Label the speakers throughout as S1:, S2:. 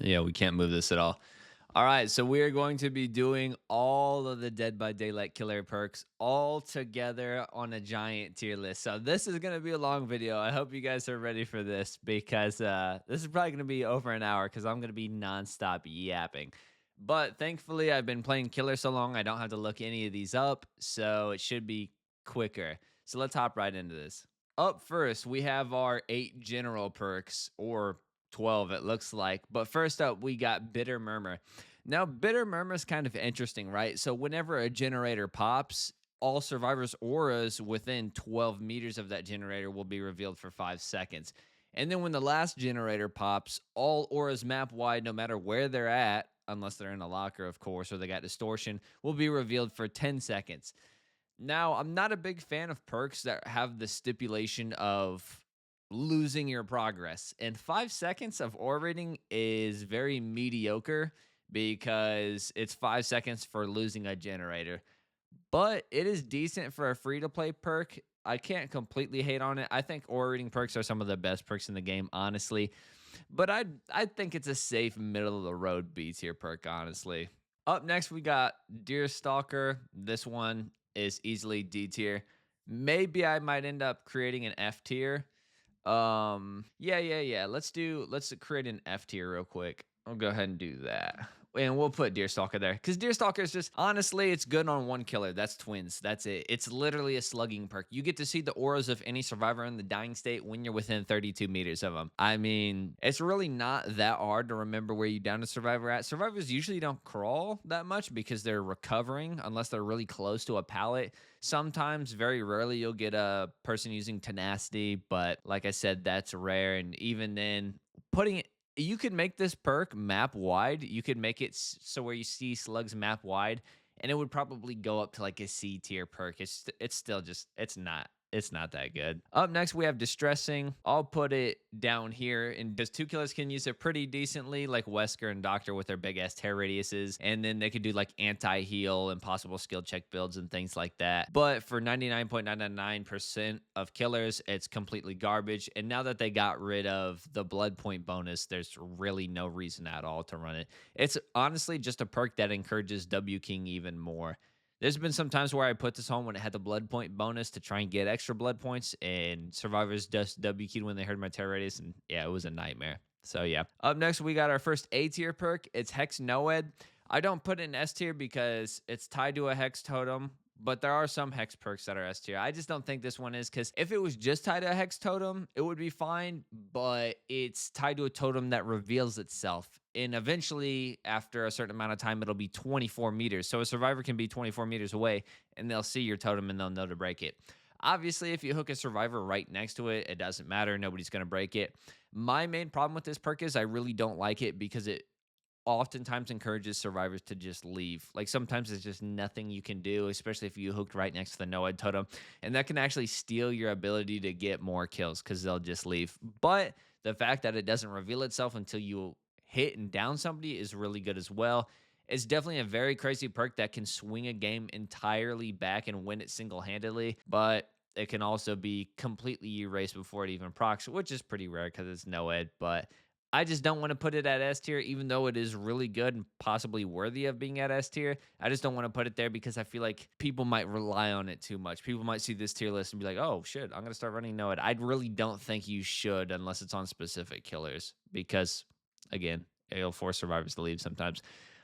S1: Yeah, we can't move this at all. All right, so we are going to be doing all of the Dead by Daylight killer perks all together on a giant tier list. So this is going to be a long video. I hope you guys are ready for this because this is probably going to be over an hour because I'm going to be nonstop yapping. But thankfully, I've been playing killer so long, I don't have to look any of these up, so it should be quicker. So let's hop right into this. Up first, we have our 8 general perks, or 12 it looks like. But first up, we got Bitter Murmur. Now, Bitter Murmur is kind of interesting, right? So whenever a generator pops, all survivors' auras within 12 meters of that generator will be revealed for 5 seconds. And then when the last generator pops, all auras map wide, no matter where they're at, unless they're in a locker, of course, or they got distortion, will be revealed for 10 seconds. Now, I'm not a big fan of perks that have the stipulation of losing your progress. And 5 seconds of orating is very mediocre because it's 5 seconds for losing a generator. But it is decent for a free to play perk. I can't completely hate on it. I think orating perks are some of the best perks in the game, honestly. But I think it's a safe middle of the road B tier perk, honestly. Up next, we got Deer Stalker. This one is easily D tier. Maybe I might end up creating an F tier. Yeah. Let's create an F tier real quick. I'll go ahead and do that. And we'll put Deerstalker there. Because Deerstalker is just, honestly, it's good on one killer. That's twins. That's it. It's literally a slugging perk. You get to see the auras of any survivor in the dying state when you're within 32 meters of them. I mean, it's really not that hard to remember where you down a survivor at. Survivors usually don't crawl that much because they're recovering unless they're really close to a pallet. Sometimes, very rarely, you'll get a person using tenacity, but like I said, that's rare. And even then, putting it, you could make this perk map wide. You could make it so where you see slugs map wide, and it would probably go up to like a C tier perk. It's still just it's not that good. Up next, we have Distressing. I'll put it down here, and just two killers can use it pretty decently, like Wesker and Doctor with their big ass tear radiuses, and then they could do like anti heal, impossible skill check builds, and things like that. But for 99.999% of killers, it's completely garbage. And now that they got rid of the blood point bonus, there's really no reason at all to run it. It's honestly just a perk that encourages W King even more. There's been some times where I put this on when it had the blood point bonus to try and get extra blood points, and survivors just W keyed when they heard my terror radius, and yeah, it was a nightmare. So yeah. Up next, we got our first A tier perk. It's Hex Noed. I don't put it in S tier because it's tied to a Hex totem, but there are some Hex perks that are S tier. I just don't think this one is, because if it was just tied to a Hex totem, it would be fine, but it's tied to a totem that reveals itself. And eventually, after a certain amount of time, it'll be 24 meters. So a survivor can be 24 meters away and they'll see your totem and they'll know to break it. Obviously, if you hook a survivor right next to it, it doesn't matter. Nobody's going to break it. My main problem with this perk is I really don't like it because it oftentimes encourages survivors to just leave. Like sometimes there's just nothing you can do, especially if you hooked right next to the Noed totem. And that can actually steal your ability to get more kills because they'll just leave. But the fact that it doesn't reveal itself until you hit and down somebody is really good as well. It's definitely a very crazy perk that can swing a game entirely back and win it single handedly. But it can also be completely erased before it even procs, which is pretty rare because it's Noed. But I just don't want to put it at S tier, even though it is really good and possibly worthy of being at S tier. I just don't want to put it there because I feel like people might rely on it too much. People might see this tier list and be like, oh shit, I'm going to start running Noed. I really don't think you should unless it's on specific killers because, again, it'll force survivors to leave sometimes.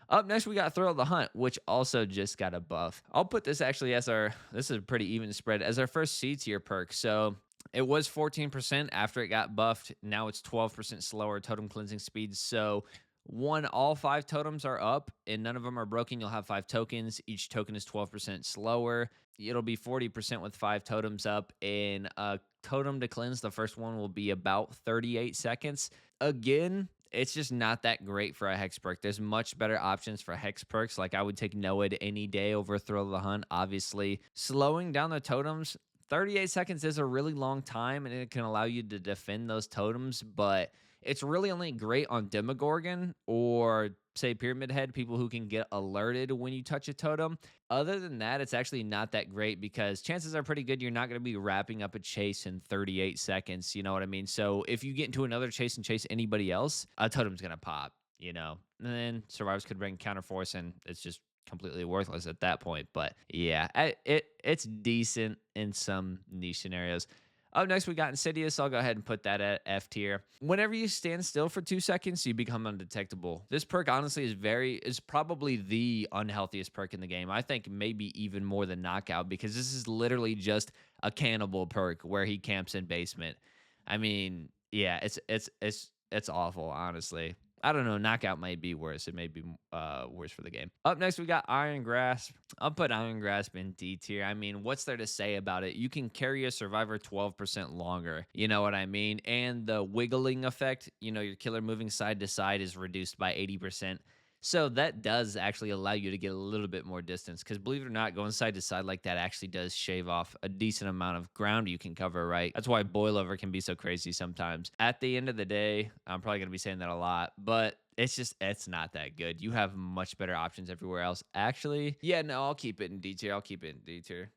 S1: Up next, we got Thrill of the Hunt, which also just got a buff. I'll put this actually as this is a pretty even spread, as our first C tier perk. So it was 14% after it got buffed. Now it's 12% slower totem cleansing speed. So all 5 totems are up and none of them are broken. You'll have 5 tokens. Each token is 12% slower. It'll be 40% with 5 totems up. And a totem to cleanse, the first one will be about 38 seconds. Again, it's just not that great for a Hex perk. There's much better options for Hex perks. Like I would take Noed any day over Thrill of the Hunt, obviously. Slowing down the totems, 38 seconds is a really long time, and it can allow you to defend those totems, but it's really only great on Demogorgon or, say, Pyramid Head, people who can get alerted when you touch a totem. Other than that, it's actually not that great because chances are pretty good you're not going to be wrapping up a chase in 38 seconds. You know what I mean? So if you get into another chase and chase anybody else, a totem's going to pop. And then survivors could bring counterforce, and it's just completely worthless at that point. But yeah, it's decent in some niche scenarios. Up next, we got Insidious. I'll go ahead and put that at F tier. Whenever you stand still for 2 seconds, you become undetectable. This perk honestly is probably the unhealthiest perk in the game. I think maybe even more than Knockout, because this is literally just a cannibal perk where he camps in basement. I mean, yeah, it's awful, honestly. I don't know. Knockout might be worse. It may be worse for the game. Up next, we got Iron Grasp. I'll put Iron Grasp in D tier. I mean, what's there to say about it? You can carry a survivor 12% longer. You know what I mean? And the wiggling effect, your killer moving side to side is reduced by 80%. So that does actually allow you to get a little bit more distance, because believe it or not, going side to side like that actually does shave off a decent amount of ground you can cover, right? That's why Boilover can be so crazy sometimes. At the end of the day, I'm probably going to be saying that a lot, but it's not that good. You have much better options everywhere else. Actually, yeah, no, I'll keep it in D tier. I'll keep it in D tier.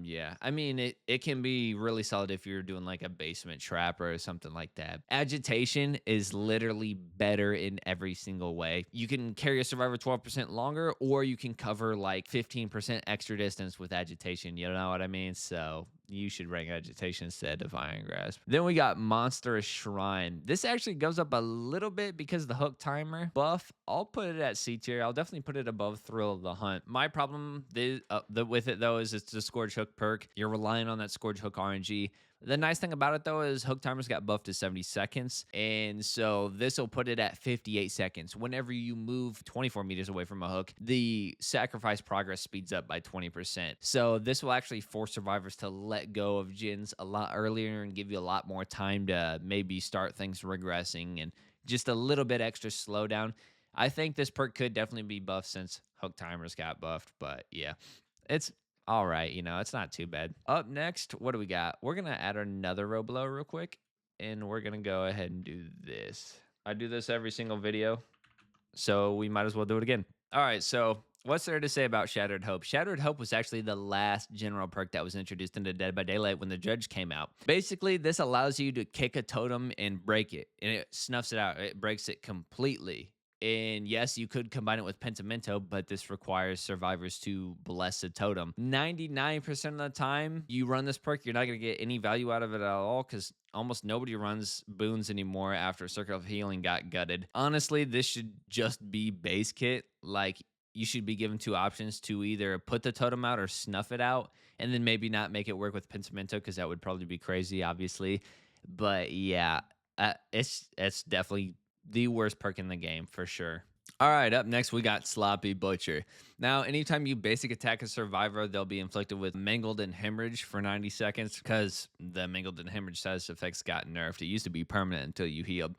S1: Yeah. I mean, it can be really solid if you're doing like a basement trap or something like that. Agitation is literally better in every single way. You can carry a survivor 12% longer, or you can cover like 15% extra distance with agitation. You know what I mean? So you should rank agitation instead of Iron Grasp. Then we got Monstrous Shrine. This actually goes up a little bit because of the hook timer buff. I'll put it at C tier. I'll definitely put it above Thrill of the Hunt. My problem with it though is it's a Scourge Hook perk. You're relying on that Scourge Hook RNG. The nice thing about it though is hook timers got buffed to 70 seconds, and so this will put it at 58 seconds. Whenever you move 24 meters away from a hook, the sacrifice progress speeds up by 20%. So this will actually force survivors to let go of gens a lot earlier and give you a lot more time to maybe start things regressing and just a little bit extra slowdown. I think this perk could definitely be buffed since hook timers got buffed, but yeah, it's all right. It's not too bad. Up next, what do we got? We're going to add another row below real quick, and we're going to go ahead and do this. I do this every single video, so we might as well do it again. All right, so what's there to say about Shattered Hope? Shattered Hope was actually the last general perk that was introduced into Dead by Daylight when the Judge came out. Basically, this allows you to kick a totem and break it, and it snuffs it out. It breaks it completely. And yes, you could combine it with Pentimento, but this requires survivors to bless a totem. 99% of the time you run this perk, you're not going to get any value out of it at all, because almost nobody runs boons anymore after Circle of Healing got gutted. Honestly, this should just be base kit. Like, you should be given two options to either put the totem out or snuff it out, and then maybe not make it work with Pentimento, because that would probably be crazy, obviously. But yeah, it's definitely the worst perk in the game for sure. All right, up next we got Sloppy Butcher. Now, anytime you basic attack a survivor, they'll be inflicted with Mangled and Hemorrhage for 90 seconds, because the Mangled and Hemorrhage status effects got nerfed. It used to be permanent until you healed.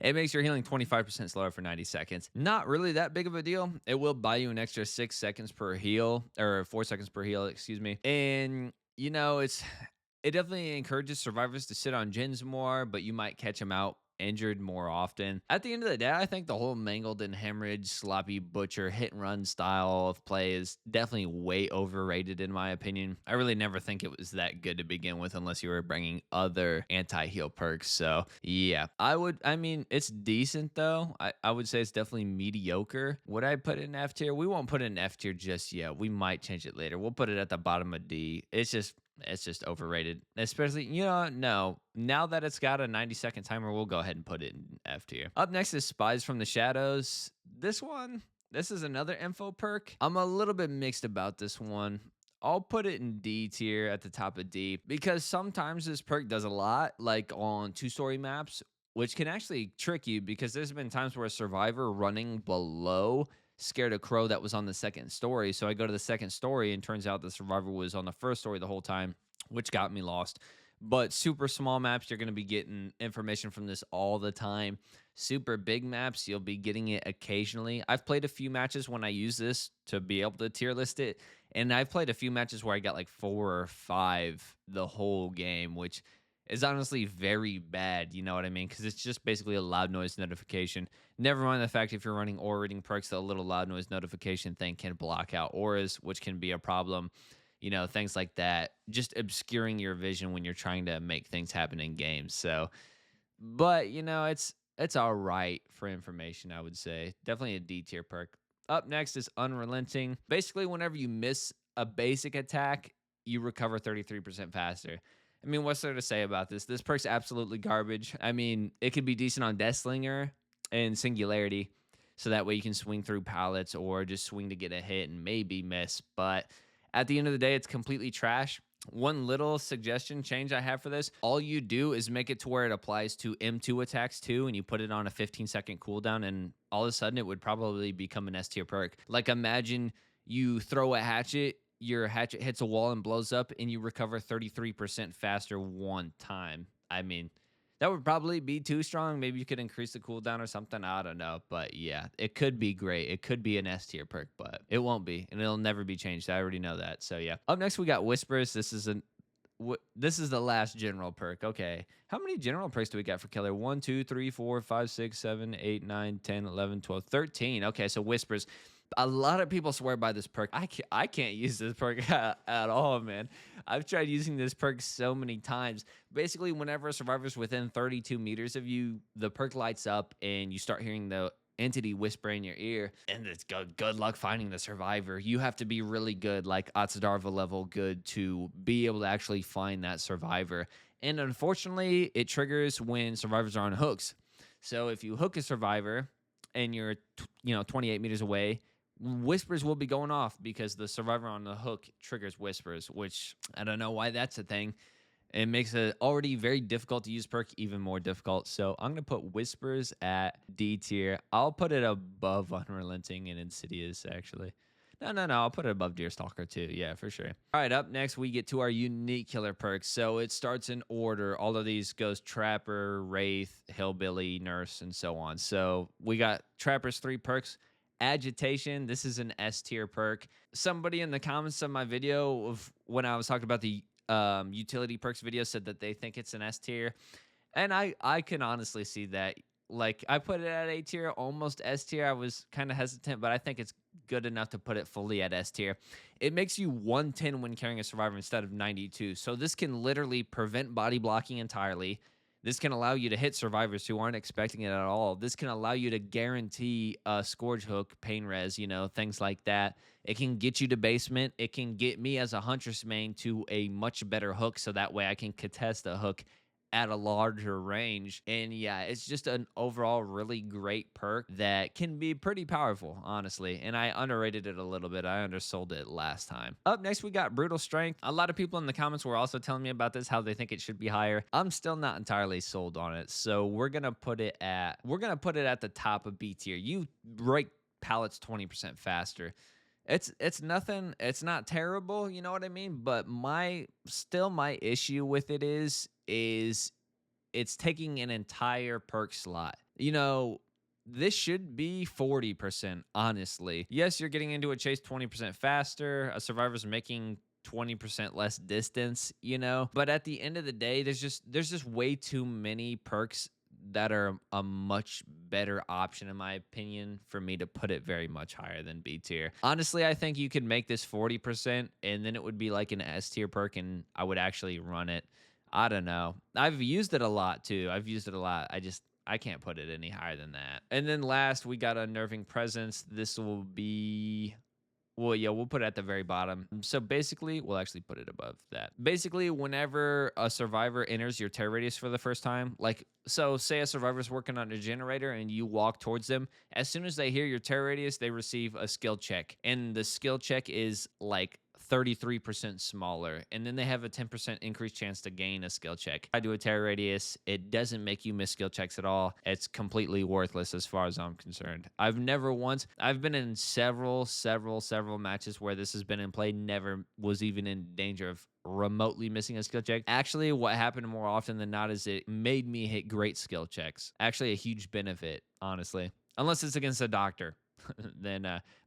S1: It makes your healing 25% slower for 90 seconds. Not really that big of a deal. It will buy you an extra 6 seconds per heal, or 4 seconds per heal, excuse me. And, it definitely encourages survivors to sit on gens more, but you might catch them out injured more often. At the end of the day, I think the whole Mangled and Hemorrhage, Sloppy Butcher, hit and run style of play is definitely way overrated in my opinion. I really never think it was that good to begin with unless you were bringing other anti-heal perks. So yeah, I mean, it's decent though. I would say it's definitely mediocre. Would I put it in F tier? We won't put it in F tier just yet. We might change it later. We'll put it at the bottom of D. It's just overrated. Especially, no. Now that it's got a 90-second timer, we'll go ahead and put it in F tier. Up next is Spies from the Shadows. This is another info perk. I'm a little bit mixed about this one. I'll put it in D tier at the top of D, because sometimes this perk does a lot, like on 2-story maps, which can actually trick you, because there's been times where a survivor running below scared a crow that was on the second story. So I go to the second story, and turns out the survivor was on the first story the whole time, which got me lost. But super small maps, you're going to be getting information from this all the time. Super big maps, you'll be getting it occasionally. I've played a few matches when I use this to be able to tier list it, and I've played a few matches where I got like 4 or 5 the whole game, which is honestly very bad, you know what I mean? Because it's just basically a loud noise notification. Never mind the fact if you're running aura reading perks, the little loud noise notification thing can block out auras, which can be a problem. Things like that, just obscuring your vision when you're trying to make things happen in games. So, but It's all right for information, I would say. Definitely a D tier perk. Up next is Unrelenting. Basically, whenever you miss a basic attack, you recover 33% faster. I mean, what's there to say about this? This perk's absolutely garbage. I mean, it could be decent on Deathslinger and Singularity, so that way you can swing through pallets or just swing to get a hit and maybe miss. But at the end of the day, it's completely trash. One little suggestion change I have for this, all you do is make it to where it applies to M2 attacks too, and you put it on a 15-second cooldown, and all of a sudden it would probably become an S tier perk. Like imagine you throw a hatchet, your hatchet hits a wall and blows up, and you recover 33% faster one time. I mean, that would probably be too strong. Maybe you could increase the cooldown or something. I don't know. But yeah, it could be great. It could be an S tier perk, but it won't be. And it'll never be changed. I already know that. So yeah. Up next, we got Whispers. This is the last general perk. Okay. How many general perks do we got for Killer? 1, 2, 3, 4, 5, 6, 7, 8, 9, 10, 11, 12, 13. Okay, so Whispers. A lot of people swear by this perk. I can't use this perk at all, man. I've tried using this perk so many times. Basically, whenever a survivor's within 32 meters of you, the perk lights up and you start hearing the entity whisper in your ear, and it's good luck finding the survivor. You have to be really good, like Atsudarva level good, to be able to actually find that survivor. And unfortunately, it triggers when survivors are on hooks. So if you hook a survivor and you're 28 meters away, whispers will be going off because the survivor on the hook triggers whispers, which I don't know why that's a thing. It makes it already very difficult to use perk even more difficult. So I'm going to put Whispers at D tier. I'll put it above Unrelenting and Insidious, actually. No. I'll put it above Deerstalker, too. Yeah, for sure. All right, up next, we get to our unique killer perks. So it starts in order. All of these goes Trapper, Wraith, Hillbilly, Nurse, and so on. So we got Trapper's 3 perks. Agitation, this is an S tier perk. Somebody in the comments of my video of when I was talking about the utility perks video said that they think it's an S tier, and I can honestly see that. Like I put it at A tier, almost S tier. I was kind of hesitant, but I think it's good enough to put it fully at S tier. It makes you 110 when carrying a survivor instead of 92, so this can literally prevent body blocking entirely. This can allow you to hit survivors who aren't expecting it at all. This can allow you to guarantee a Scourge hook, pain res, things like that. It can get you to basement. It can get me as a Huntress main to a much better hook, so that way I can contest a hook at a larger range. And yeah, it's just an overall really great perk that can be pretty powerful, honestly. And I underrated it a little bit. I undersold it last time. Up next, we got Brutal Strength. A lot of people in the comments were also telling me about this, how they think it should be higher. I'm still not entirely sold on it. So we're gonna put it at the top of B tier. You break pallets 20% faster. It's nothing, it's not terrible, you know what I mean? But my issue with it is it's taking an entire perk slot. This should be 40%, honestly. Yes, you're getting into a chase 20% faster. A survivor's making 20% less distance. But at the end of the day, there's just way too many perks that are a much better option, in my opinion, for me to put it very much higher than B tier. Honestly, I think you could make this 40%, and then it would be like an S tier perk, and I would actually run it. I don't know. I've used it a lot, too. I can't put it any higher than that. And then last, we got Unnerving Presence. This will be... Well, yeah, we'll put it at the very bottom. So basically, we'll actually put it above that. Basically, whenever a survivor enters your terror radius for the first time, say a survivor's working on a generator and you walk towards them, as soon as they hear your terror radius, they receive a skill check. And the skill check is like 33% smaller, and then they have a 10% increased chance to gain a skill check. I do a terror radius. It doesn't make you miss skill checks at all. It's completely worthless as far as I'm concerned. I've been in several matches where this has been in play, never was even in danger of remotely missing a skill check. Actually, what happened more often than not is it made me hit great skill checks. Actually, a huge benefit, honestly. Unless it's against a doctor.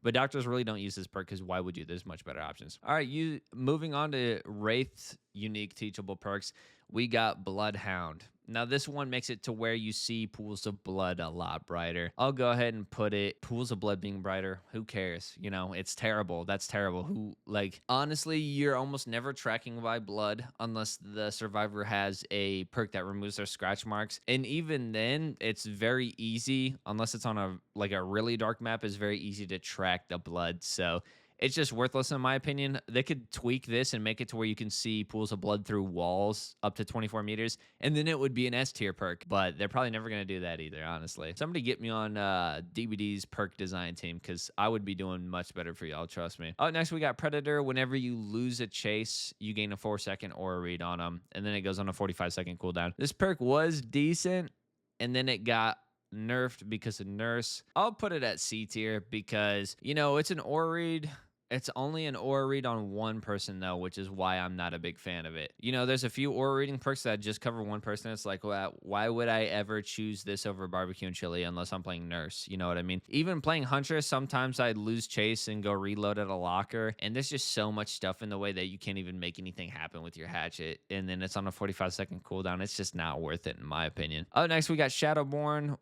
S1: But doctors really don't use this perk because why would you? There's much better options. All right, moving on to Wraith's unique teachable perks. We got Bloodhound. Now, this one makes it to where you see pools of blood a lot brighter. I'll go ahead and put it pools of blood being brighter. Who cares? You know, it's terrible. That's terrible. Who, like, honestly, you're almost never tracking by blood unless the survivor has a perk that removes their scratch marks. And even then, it's very easy, unless it's on a really dark map, it's very easy to track the blood. So, it's just worthless in my opinion. They could tweak this and make it to where you can see pools of blood through walls up to 24 meters, and then it would be an S tier perk. But they're probably never going to do that either, honestly. Somebody get me on DBD's perk design team because I would be doing much better for y'all, trust me. Oh, next we got Predator. Whenever you lose a chase, you gain a 4-second aura read on them, and then it goes on a 45-second cooldown. This perk was decent, and then it got nerfed because of Nurse. I'll put it at C tier because, you know, it's an aura read. It's only an aura read on one person, though, which is why I'm not a big fan of it. You know, there's a few aura reading perks that just cover one person. It's like, well, why would I ever choose this over barbecue and chili unless I'm playing Nurse? You know what I mean? Even playing Huntress, sometimes I'd lose chase and go reload at a locker. And there's just so much stuff in the way that you can't even make anything happen with your hatchet. And then it's on a 45-second cooldown. It's just not worth it, in my opinion. Up next, we got Shadowborn.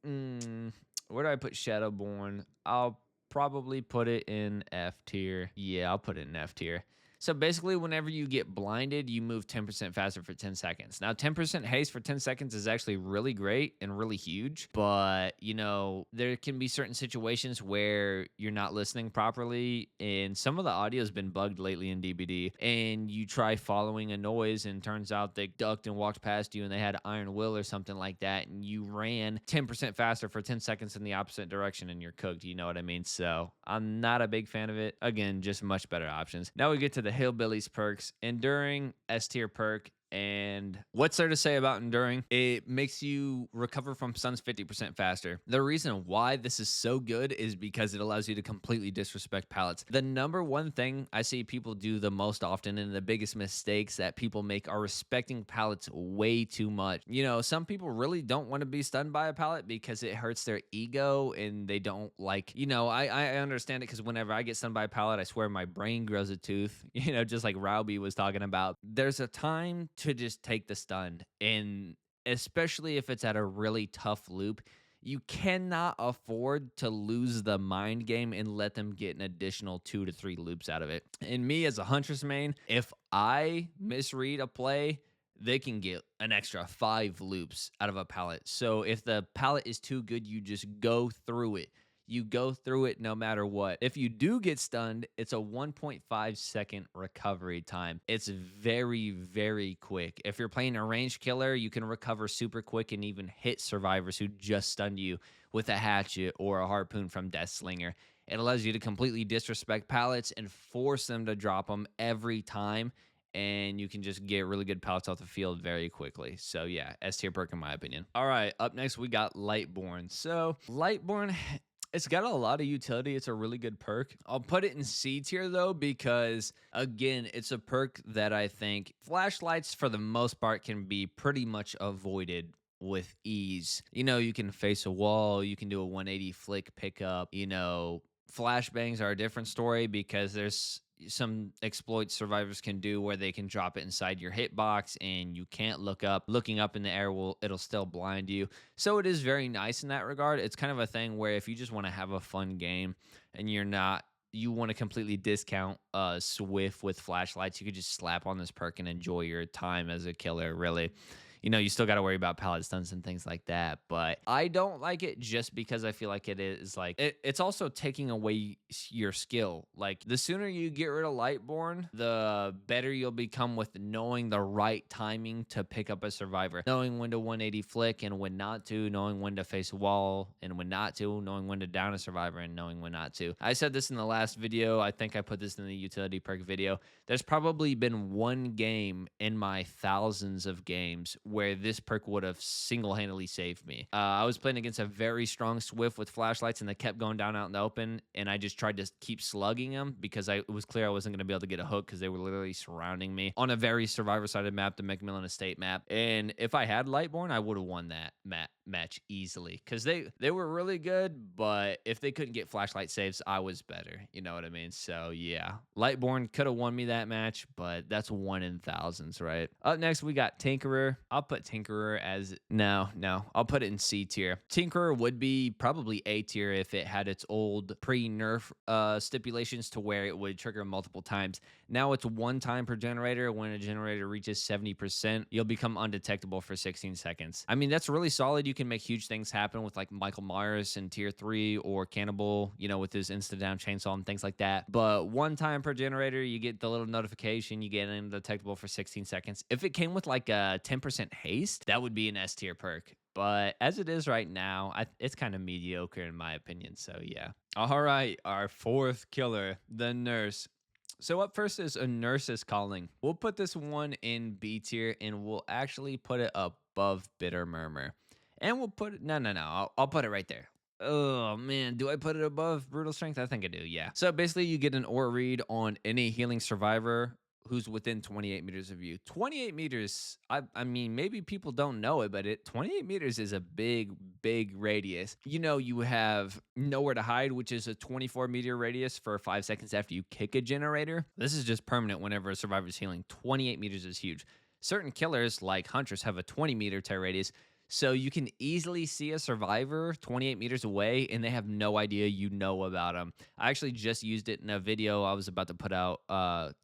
S1: Where do I put Shadowborn? I'll probably put it in F tier. Yeah, I'll put it in F tier. So basically, whenever you get blinded, you move 10% faster for 10 seconds. Now, 10% haste for 10 seconds is actually really great and really huge. But, you know, there can be certain situations where you're not listening properly. And some of the audio has been bugged lately in DBD. And you try following a noise and turns out they ducked and walked past you and they had Iron Will or something like that. And you ran 10% faster for 10 seconds in the opposite direction and you're cooked. You know what I mean? So I'm not a big fan of it. Again, just much better options. Now we get to the Hillbillies perks. Enduring, S tier perk. And what's there to say about Enduring? It makes you recover from stuns 50% faster. The reason why this is so good is because it allows you to completely disrespect pallets. The number one thing I see people do the most often and the biggest mistakes that people make are respecting pallets way too much. You know, some people really don't want to be stunned by a pallet because it hurts their ego and they don't like, you know, I understand it because whenever I get stunned by a pallet, I swear my brain grows a tooth, you know, just like Rowby was talking about. There's a time to just take the stun, and especially if it's at a really tough loop, you cannot afford to lose the mind game and let them get an additional 2 to 3 loops out of it. And me as a Huntress main, if I misread a play, they can get an extra 5 loops out of a pallet. So if the pallet is too good, you just go through it. You go through it no matter what. If you do get stunned, it's a 1.5-second recovery time. It's very, very quick. If you're playing a ranged killer, you can recover super quick and even hit survivors who just stunned you with a hatchet or a harpoon from Deathslinger. It allows you to completely disrespect pallets and force them to drop them every time. And you can just get really good pallets off the field very quickly. So yeah, S tier perk in my opinion. All right, up next we got Lightborn. So Lightborn, it's got a lot of utility. It's a really good perk. I'll put it in C tier though, because again, it's a perk that I think flashlights for the most part can be pretty much avoided with ease. You know, you can face a wall, you can do a 180 flick pickup, you know, flashbangs are a different story because there's some exploits survivors can do where they can drop it inside your hitbox and you can't look up. Looking up in the air it'll still blind you. So it is very nice in that regard. It's kind of a thing where if you just want to have a fun game and you want to completely discount Swift with flashlights, you could just slap on this perk and enjoy your time as a killer, really. You know, you still got to worry about pallet stuns and things like that. But I don't like it just because I feel like it is like, it's also taking away your skill. Like, the sooner you get rid of Lightborn, the better you'll become with knowing the right timing to pick up a survivor. Knowing when to 180 flick and when not to, knowing when to face a wall and when not to, knowing when to down a survivor and knowing when not to. I said this in the last video. I think I put this in the utility perk video. There's probably been one game in my thousands of games where this perk would have single-handedly saved me. I was playing against a very strong Swift with flashlights, and they kept going down out in the open, and I just tried to keep slugging them because it was clear I wasn't going to be able to get a hook because they were literally surrounding me on a very survivor-sided map, the McMillan Estate map. And if I had Lightborn, I would have won that match easily because they were really good, but if they couldn't get flashlight saves, I was better. You know what I mean? So yeah, Lightborn could have won me that match, but that's 1 in thousands, right? Up next, we got Tinkerer. I'll I'll put Tinkerer as no. I'll put it in C tier. Tinkerer would be probably A tier if it had its old pre-nerf stipulations to where it would trigger multiple times. Now it's one time per generator. When a generator reaches 70%, you'll become undetectable for 16 seconds. I mean, that's really solid. You can make huge things happen with like Michael Myers in tier 3 or Cannibal, with his instant down chainsaw and things like that. But one time per generator, you get the little notification, you get undetectable for 16 seconds. If it came with like a 10% haste, that would be an S tier perk. But as it is right now, it's kind of mediocre in my opinion. So yeah. All right, our fourth killer, the nurse. So up first is A Nurse's Calling. We'll put this one in B tier, and we'll actually put it above Bitter Murmur. And we'll put it, no. I'll put it right there. Oh man, do I put it above Brutal Strength? I think I do, yeah. So basically, you get an aura read on any healing survivor who's within 28 meters of you. 28 meters, I mean, maybe people don't know it, but 28 meters is a big radius. You have Nowhere to Hide, which is a 24-meter radius for 5 seconds after you kick a generator. This is just permanent whenever a survivor's healing. 28 meters is huge. Certain killers, like Huntress, have a 20-meter tear radius. So you can easily see a survivor 28 meters away and they have no idea you know about them. I actually just used it in a video I was about to put out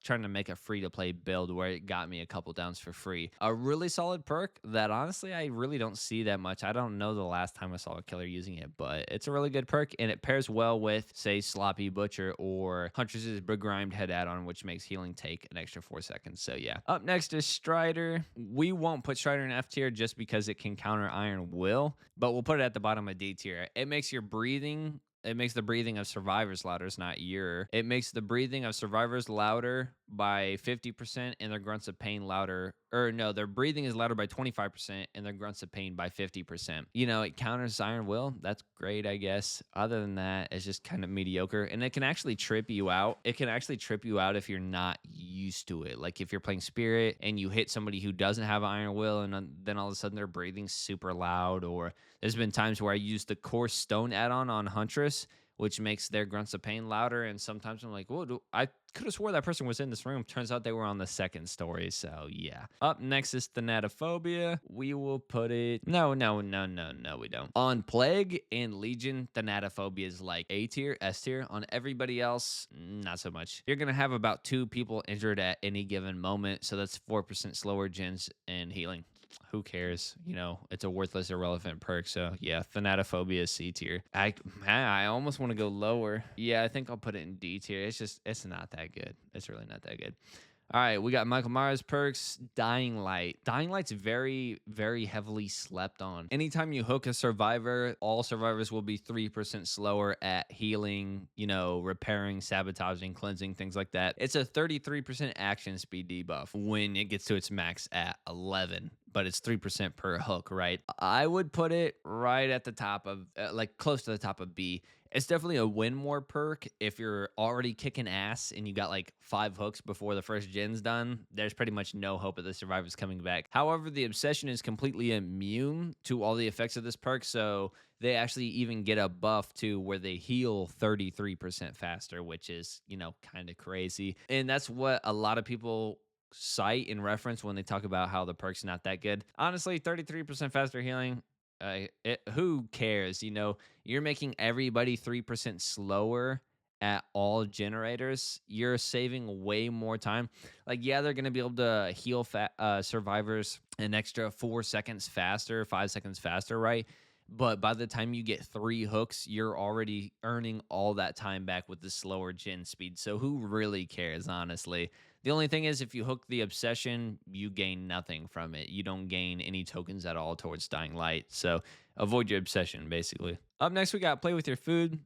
S1: trying to make a free-to-play build where it got me a couple downs for free. A really solid perk that honestly I really don't see that much. I don't know the last time I saw a killer using it, but it's a really good perk and it pairs well with, say, Sloppy Butcher or Huntress's Begrimed Head add-on, which makes healing take an extra 4 seconds. So yeah. Up next is Strider. We won't put Strider in F tier just because it can counter Iron Will, but we'll put it at the bottom of D tier. It makes the breathing of survivors louder. It's not your. It makes the breathing of survivors louder by 50% and their grunts of pain louder. Or no, their breathing is louder by 25% and their grunts of pain by 50%. It counters Iron Will. That's great, I guess. Other than that, it's just kind of mediocre. And it can actually trip you out. It can actually trip you out if you're not used to it. Like if you're playing Spirit and you hit somebody who doesn't have Iron Will and then all of a sudden they're breathing super loud. Or there's been times where I used the Core Stone add-on on Huntress, which makes their grunts of pain louder. And sometimes I'm like, whoa, I could have swore that person was in this room. Turns out they were on the second story. So yeah. Up next is Thanatophobia. We will put it. No, we don't. On Plague and Legion, Thanatophobia is like A tier, S tier. On everybody else, not so much. You're going to have about 2 people injured at any given moment. So that's 4% slower gens and healing. Who cares? It's a worthless, irrelevant perk. So yeah, Thanatophobia is C tier. I almost want to go lower. Yeah, I think I'll put it in D tier. It's not that good. It's really not that good. All right, we got Michael Myers perks, Dying Light. Dying Light's very, very heavily slept on. Anytime you hook a survivor, all survivors will be 3% slower at healing, repairing, sabotaging, cleansing, things like that. It's a 33% action speed debuff when it gets to its max at 11. But it's 3% per hook, right? I would put it right at the top of, close to the top of B. It's definitely a win more perk if you're already kicking ass and you got like 5 hooks before the first gen's done. There's pretty much no hope of the survivors coming back. However, the Obsession is completely immune to all the effects of this perk, so they actually even get a buff to where they heal 33% faster, which is, kind of crazy. And that's what a lot of people cite in reference when they talk about how the perk's not that good. Honestly, 33% faster healing, who cares? You're making everybody 3% slower at all generators. You're saving way more time. Like, yeah, they're going to be able to heal survivors an extra 4 seconds faster, 5 seconds faster, right? But by the time you get 3 hooks, you're already earning all that time back with the slower gen speed. So who really cares, honestly? The only thing is, if you hook the Obsession, you gain nothing from it. You don't gain any tokens at all towards Dying Light. So avoid your Obsession, basically. Up next, we got Play With Your Food.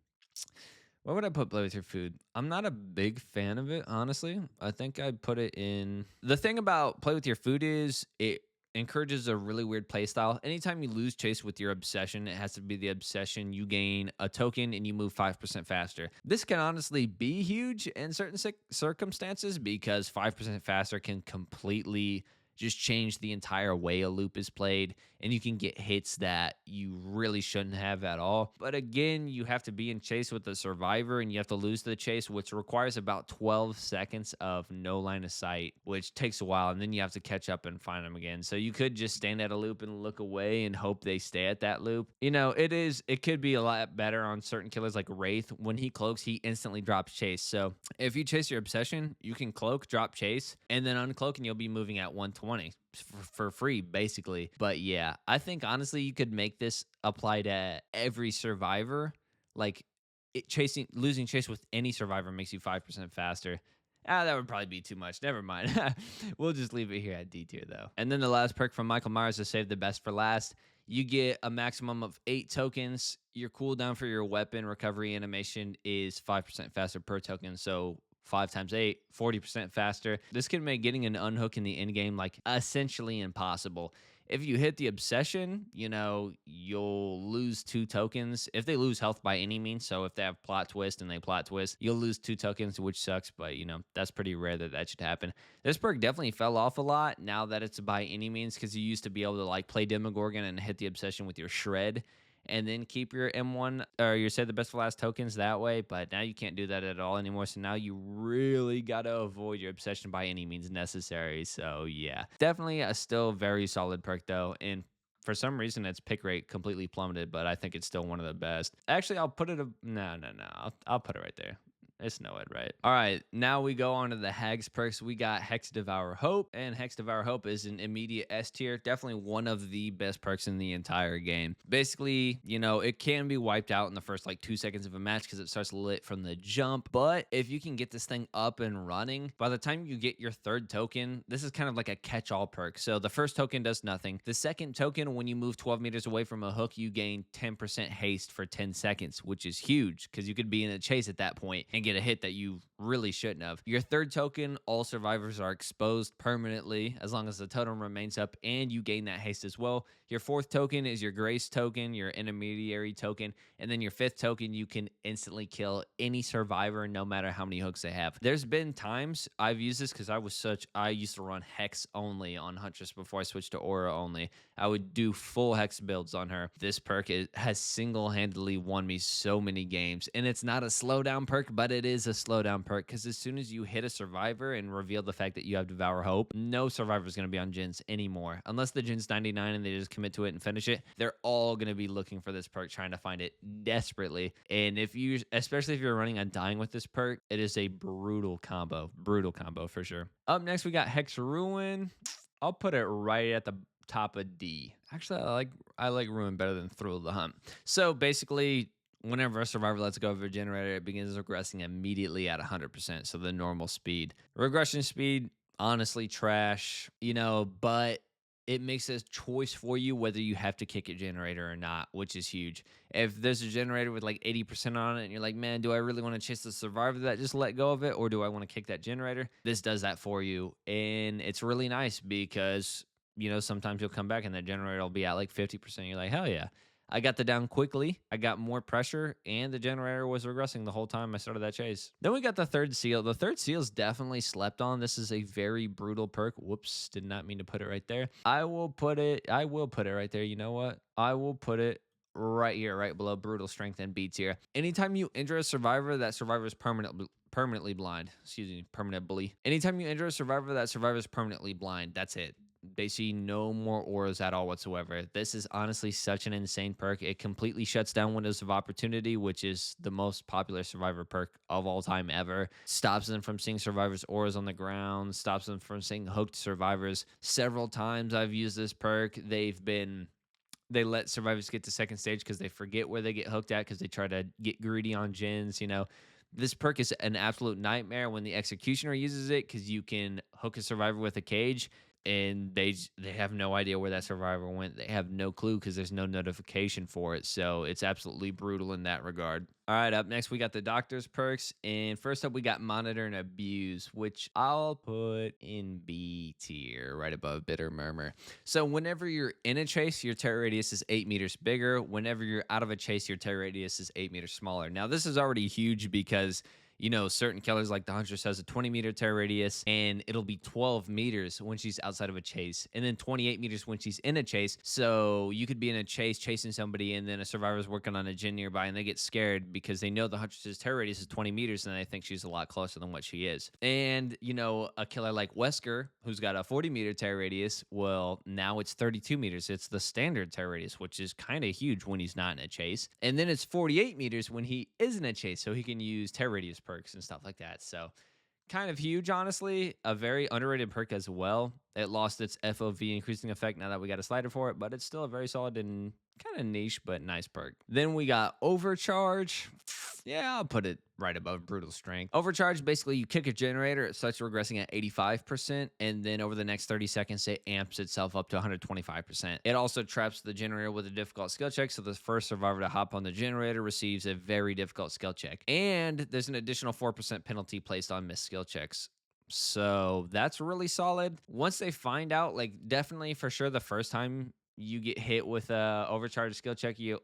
S1: Where would I put Play With Your Food? I'm not a big fan of it, honestly. I think I'd put it in... The thing about Play With Your Food is it encourages a really weird playstyle. Anytime you lose chase with your Obsession, it has to be the Obsession. You gain a token and you move 5% faster. This can honestly be huge in certain circumstances because 5% faster can completely just change the entire way a loop is played, and you can get hits that you really shouldn't have at all. But again, you have to be in chase with the survivor and you have to lose the chase, which requires about 12 seconds of no line of sight, which takes a while. And then you have to catch up and find them again. So you could just stand at a loop and look away and hope they stay at that loop. It could be a lot better on certain killers like Wraith. When he cloaks, he instantly drops chase. So if you chase your obsession, you can cloak, drop chase, and then uncloak, and you'll be moving at 120 for free, basically. But yeah, I think honestly, you could make this apply to every survivor. Like losing chase with any survivor makes you 5% faster. That would probably be too much. Never mind. We'll just leave it here at D tier, though. And then the last perk from Michael Myers is save the best for last. You get a maximum of 8 tokens. Your cooldown for your weapon recovery animation is 5% faster per token. So 5 times 8, 40% faster. This can make getting an unhook in the end game like essentially impossible. If you hit the obsession, you'll lose 2 tokens. If they lose health by any means, so if they have plot twist and they plot twist, you'll lose 2 tokens, which sucks, but that's pretty rare that should happen. This perk definitely fell off a lot now that it's by any means, because you used to be able to like play Demogorgon and hit the obsession with your shred and then keep your M1 or your say the best for last tokens that way. But now you can't do that at all anymore. So now you really got to avoid your obsession by any means necessary. So yeah, definitely a still very solid perk though. And for some reason, its pick rate completely plummeted, but I think it's still one of the best. Actually, I'll put it. No. I'll put it right there. It's Noed, right? All right, now we go on to the Hags perks. We got Hex Devour Hope, and Hex Devour Hope is an immediate S tier. Definitely one of the best perks in the entire game. Basically, it can be wiped out in the first like 2 seconds of a match because it starts lit from the jump. But if you can get this thing up and running, by the time you get your 3rd token, this is kind of like a catch-all perk. So the first token does nothing. The second token, when you move 12 meters away from a hook, you gain 10% haste for 10 seconds, which is huge because you could be in a chase at that point and get a hit that you really shouldn't have. Your 3rd token, all survivors are exposed permanently as long as the totem remains up, and you gain that haste as well. Your 4th token is your grace token, your intermediary token, and then your 5th token, you can instantly kill any survivor no matter how many hooks they have. There's been times I've used this because I used to run Hex only on Huntress before I switched to Aura only. I would do full Hex builds on her. This perk has single-handedly won me so many games, and it's not a slowdown perk, but it is a slowdown perk because as soon as you hit a survivor and reveal the fact that you have Devour Hope, no survivor is going to be on gens anymore. Unless the gen's 99 and they just commit to it and finish it, they're all going to be looking for this perk, trying to find it desperately. And especially if you're running on dying with this perk, it is a brutal combo for sure. Up next, we got Hex Ruin. I'll put it right at the top of D. Actually, I like Ruin better than Thrill of the Hunt. So basically, whenever a survivor lets go of a generator, it begins regressing immediately at 100%, so the normal speed. Regression speed, honestly, trash, but it makes a choice for you whether you have to kick a generator or not, which is huge. If there's a generator with like 80% on it and you're like, man, do I really want to chase the survivor that just let go of it, or do I want to kick that generator? This does that for you, and it's really nice because sometimes you'll come back and that generator will be at like 50%. You're like, hell yeah. I got the down quickly. I got more pressure, and the generator was regressing the whole time I started that chase. Then we got the 3rd seal. The 3rd seal is definitely slept on. This is a very brutal perk. Whoops, did not mean to put it right there. I will put it right there. You know what? I will put it right here, right below brutal strength and B tier. Anytime you injure a survivor, that survivor is permanently blind. Permanently. Anytime you injure a survivor, that survivor is permanently blind. That's it. They see no more auras at all whatsoever. This is honestly such an insane perk. It completely shuts down Windows of Opportunity, which is the most popular survivor perk of all time ever. Stops them from seeing survivors' auras on the ground. Stops them from seeing hooked survivors. Several times I've used this perk. They let survivors get to 2nd stage because they forget where they get hooked at because they try to get greedy on gens, This perk is an absolute nightmare when the executioner uses it because you can hook a survivor with a cage and they have no idea where that survivor went. They have no clue because there's no notification for it. So it's absolutely brutal in that regard. All right, up next, we got the Doctor's perks. And first up, we got Monitor and Abuse, which I'll put in B tier, right above Bitter Murmur. So whenever you're in a chase, your terror radius is 8 meters bigger. Whenever you're out of a chase, your terror radius is 8 meters smaller. Now, this is already huge because Certain killers like the Huntress has a 20-meter tear radius, and it'll be 12 meters when she's outside of a chase, and then 28 meters when she's in a chase. So you could be in a chase chasing somebody, and then a survivor's working on a gen nearby, and they get scared because they know the Huntress's tear radius is 20 meters, and they think she's a lot closer than what she is. And, a killer like Wesker, who's got a 40-meter tear radius, well, now it's 32 meters. It's the standard tear radius, which is kind of huge when he's not in a chase. And then it's 48 meters when he is in a chase, so he can use tear radius perks and stuff like that. So kind of huge, honestly. A very underrated perk as well. It lost its FOV increasing effect now that we got a slider for it, but it's still a very solid and kind of niche but nice perk. Then we got Overcharge. Yeah, I'll put it right above Brutal Strength. Overcharge, basically you kick a generator, it starts regressing at 85%, and then over the next 30 seconds, it amps itself up to 125%. It also traps the generator with a difficult skill check, so the first survivor to hop on the generator receives a very difficult skill check. And there's an additional 4% penalty placed on missed skill checks. So that's really solid. Once they find out, like definitely for sure the first time you get hit with a overcharged skill check, you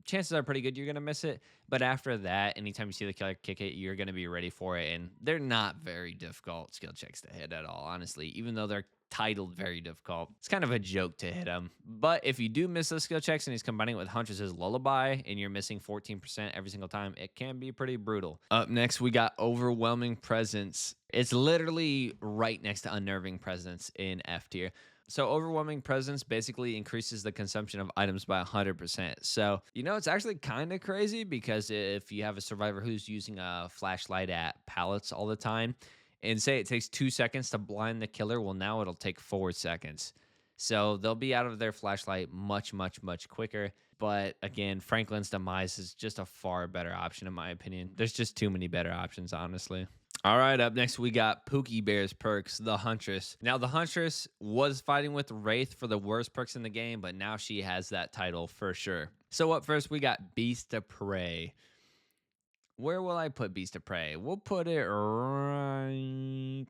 S1: chances are pretty good you're gonna miss it. But after that, anytime you see the killer kick it, you're gonna be ready for it. And they're not very difficult skill checks to hit at all, honestly. Even though they're titled very difficult, it's kind of a joke to hit them. But if you do miss those skill checks and he's combining it with Huntress's Lullaby and you're missing 14% every single time, it can be pretty brutal. Up next, we got Overwhelming Presence. It's literally right next to Unnerving Presence in F tier. So Overwhelming Presence basically increases the consumption of items by 100%. So, it's actually kind of crazy because if you have a survivor who's using a flashlight at pallets all the time, and say it takes 2 seconds to blind the killer, well, now it'll take 4 seconds. So they'll be out of their flashlight much, much, much quicker. But again, Franklin's Demise is just a far better option, in my opinion. There's just too many better options, honestly. All right, up next, we got Pookie Bear's perks, the Huntress. Now, the Huntress was fighting with Wraith for the worst perks in the game, but now she has that title for sure. So up first, we got Beast of Prey. Where will I put Beast of Prey? We'll put it right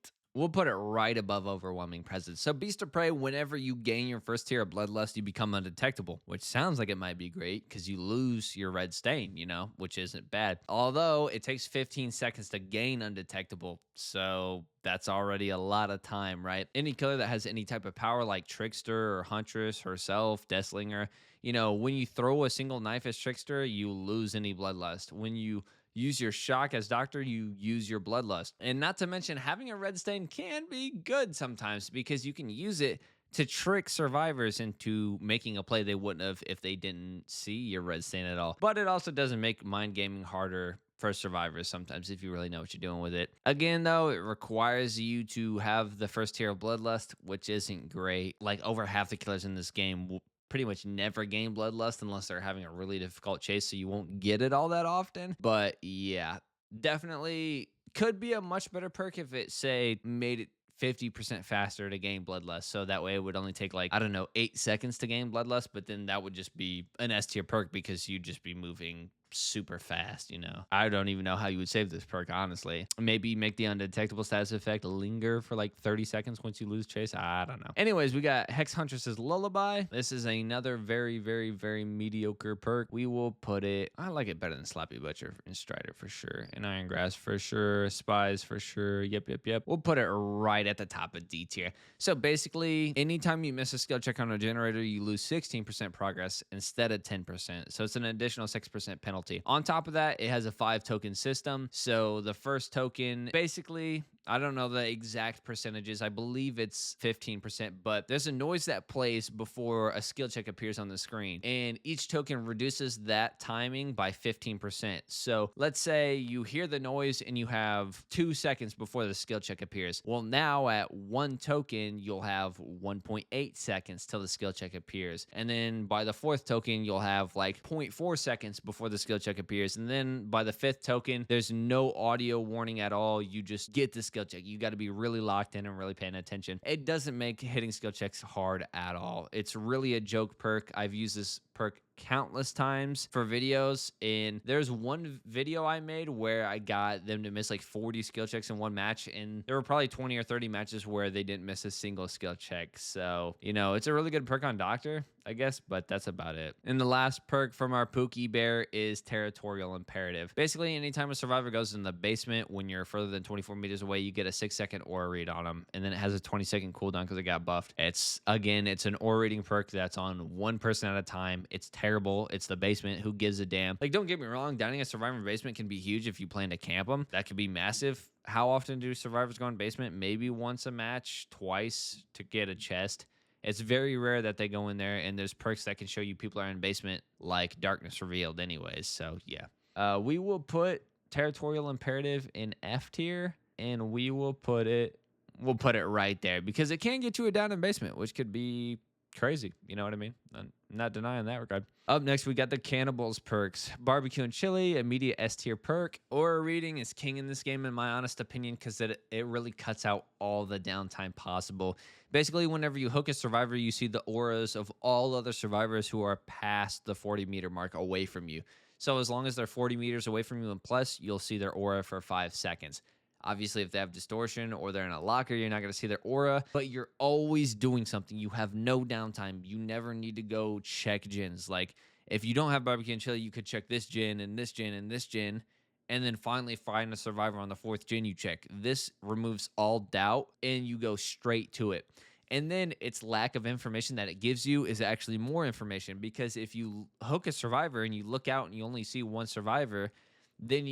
S1: above Overwhelming Presence. So Beast of Prey, whenever you gain your first tier of Bloodlust, you become undetectable, which sounds like it might be great because you lose your red stain, which isn't bad. Although it takes 15 seconds to gain undetectable, so that's already a lot of time, right? Any killer that has any type of power like Trickster or Huntress herself, Deathslinger, when you throw a single knife as Trickster, you lose any Bloodlust. When you use your shock as Doctor, you use your Bloodlust. And not to mention, having a red stain can be good sometimes because you can use it to trick survivors into making a play they wouldn't have if they didn't see your red stain at all. But it also doesn't make mind gaming harder for survivors sometimes if you really know what you're doing with it. Again, though, it requires you to have the first tier of Bloodlust, which isn't great. Like over half the killers in this game will pretty much never gain Bloodlust unless they're having a really difficult chase, so you won't get it all that often. But yeah, definitely could be a much better perk if it, say, made it 50% faster to gain Bloodlust. So that way it would only take 8 seconds to gain Bloodlust, but then that would just be an S tier perk because you'd just be moving super fast. I don't even know how you would save this perk, honestly. Maybe make the undetectable status effect linger for 30 seconds once you lose chase. I don't know. Anyways, we got Hex Huntress's Lullaby. This is another very, very, very mediocre perk. We will put it, I like it better than Sloppy Butcher and Strider for sure, and Iron Grass for sure, Spies for sure. Yep. We'll put it right at the top of D tier. So basically, anytime you miss a skill check on a generator, you lose 16% progress instead of 10%. So it's an additional 6% penalty. On top of that, it has a 5-token system. So the first token, basically, I don't know the exact percentages. I believe it's 15%, but there's a noise that plays before a skill check appears on the screen. And each token reduces that timing by 15%. So let's say you hear the noise and you have 2 seconds before the skill check appears. Well, now at 1 token, you'll have 1.8 seconds till the skill check appears. And then by the 4th token, you'll have 0.4 seconds before the skill check appears. And then by the 5th token, there's no audio warning at all. You just get the skill check. You got to be really locked in and really paying attention. It doesn't make hitting skill checks hard at all. It's really a joke perk. I've used this perk countless times for videos. And there's one video I made where I got them to miss like 40 skill checks in one match. And there were probably 20 or 30 matches where they didn't miss a single skill check. So, it's a really good perk on Doctor, I guess, but that's about it. And the last perk from our Pookie Bear is Territorial Imperative. Basically, anytime a survivor goes in the basement when you're further than 24 meters away, you get a 6-second aura read on them. And then it has a 20-second cooldown because it got buffed. It's an aura reading perk that's on one person at a time. It's terrible. It's the basement. Who gives a damn? Like, don't get me wrong, downing a survivor in basement can be huge if you plan to camp them. That could be massive. How often do survivors go in basement? Maybe once a match, twice to get a chest. It's very rare that they go in there, and there's perks that can show you people are in basement, like Darkness Revealed anyways. So, yeah. We will put Territorial Imperative in F tier, and we'll put it right there because it can get you a down in basement, which could be crazy. You know what I mean? I'm not denying that regard. Up next, we got the Cannibals perks. Barbecue and Chili, immediate S tier perk. Aura reading is king in this game, in my honest opinion, because it really cuts out all the downtime possible. Basically, whenever you hook a survivor, you see the auras of all other survivors who are past the 40-meter mark away from you. So as long as they're 40 meters away from you and plus, you'll see their aura for 5 seconds. Obviously, if they have distortion or they're in a locker, you're not going to see their aura, but you're always doing something. You have no downtime. You never need to go check gens. Like, if you don't have barbecue and chili, you could check this gen and this gen and this gen, and then finally find a survivor on the 4th gen you check. This removes all doubt, and you go straight to it. And then its lack of information that it gives you is actually more information, because if you hook a survivor and you look out and you only see one survivor, then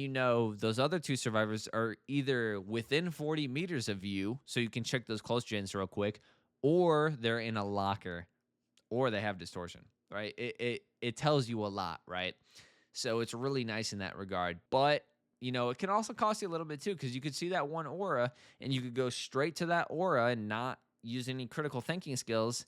S1: those other 2 survivors are either within 40 meters of you, so you can check those close gens real quick, or they're in a locker, or they have distortion, right? It tells you a lot, right? So it's really nice in that regard. But it can also cost you a little bit too, because you could see that one aura and you could go straight to that aura and not use any critical thinking skills.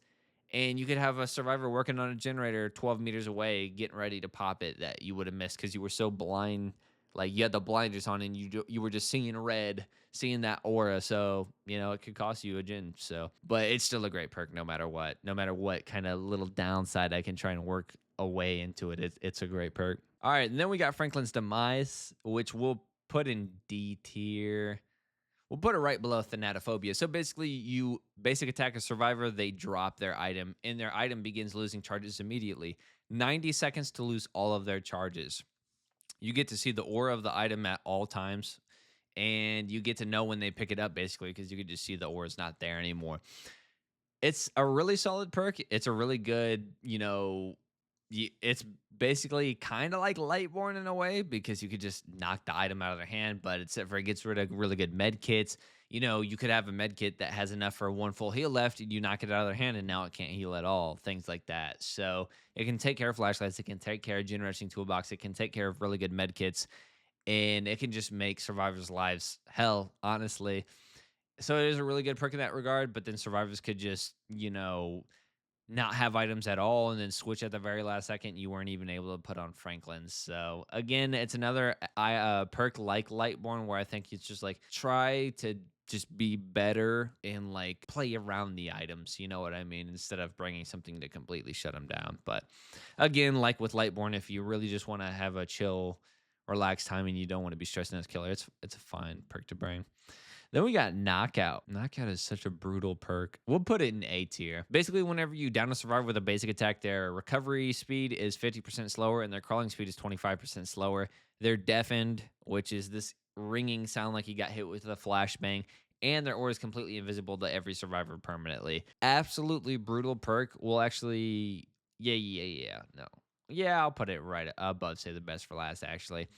S1: And you could have a survivor working on a generator 12 meters away, getting ready to pop it, that you would have missed because you were so blind. Like, you had the blinders on and you were just seeing red, seeing that aura. So, it could cost you a gen. So, but it's still a great perk no matter what. No matter what kind of little downside I can try and work a way into it, it's a great perk. All right. And then we got Franklin's Demise, which we'll put in D tier. We'll put it right below Thanatophobia. So basically, you basic attack a survivor, they drop their item, and their item begins losing charges immediately. 90 seconds to lose all of their charges. You get to see the aura of the item at all times, and you get to know when they pick it up, basically, because you can just see the aura's not there anymore. It's a really solid perk. It's a really good, it's basically kind of like Lightborn in a way, because you could just knock the item out of their hand, but except for it gets rid of really good med kits. You could have a med kit that has enough for one full heal left, and you knock it out of their hand, and now it can't heal at all. Things like that. So it can take care of flashlights. It can take care of generating toolbox. It can take care of really good med kits, and it can just make survivors' lives hell, honestly. So it is a really good perk in that regard, but then survivors could just, not have items at all and then switch at the very last second. You weren't even able to put on Franklin's. So again, it's another perk like Lightborn, where I think it's just like try to just be better and like play around the items. You know what I mean? Instead of bringing something to completely shut them down. But again, like with Lightborn, if you really just want to have a chill, relaxed time and you don't want to be stressing as killer, it's a fine perk to bring. Then we got Knockout. Knockout is such a brutal perk. We'll put it in A tier. Basically, whenever you down a survivor with a basic attack, their recovery speed is 50% slower and their crawling speed is 25% slower. They're deafened, which is this ringing sound like you got hit with a flashbang, and their aura is completely invisible to every survivor permanently. Absolutely brutal perk. Will actually, yeah. No. Yeah, I'll put it right above, say the best for last, actually.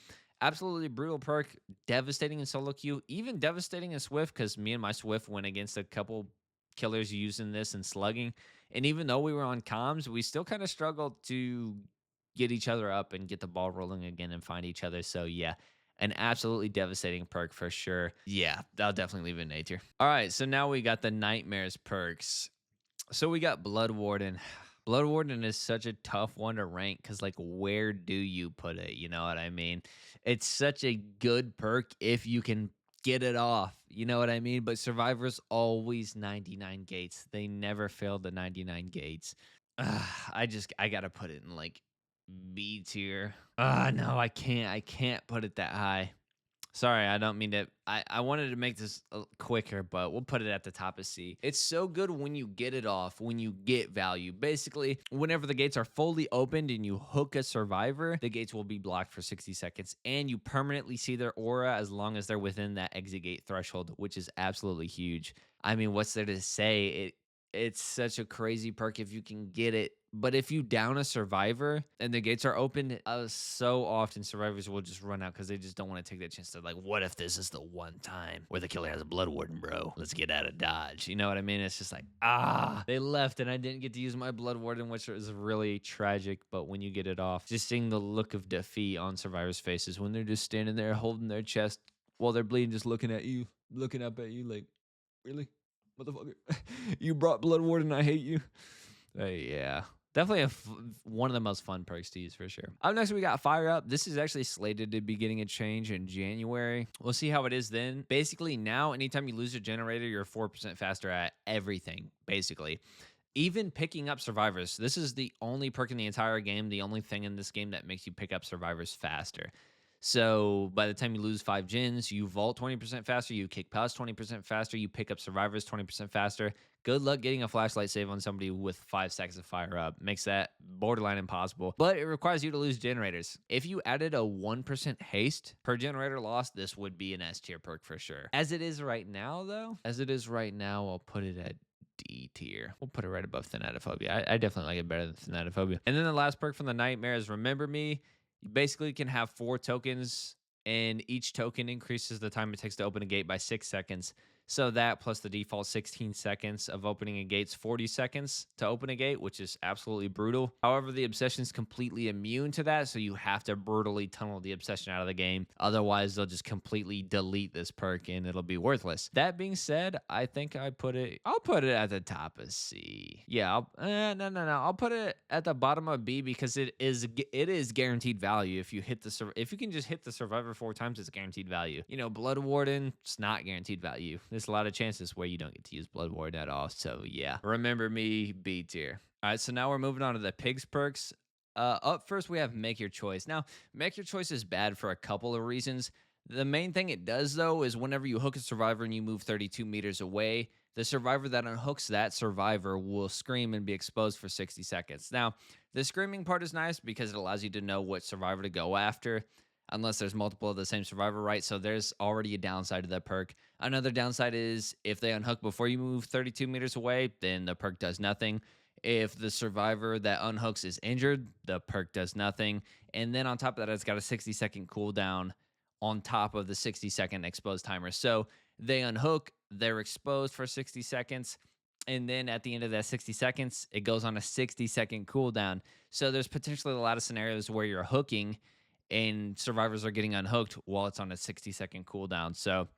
S1: Absolutely brutal perk, devastating in solo queue, even devastating in Swift, because me and my Swift went against a couple killers using this and slugging. And even though we were on comms, we still kind of struggled to get each other up and get the ball rolling again and find each other. So, yeah, an absolutely devastating perk for sure. Yeah, I'll definitely leave it in A tier. All right, so now we got the Nightmares perks. So we got Blood Warden. Blood Warden is such a tough one to rank because, like, where do you put it? You know what I mean? It's such a good perk if you can get it off. You know what I mean? But Survivor's always 99 gates. They never fail the 99 gates. I got to put it in, like, B tier. Ah, no, I can't put it that high. Sorry, I don't mean to. I wanted to make this quicker, but we'll put it at the top of C. It's so good when you get it off, when you get value. Basically, whenever the gates are fully opened and you hook a survivor, the gates will be blocked for 60 seconds and you permanently see their aura as long as they're within that exit gate threshold, which is absolutely huge. I mean, what's there to say? It's such a crazy perk if you can get it. But if you down a survivor and the gates are open, so often survivors will just run out because they just don't want to take that chance. They're like, what if this is the one time where the killer has a blood warden, bro? Let's get out of Dodge. You know what I mean? It's just like, they left and I didn't get to use my blood warden, which is really tragic. But when you get it off, just seeing the look of defeat on survivors' faces when they're just standing there holding their chest while they're bleeding, just looking at you, looking up at you like, really? Motherfucker. You brought blood warden, I hate you. Yeah. Definitely one of the most fun perks to use for sure. Up next, we got Fire Up. This is actually slated to be getting a change in January. We'll see how it is then. Basically, now, anytime you lose a generator, you're 4% faster at everything, basically. Even picking up survivors. This is the only perk in the entire game, the only thing in this game that makes you pick up survivors faster. So by the time you lose 5 gens, you vault 20% faster, you kick pus 20% faster, you pick up survivors 20% faster. Good luck getting a flashlight save on somebody with 5 seconds of Fire Up. Makes that borderline impossible, but it requires you to lose generators. If you added a 1% haste per generator lost, this would be an S tier perk for sure. As it is right now, though, I'll put it at D tier. We'll put it right above Thanatophobia. I definitely like it better than Thanatophobia. And then the last perk from the Nightmare is Remember Me. You basically can have 4 tokens, and each token increases the time it takes to open a gate by 6 seconds. So that plus the default 16 seconds of opening a gate's 40 seconds to open a gate, which is absolutely brutal. However, the obsession is completely immune to that, so you have to brutally tunnel the obsession out of the game. Otherwise, they'll just completely delete this perk and it'll be worthless. That being said, I think I'll put it at the top of C. Yeah, no. I'll put it at the bottom of B because it is guaranteed value. If you can just hit the survivor 4 times, it's guaranteed value. You know, Blood Warden, it's not guaranteed value. There's a lot of chances where you don't get to use Blood Warden at all. So yeah, Remember Me, B tier. All right, so now we're moving on to the pigs perks. Up first, we have Make Your Choice. Now, Make Your Choice is bad for a couple of reasons. The main thing it does, though, is whenever you hook a survivor and you move 32 meters away, the survivor that unhooks that survivor will scream and be exposed for 60 seconds. Now, the screaming part is nice because it allows you to know what survivor to go after, unless there's multiple of the same survivor, right? So there's already a downside to that perk. Another downside is if they unhook before you move 32 meters away, then the perk does nothing. If the survivor that unhooks is injured, the perk does nothing. And then on top of that, it's got a 60-second cooldown on top of the 60-second exposed timer. So they unhook, they're exposed for 60 seconds. And then at the end of that 60 seconds, it goes on a 60-second cooldown. So there's potentially a lot of scenarios where you're hooking and survivors are getting unhooked while it's on a 60-second cooldown. So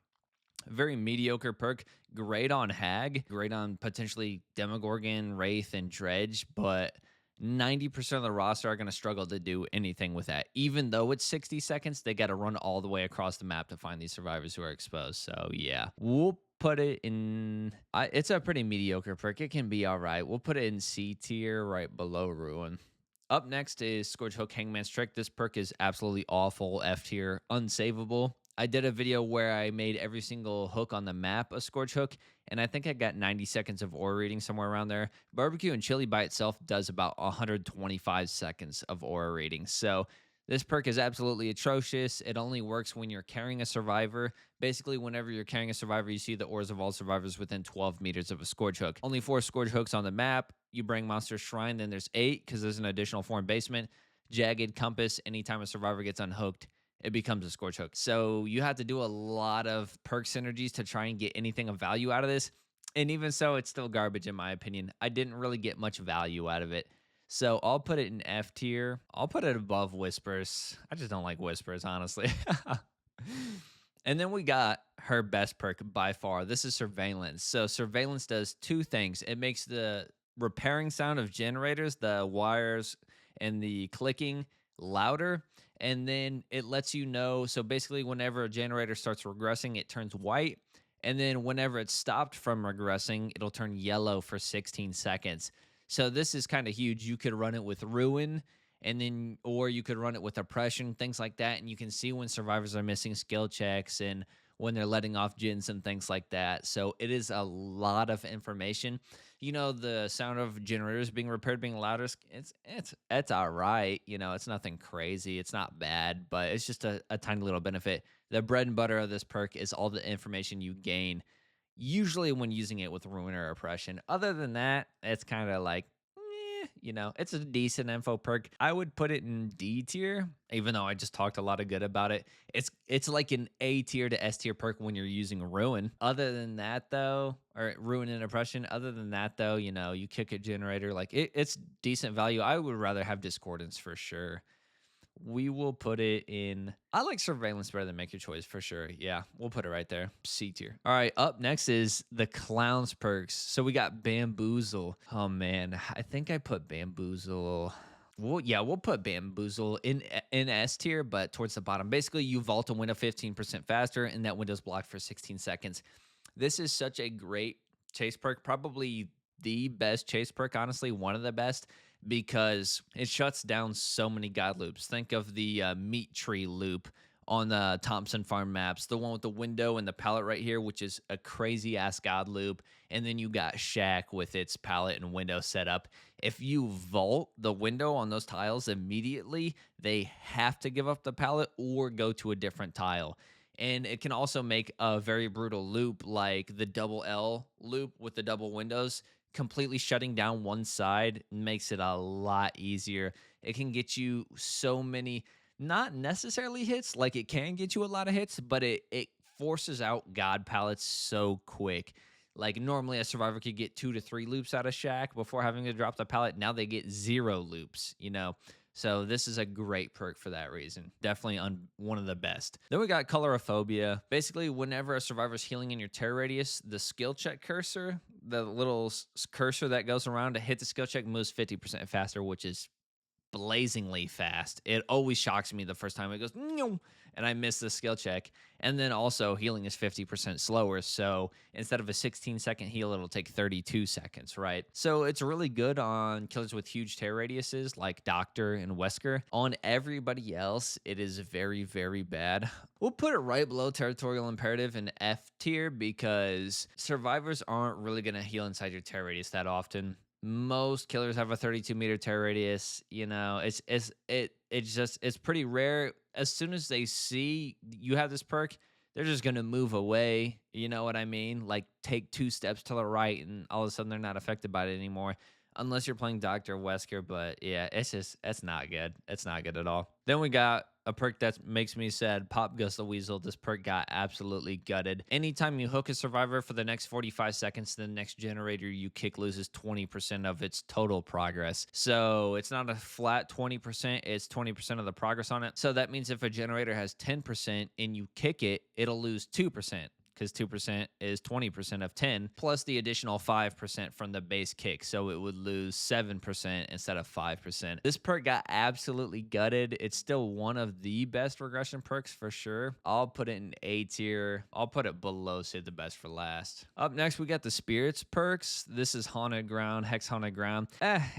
S1: very mediocre perk. Great on Hag, great on potentially Demogorgon, Wraith, and Dredge, but 90% of the roster are going to struggle to do anything with that. Even though it's 60 seconds, they got to run all the way across the map to find these survivors who are exposed. So yeah, we'll put it in. It's a pretty mediocre perk. It can be all right. We'll put it in C tier right below Ruin. Up next is Scourge Hook Hangman's Trick. This perk is absolutely awful, F tier, unsavable. I did a video where I made every single hook on the map a Scourge Hook, and I think I got 90 seconds of aura reading somewhere around there. Barbecue and Chili by itself does about 125 seconds of aura reading. So this perk is absolutely atrocious. It only works when you're carrying a survivor. Basically, whenever you're carrying a survivor, you see the auras of all survivors within 12 meters of a Scourge Hook. Only 4 Scourge Hooks on the map. You bring Monster Shrine, then there's 8 because there's an additional 4 in basement. Jagged Compass, anytime a survivor gets unhooked, it becomes a Scourge Hook. So you have to do a lot of perk synergies to try and get anything of value out of this. And even so, it's still garbage in my opinion. I didn't really get much value out of it. So I'll put it in F tier. I'll put it above Whispers. I just don't like Whispers, honestly. And then we got her best perk by far. This is Surveillance. So Surveillance does 2 things. It makes the repairing sound of generators, the wires and the clicking, louder. And then it lets you know. So basically, whenever a generator starts regressing, it turns white. And then whenever it's stopped from regressing, it'll turn yellow for 16 seconds. So this is kind of huge. You could run it with Ruin, And then, or you could run it with oppression, things like that. And you can see when survivors are missing skill checks and when they're letting off gins and things like that. So it is a lot of information. The sound of generators being repaired being louder, it's all right. It's nothing crazy. It's not bad, but it's just a tiny little benefit. The bread and butter of this perk is all the information you gain, usually when using it with ruin or oppression. Other than that, it's kind of like, it's a decent info perk. I would put it in D tier, even though I just talked a lot of good about it. It's like an A tier to S tier perk when you're using ruin. Other than that, though, or ruin and oppression. Other than that, though, you kick a generator, like it's decent value. I would rather have discordance for sure. We will put it in. I like surveillance better than make your choice for sure. Yeah, we'll put it right there. C tier. All right, up next is the clowns perks. So we got bamboozle. Oh man, I think I put bamboozle. Well, yeah, we'll put bamboozle in S tier, but towards the bottom. Basically, you vault a window 15% faster, and that window's blocked for 16 seconds. This is such a great chase perk, probably the best chase perk, honestly, one of the best, because it shuts down so many god loops. Think of the meat tree loop on the Thompson Farm maps, the one with the window and the pallet right here, which is a crazy ass god loop. And then you got Shack with its pallet and window setup. If you vault the window on those tiles immediately, they have to give up the pallet or go to a different tile. And it can also make a very brutal loop like the double L loop with the double windows. Completely shutting down one side makes it a lot easier. It can get you so many, not necessarily hits, like it can get you a lot of hits, but it forces out god pallets so quick. Like normally a survivor could get 2 to 3 loops out of Shack before having to drop the pallet. Now they get 0 loops. So this is a great perk for that reason. Definitely one of the best. Then we got Colorophobia. Basically, whenever a survivor's healing in your terror radius, the skill check cursor, the little cursor that goes around to hit the skill check, moves 50% faster, which is blazingly fast. It always shocks me the first time it goes, "Nyong," and I miss the skill check. And then also healing is 50% slower. So instead of a 16-second heal, it'll take 32 seconds, right? So it's really good on killers with huge tear radiuses like Doctor and Wesker. On everybody else, it is very, very bad. We'll put it right below Territorial Imperative in F tier because survivors aren't really going to heal inside your tear radius that often. Most killers have a 32-meter tear radius. It's pretty rare. As soon as they see you have this perk, they're just gonna move away. You know what I mean? Like take 2 steps to the right, and all of a sudden they're not affected by it anymore. Unless you're playing Dr. Wesker, but yeah, it's not good. It's not good at all. Then we got a perk that makes me sad, Pop Gus the Weasel. This perk got absolutely gutted. Anytime you hook a survivor for the next 45 seconds, the next generator you kick loses 20% of its total progress. So it's not a flat 20%, it's 20% of the progress on it. So that means if a generator has 10% and you kick it, it'll lose 2%. Because 2% is 20% of 10, plus the additional 5% from the base kick. So it would lose 7% instead of 5%. This perk got absolutely gutted. It's still one of the best regression perks for sure. I'll put it in A tier. I'll put it below Save the Best for last. Up next, we got the Spirits perks. This is Haunted Ground, Hex Haunted Ground.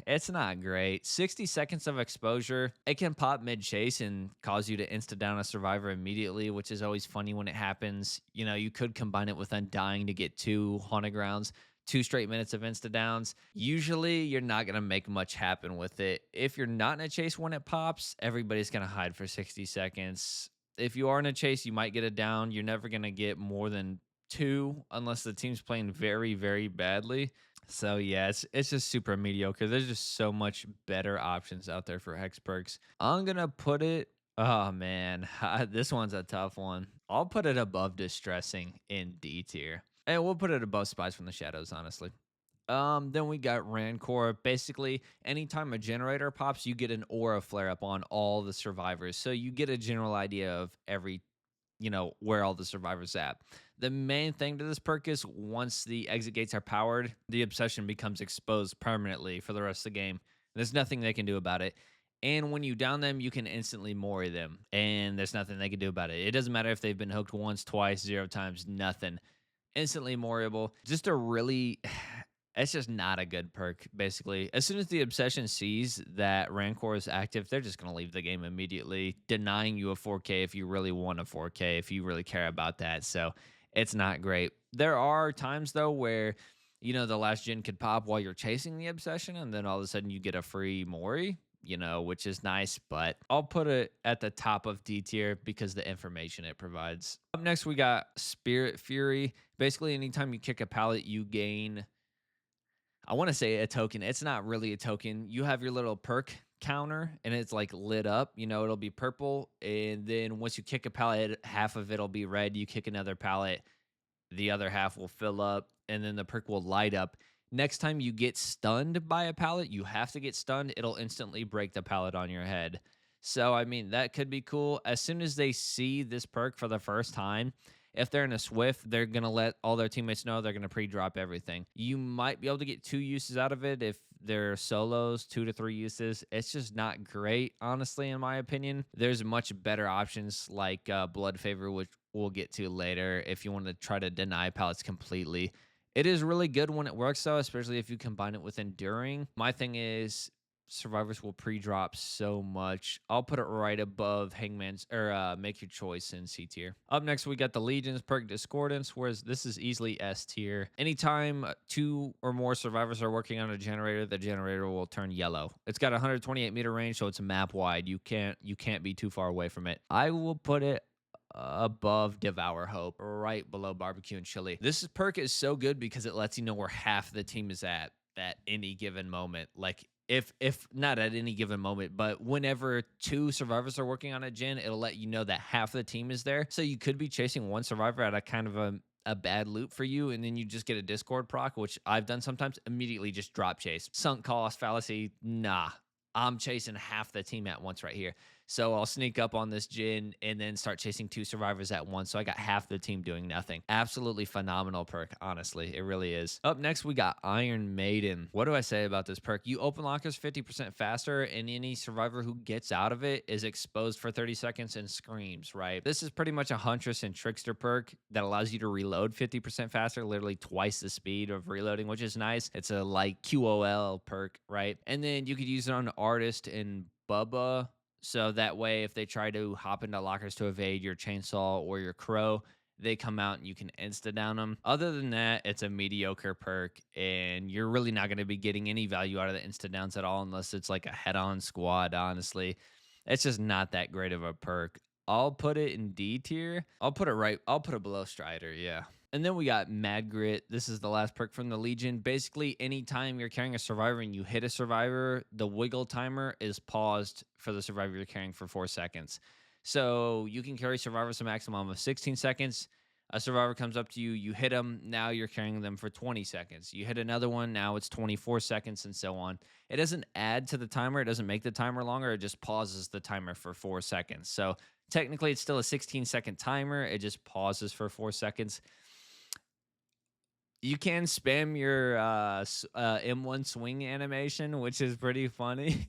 S1: It's not great. 60 seconds of exposure. It can pop mid-chase and cause you to insta-down a survivor immediately, which is always funny when it happens. You could combine it with Undying to get 2 Haunted Grounds, 2 straight minutes of insta downs. Usually, you're not going to make much happen with it. If you're not in a chase when it pops, everybody's going to hide for 60 seconds. If you are in a chase, you might get a down. You're never going to get more than 2 unless the team's playing very, very badly. So yeah, it's just super mediocre. There's just so much better options out there for hex perks. I'm going to put it. Oh man, this one's a tough one. I'll put it above Distressing in D tier. And we'll put it above Spies from the Shadows, honestly. Then we got Rancor. Basically, anytime a generator pops, you get an aura flare up on all the survivors. So you get a general idea of where all the survivors at. The main thing to this perk is once the exit gates are powered, the obsession becomes exposed permanently for the rest of the game. There's nothing they can do about it. And when you down them, you can instantly mori them. And there's nothing they can do about it. It doesn't matter if they've been hooked once, twice, 0 times, nothing. Instantly moriable. Just a really It's just not a good perk, basically. As soon as the Obsession sees that Rancor is active, they're just going to leave the game immediately, denying you a 4K if you really want a 4K, if you really care about that. So it's not great. There are times, though, where, the last gen could pop while you're chasing the Obsession, and then all of a sudden you get a free Mori, which is nice, but I'll put it at the top of D tier because the information it provides. Up next, we got Spirit Fury. Basically, anytime you kick a pallet, you gain, I want to say, a token. It's not really a token. You have your little perk counter and it's like lit up. It'll be purple. And then once you kick a pallet, half of it'll be red. You kick another pallet, the other half will fill up, and then the perk will light up. Next time you get stunned by a pallet, you have to get stunned. It'll instantly break the pallet on your head. So, I mean, that could be cool. As soon as they see this perk for the first time, if they're in a Swift, they're going to let all their teammates know they're going to pre drop everything. You might be able to get 2 uses out of it if they're solos, 2 to 3 uses. It's just not great, honestly, in my opinion. There's much better options like Blood Favor, which we'll get to later if you want to try to deny pallets completely. It is really good when it works, though, especially if you combine it with Enduring. My thing is, survivors will pre-drop so much. I'll put it right above Hangman's or Make Your Choice in C tier. Up next, we got the Legion's perk Discordance, whereas this is easily S tier. Anytime 2 or more survivors are working on a generator, the generator will turn yellow. It's got 128-meter range, so it's map wide. You can't be too far away from it. I will put it above Devour Hope, right below Barbecue and Chili. This perk is so good because it lets you know where half the team is at any given moment. Like, if not at any given moment, but whenever 2 survivors are working on a gen, it'll let you know that half the team is there. So you could be chasing one survivor at a kind of a bad loop for you, and then you just get a Discord proc, which I've done sometimes. Immediately just drop chase. Sunk cost fallacy. Nah, I'm chasing half the team at once right here. So I'll sneak up on this gen and then start chasing 2 survivors at once. So I got half the team doing nothing. Absolutely phenomenal perk, honestly. It really is. Up next, we got Iron Maiden. What do I say about this perk? You open lockers 50% faster, and any survivor who gets out of it is exposed for 30 seconds and screams, right? This is pretty much a Huntress and Trickster perk that allows you to reload 50% faster, literally twice the speed of reloading, which is nice. It's a like QOL perk, right? And then you could use it on Artist and Bubba. So that way, if they try to hop into lockers to evade your chainsaw or your crow, they come out and you can insta down them. Other than that, it's a mediocre perk, and you're really not going to be getting any value out of the insta downs at all unless it's like a head on squad, honestly. It's just not that great of a perk. I'll put it in D tier. I'll put it below Strider, yeah. And then we got Mad Grit. This is the last perk from the Legion. Basically, anytime you're carrying a survivor and you hit a survivor, the wiggle timer is paused for the survivor you're carrying for 4 seconds. So you can carry survivors a maximum of 16 seconds. A survivor comes up to you, you hit them, now you're carrying them for 20 seconds. You hit another one, now it's 24 seconds, and so on. It doesn't add to the timer, it doesn't make the timer longer, it just pauses the timer for 4 seconds. So technically, it's still a 16-second timer, it just pauses for 4 seconds. You can spam your M1 swing animation, which is pretty funny.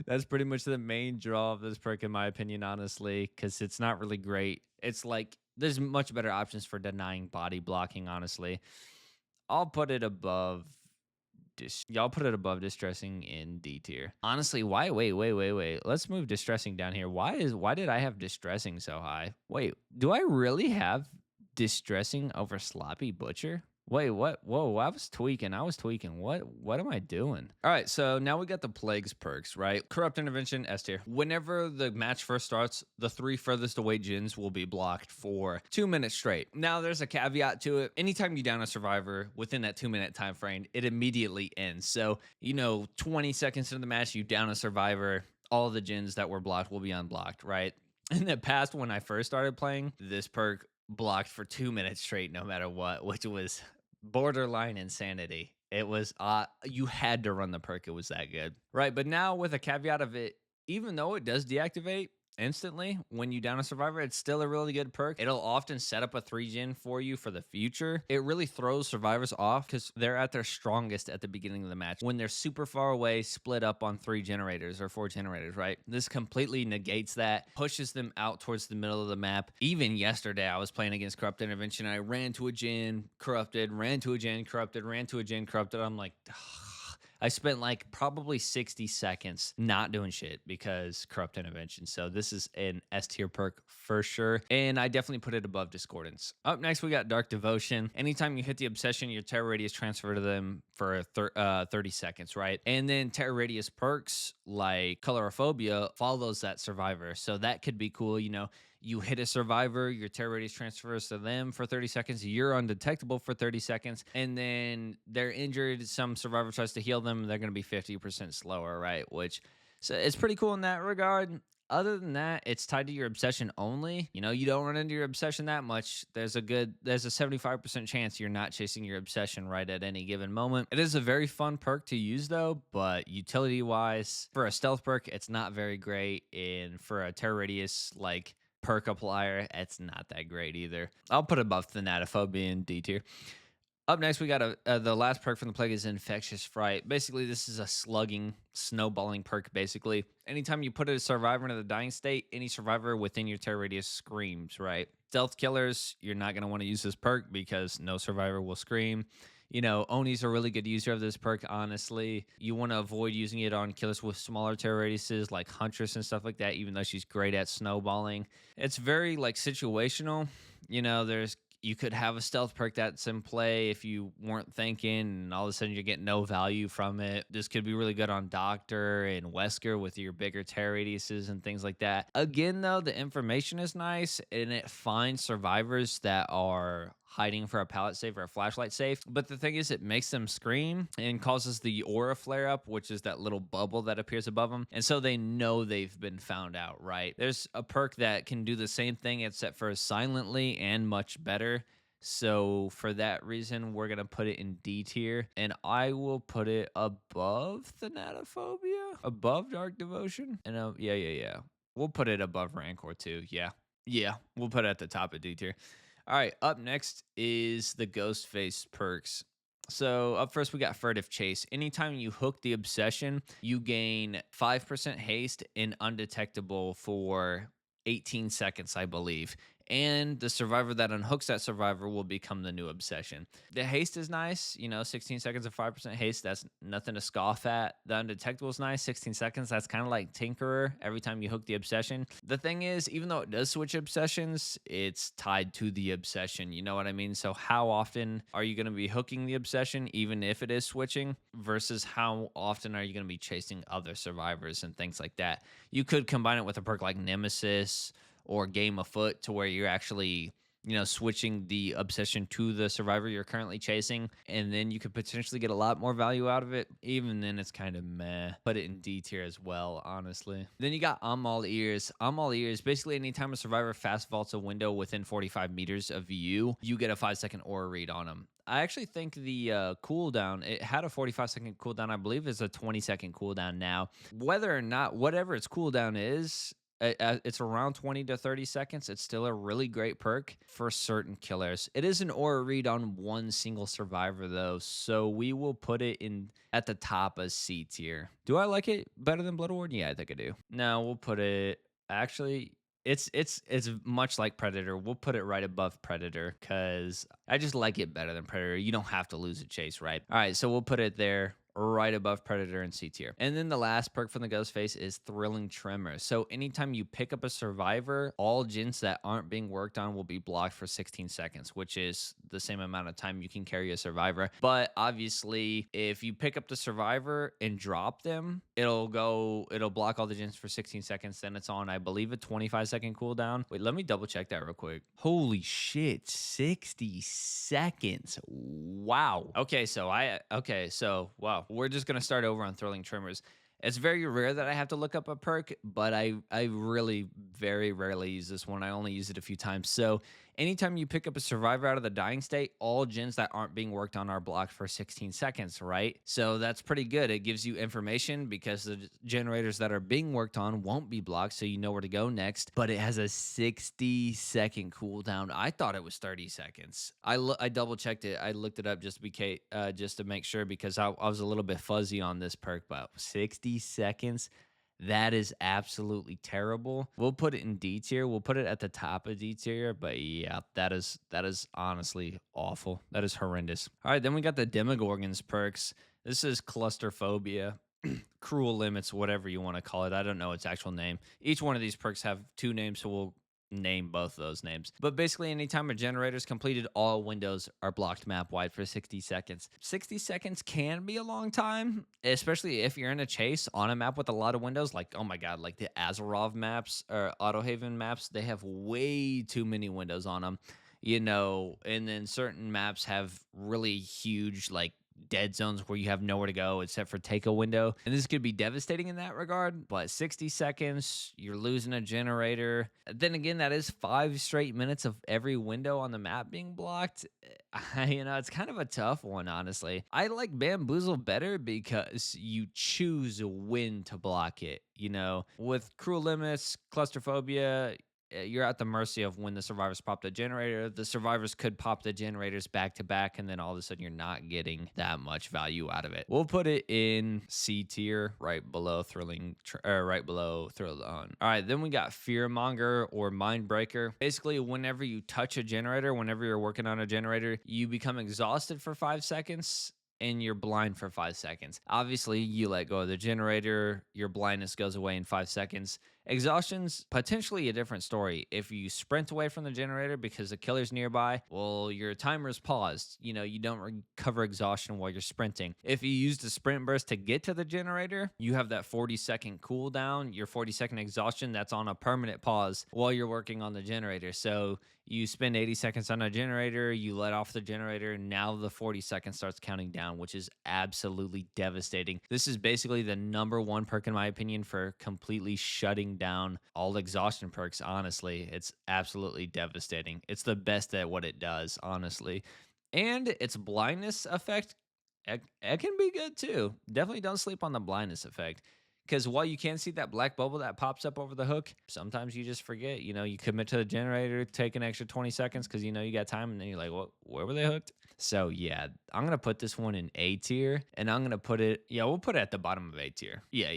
S1: That's pretty much the main draw of this perk, in my opinion, honestly, because it's not really great. It's like there's much better options for denying body blocking, honestly. I'll put it above y'all put it above distressing in D tier. Honestly, why? Wait. Let's move distressing down here. Why did I have distressing so high? Wait, do I really have distressing over sloppy butcher? Wait, what? Whoa, I was tweaking. What am I doing? All right, so now we got the plagues perks, right? Corrupt intervention, S tier. Whenever the match first starts, the 3 furthest away gens will be blocked for 2 minutes straight. Now there's a caveat to it. Anytime you down a survivor within that 2-minute time frame, it immediately ends. So, 20 seconds into the match, you down a survivor, all the gens that were blocked will be unblocked, right? In the past, when I first started playing, this perk blocked for 2 minutes straight no matter what, which was borderline insanity. It was you had to run the perk, it was that good, right? But now with a caveat of it, even though it does deactivate, instantly when you down a survivor. It's still a really good perk. It'll often set up a 3 gen for you for the future. It really throws survivors off because they're at their strongest at the beginning of the match when they're super far away, split up on 3 generators or 4 generators, right? This completely negates that, pushes them out towards the middle of the map. Even yesterday, I was playing against Corrupt Intervention. I ran to a gen, corrupted, ran to a gen, corrupted, ran to a gen, corrupted. I'm like, I spent like probably 60 seconds not doing shit because Corrupt Intervention. So this is an S tier perk for sure. And I definitely put it above Discordance. Up next, we got Dark Devotion. Anytime you hit the Obsession, your Terror Radius transfer to them for 30 seconds, right? And then Terror Radius perks like Colorophobia follows that survivor. So that could be cool, you know. You hit a survivor, your terror radius transfers to them for 30 seconds, you're undetectable for 30 seconds, and then they're injured. Some survivor tries to heal them, they're going to be 50% slower, right? Which, so it's pretty cool in that regard. Other than that, it's tied to your obsession only. You know, you don't run into your obsession that much. There's a 75% chance you're not chasing your obsession right at any given moment. It is a very fun perk to use though, but utility wise, for a stealth perk, it's not very great. And for a terror radius, like perk applier, it's not that great either. I'll put above Thanatophobia in D tier. Up next, we got the last perk from the plague is Infectious Fright. Basically, this is a slugging, snowballing perk, basically. Anytime you put a survivor into the dying state, any survivor within your terror radius screams, right? Stealth killers, you're not going to want to use this perk because no survivor will scream. You know, Oni's a really good user of this perk, honestly. You want to avoid using it on killers with smaller terror radiuses like Huntress and stuff like that, even though she's great at snowballing. It's very, like, situational. You know, you could have a stealth perk that's in play if you weren't thinking, and all of a sudden you get no value from it. This could be really good on Doctor and Wesker with your bigger terror radiuses and things like that. Again, though, the information is nice, and it finds survivors that are hiding for a pallet safe or a flashlight safe. But the thing is, it makes them scream and causes the aura flare up, which is that little bubble that appears above them. And so they know they've been found out, right? There's a perk that can do the same thing, except for silently and much better. So for that reason, we're going to put it in D tier. And I will put it above Thanatophobia, above Dark Devotion. And yeah. We'll put it above Rancor too. Yeah. We'll put it at the top of D tier. All right, up next is the Ghostface perks. So up first, we got Furtive Chase. Anytime you hook the Obsession, you gain 5% haste and undetectable for 18 seconds, I believe. And the survivor that unhooks that survivor will become the new Obsession. The haste is nice, 16 seconds of 5% haste. That's nothing to scoff at. The undetectable is nice, 16 seconds. That's kind of like Tinkerer every time you hook the Obsession. The thing is, even though it does switch obsessions, it's tied to the Obsession. You know what I mean? So how often are you going to be hooking the Obsession, even if it is switching, versus how often are you going to be chasing other survivors and things like that? You could combine it with a perk like Nemesis or Game Afoot to where you're actually, switching the obsession to the survivor you're currently chasing, and then you could potentially get a lot more value out of it. Even then, it's kind of meh. Put it in D tier as well, honestly. Then you got I'm All Ears. I'm All Ears, basically anytime a survivor fast vaults a window within 45 meters of you get a 5-second aura read on them. I actually think the cooldown, it had a 45-second cooldown. I believe it's a 20-second cooldown now. Whether or not, whatever its cooldown is, it's around 20 to 30 seconds. It's still a really great perk for certain killers. It is an aura read on one single survivor, though, so we will put it in at the top as C tier. Do I like it better than Blood Warden? Yeah, I think I do. No, we'll put it... Actually... It's much like Predator. We'll put it right above Predator because I just like it better than Predator. You don't have to lose a chase, right? All right, so we'll put it there right above Predator and C tier. And then the last perk from the Ghostface is Thrilling Tremor. So anytime you pick up a survivor, all gens that aren't being worked on will be blocked for 16 seconds, which is the same amount of time you can carry a survivor. But obviously, if you pick up the survivor and drop them, it'll block all the gens for 16 seconds. Then it's on, I believe, a 25-second cooldown. Wait, let me double check that real quick. Holy shit, 60 seconds. Wow. Okay, so wow. We're just going to start over on Thrilling Tremors. It's very rare that I have to look up a perk, but I really very rarely use this one. I only use it a few times. So anytime you pick up a survivor out of the dying state, all gens that aren't being worked on are blocked for 16 seconds, right? So that's pretty good. It gives you information because the generators that are being worked on won't be blocked, so you know where to go next. But it has a 60-second cooldown. I thought it was 30 seconds. I double checked it. I looked it up just to make sure because I was a little bit fuzzy on this perk, but 60 seconds. That is absolutely terrible. We'll put it in D tier. We'll put it at the top of D tier, but yeah, that is honestly awful. That is horrendous. All right, then we got the Demogorgons perks. This is Clusterphobia, Cruel Limits, whatever you want to call it. I don't know its actual name. Each one of these perks have two names, so we'll name both of those names. But basically, anytime a generator is completed, all windows are blocked map wide for 60 seconds. 60 seconds can be a long time, especially if you're in a chase on a map with a lot of windows. Like, oh my God, like the Azarov maps or Autohaven maps, they have way too many windows on them. And then certain maps have really huge, like, dead zones where you have nowhere to go except for take a window. And this could be devastating in that regard, but 60 seconds, you're losing a generator. Then again, that is 5 straight minutes of every window on the map being blocked. It's kind of a tough one, honestly. I like Bamboozle better because you choose when to block it. With Cruel Limits, Clusterphobia, you're at the mercy of when the survivors pop the generator. The survivors could pop the generators back to back, and then all of a sudden you're not getting that much value out of it. We'll put it in C tier, right below right below Thrill On. All right, then we got Fearmonger or Mindbreaker. Basically, whenever you touch a generator, whenever you're working on a generator, you become exhausted for 5 seconds and you're blind for 5 seconds. Obviously, you let go of the generator, your blindness goes away in 5 seconds. Exhaustion's potentially a different story. If you sprint away from the generator because the killer's nearby, well, your timer's paused. You don't recover exhaustion while you're sprinting. If you use the sprint burst to get to the generator, you have that 40-second cooldown, your 40-second exhaustion that's on a permanent pause while you're working on the generator. So you spend 80 seconds on a generator, you let off the generator, and now the 40 seconds starts counting down, which is absolutely devastating. This is basically the number one perk, in my opinion, for completely shutting down all exhaustion perks, honestly. It's absolutely devastating. It's the best at what it does, honestly. And its blindness effect, it can be good too. Definitely don't sleep on the blindness effect. Because while you can see that black bubble that pops up over the hook, sometimes you just forget. You commit to the generator, take an extra 20 seconds because you got time, and then you're like, "What? Where were they hooked?" So yeah, I'm gonna put this one in A tier, and I'm gonna put it. Yeah, we'll put it at the bottom of A tier. Yeah.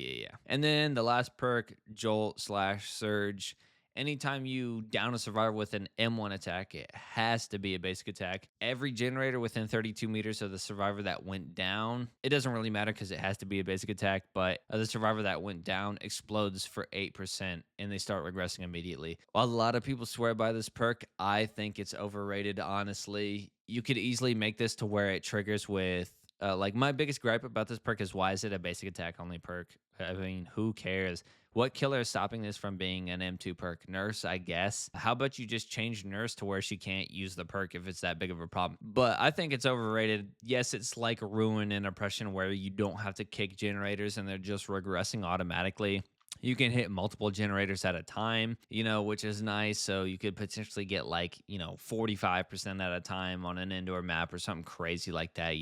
S1: And then the last perk, Jolt/Surge. Anytime you down a survivor with an M1 attack, it has to be a basic attack. Every generator within 32 meters of the survivor that went down, it doesn't really matter because it has to be a basic attack, but the survivor that went down explodes for 8% and they start regressing immediately. While a lot of people swear by this perk, I think it's overrated, honestly. You could easily make this to where it triggers with like my biggest gripe about this perk is why is it a basic attack only perk? I mean, who cares? What killer is stopping this from being an M2 perk? Nurse, I guess. How about you just change Nurse to where she can't use the perk if it's that big of a problem? But I think it's overrated. Yes, it's like Ruin and Oppression where you don't have to kick generators and they're just regressing automatically. You can hit multiple generators at a time, which is nice. So you could potentially get 45% at a time on an indoor map or something crazy like that.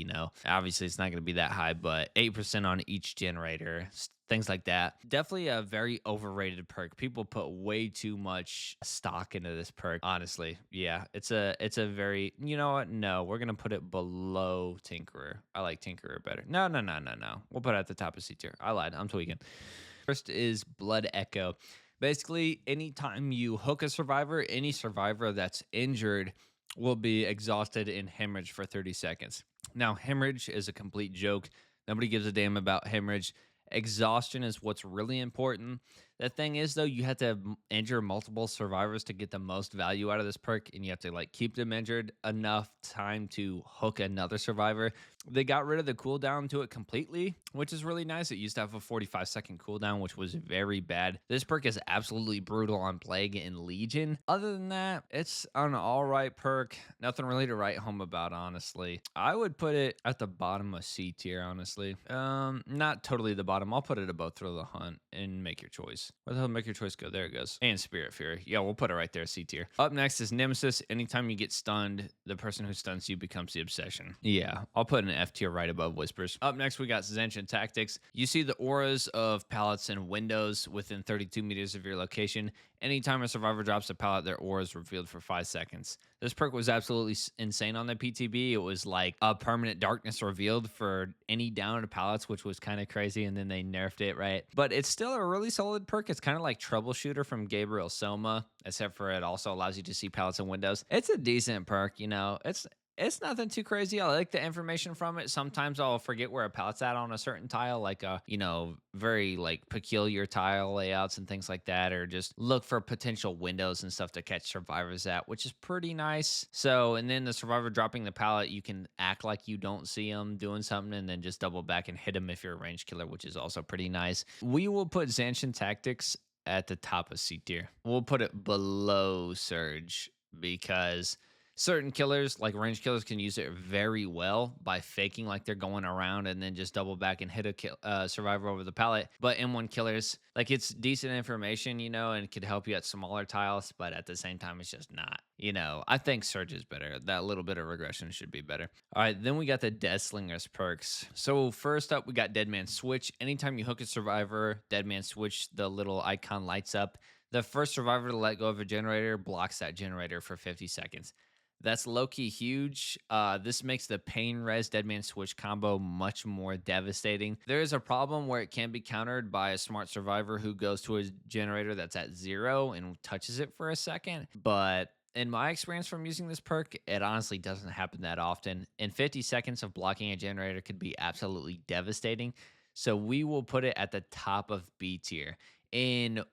S1: Obviously, it's not going to be that high, but 8% on each generator, things like that. Definitely a very overrated perk. People put way too much stock into this perk, honestly. Yeah, it's a very, you know what? No, we're going to put it below Tinkerer. I like Tinkerer better. No. We'll put it at the top of C tier. I lied. I'm tweaking. First is Blood Echo. Basically, anytime you hook a survivor, any survivor that's injured will be exhausted and hemorrhage for 30 seconds. Now, hemorrhage is a complete joke. Nobody gives a damn about hemorrhage. Exhaustion is what's really important. The thing is, though, you have to injure multiple survivors to get the most value out of this perk, and you have to like keep them injured enough time to hook another survivor. They got rid of the cooldown to it completely, which is really nice. It used to have a 45-second cooldown, which was very bad. This perk is absolutely brutal on Plague and Legion. Other than that, it's an all right perk. Nothing really to write home about, honestly. I would put it at the bottom of C tier, honestly. Not totally the bottom. I'll put it above Thrill of the Hunt and Make Your Choice. Where the hell did Make Your Choice go? There it goes. And Spirit Fury. Yeah, we'll put it right there, C tier. Up next is Nemesis. Anytime you get stunned, the person who stuns you becomes the obsession. Yeah, I'll put an F tier right above Whispers. Up next, we got Zancian Tactics. You see the auras of pallets and windows within 32 meters of your location. Anytime a survivor drops a pallet, their aura is revealed for 5 seconds. This perk was absolutely insane on the PTB. It was like a permanent darkness revealed for any downed pallets, which was kind of crazy, and then they nerfed it, right? But it's still a really solid perk. It's kind of like Troubleshooter from Gabriel Soma, except for it also allows you to see pallets and windows. It's a decent perk, you know. It's nothing too crazy. I like the information from it. Sometimes I'll forget where a pallet's at on a certain tile, like very like peculiar tile layouts and things like that, or just look for potential windows and stuff to catch survivors at, which is pretty nice. So, and then the survivor dropping the pallet, you can act like you don't see them doing something and then just double back and hit them if you're a range killer, which is also pretty nice. We will put Zancian Tactics at the top of C tier. We'll put it below Surge because certain killers, like range killers, can use it very well by faking like they're going around and then just double back and hit a survivor over the pallet. But M1 killers, like it's decent information, you know, and it could help you at smaller tiles, but at the same time, it's just not. You know, I think Surge is better. That little bit of regression should be better. All right, then we got the Deathslingers perks. So first up, we got Dead Man Switch. Anytime you hook a survivor, Dead Man Switch, the little icon lights up. The first survivor to let go of a generator blocks that generator for 50 seconds. That's low-key huge. This makes the Pain Res Deadman Switch combo much more devastating. There is a problem where it can be countered by a smart survivor who goes to a generator that's at 0 and touches it for a second. But in my experience from using this perk, it honestly doesn't happen that often. And 50 seconds of blocking a generator could be absolutely devastating. So we will put it at the top of B tier. And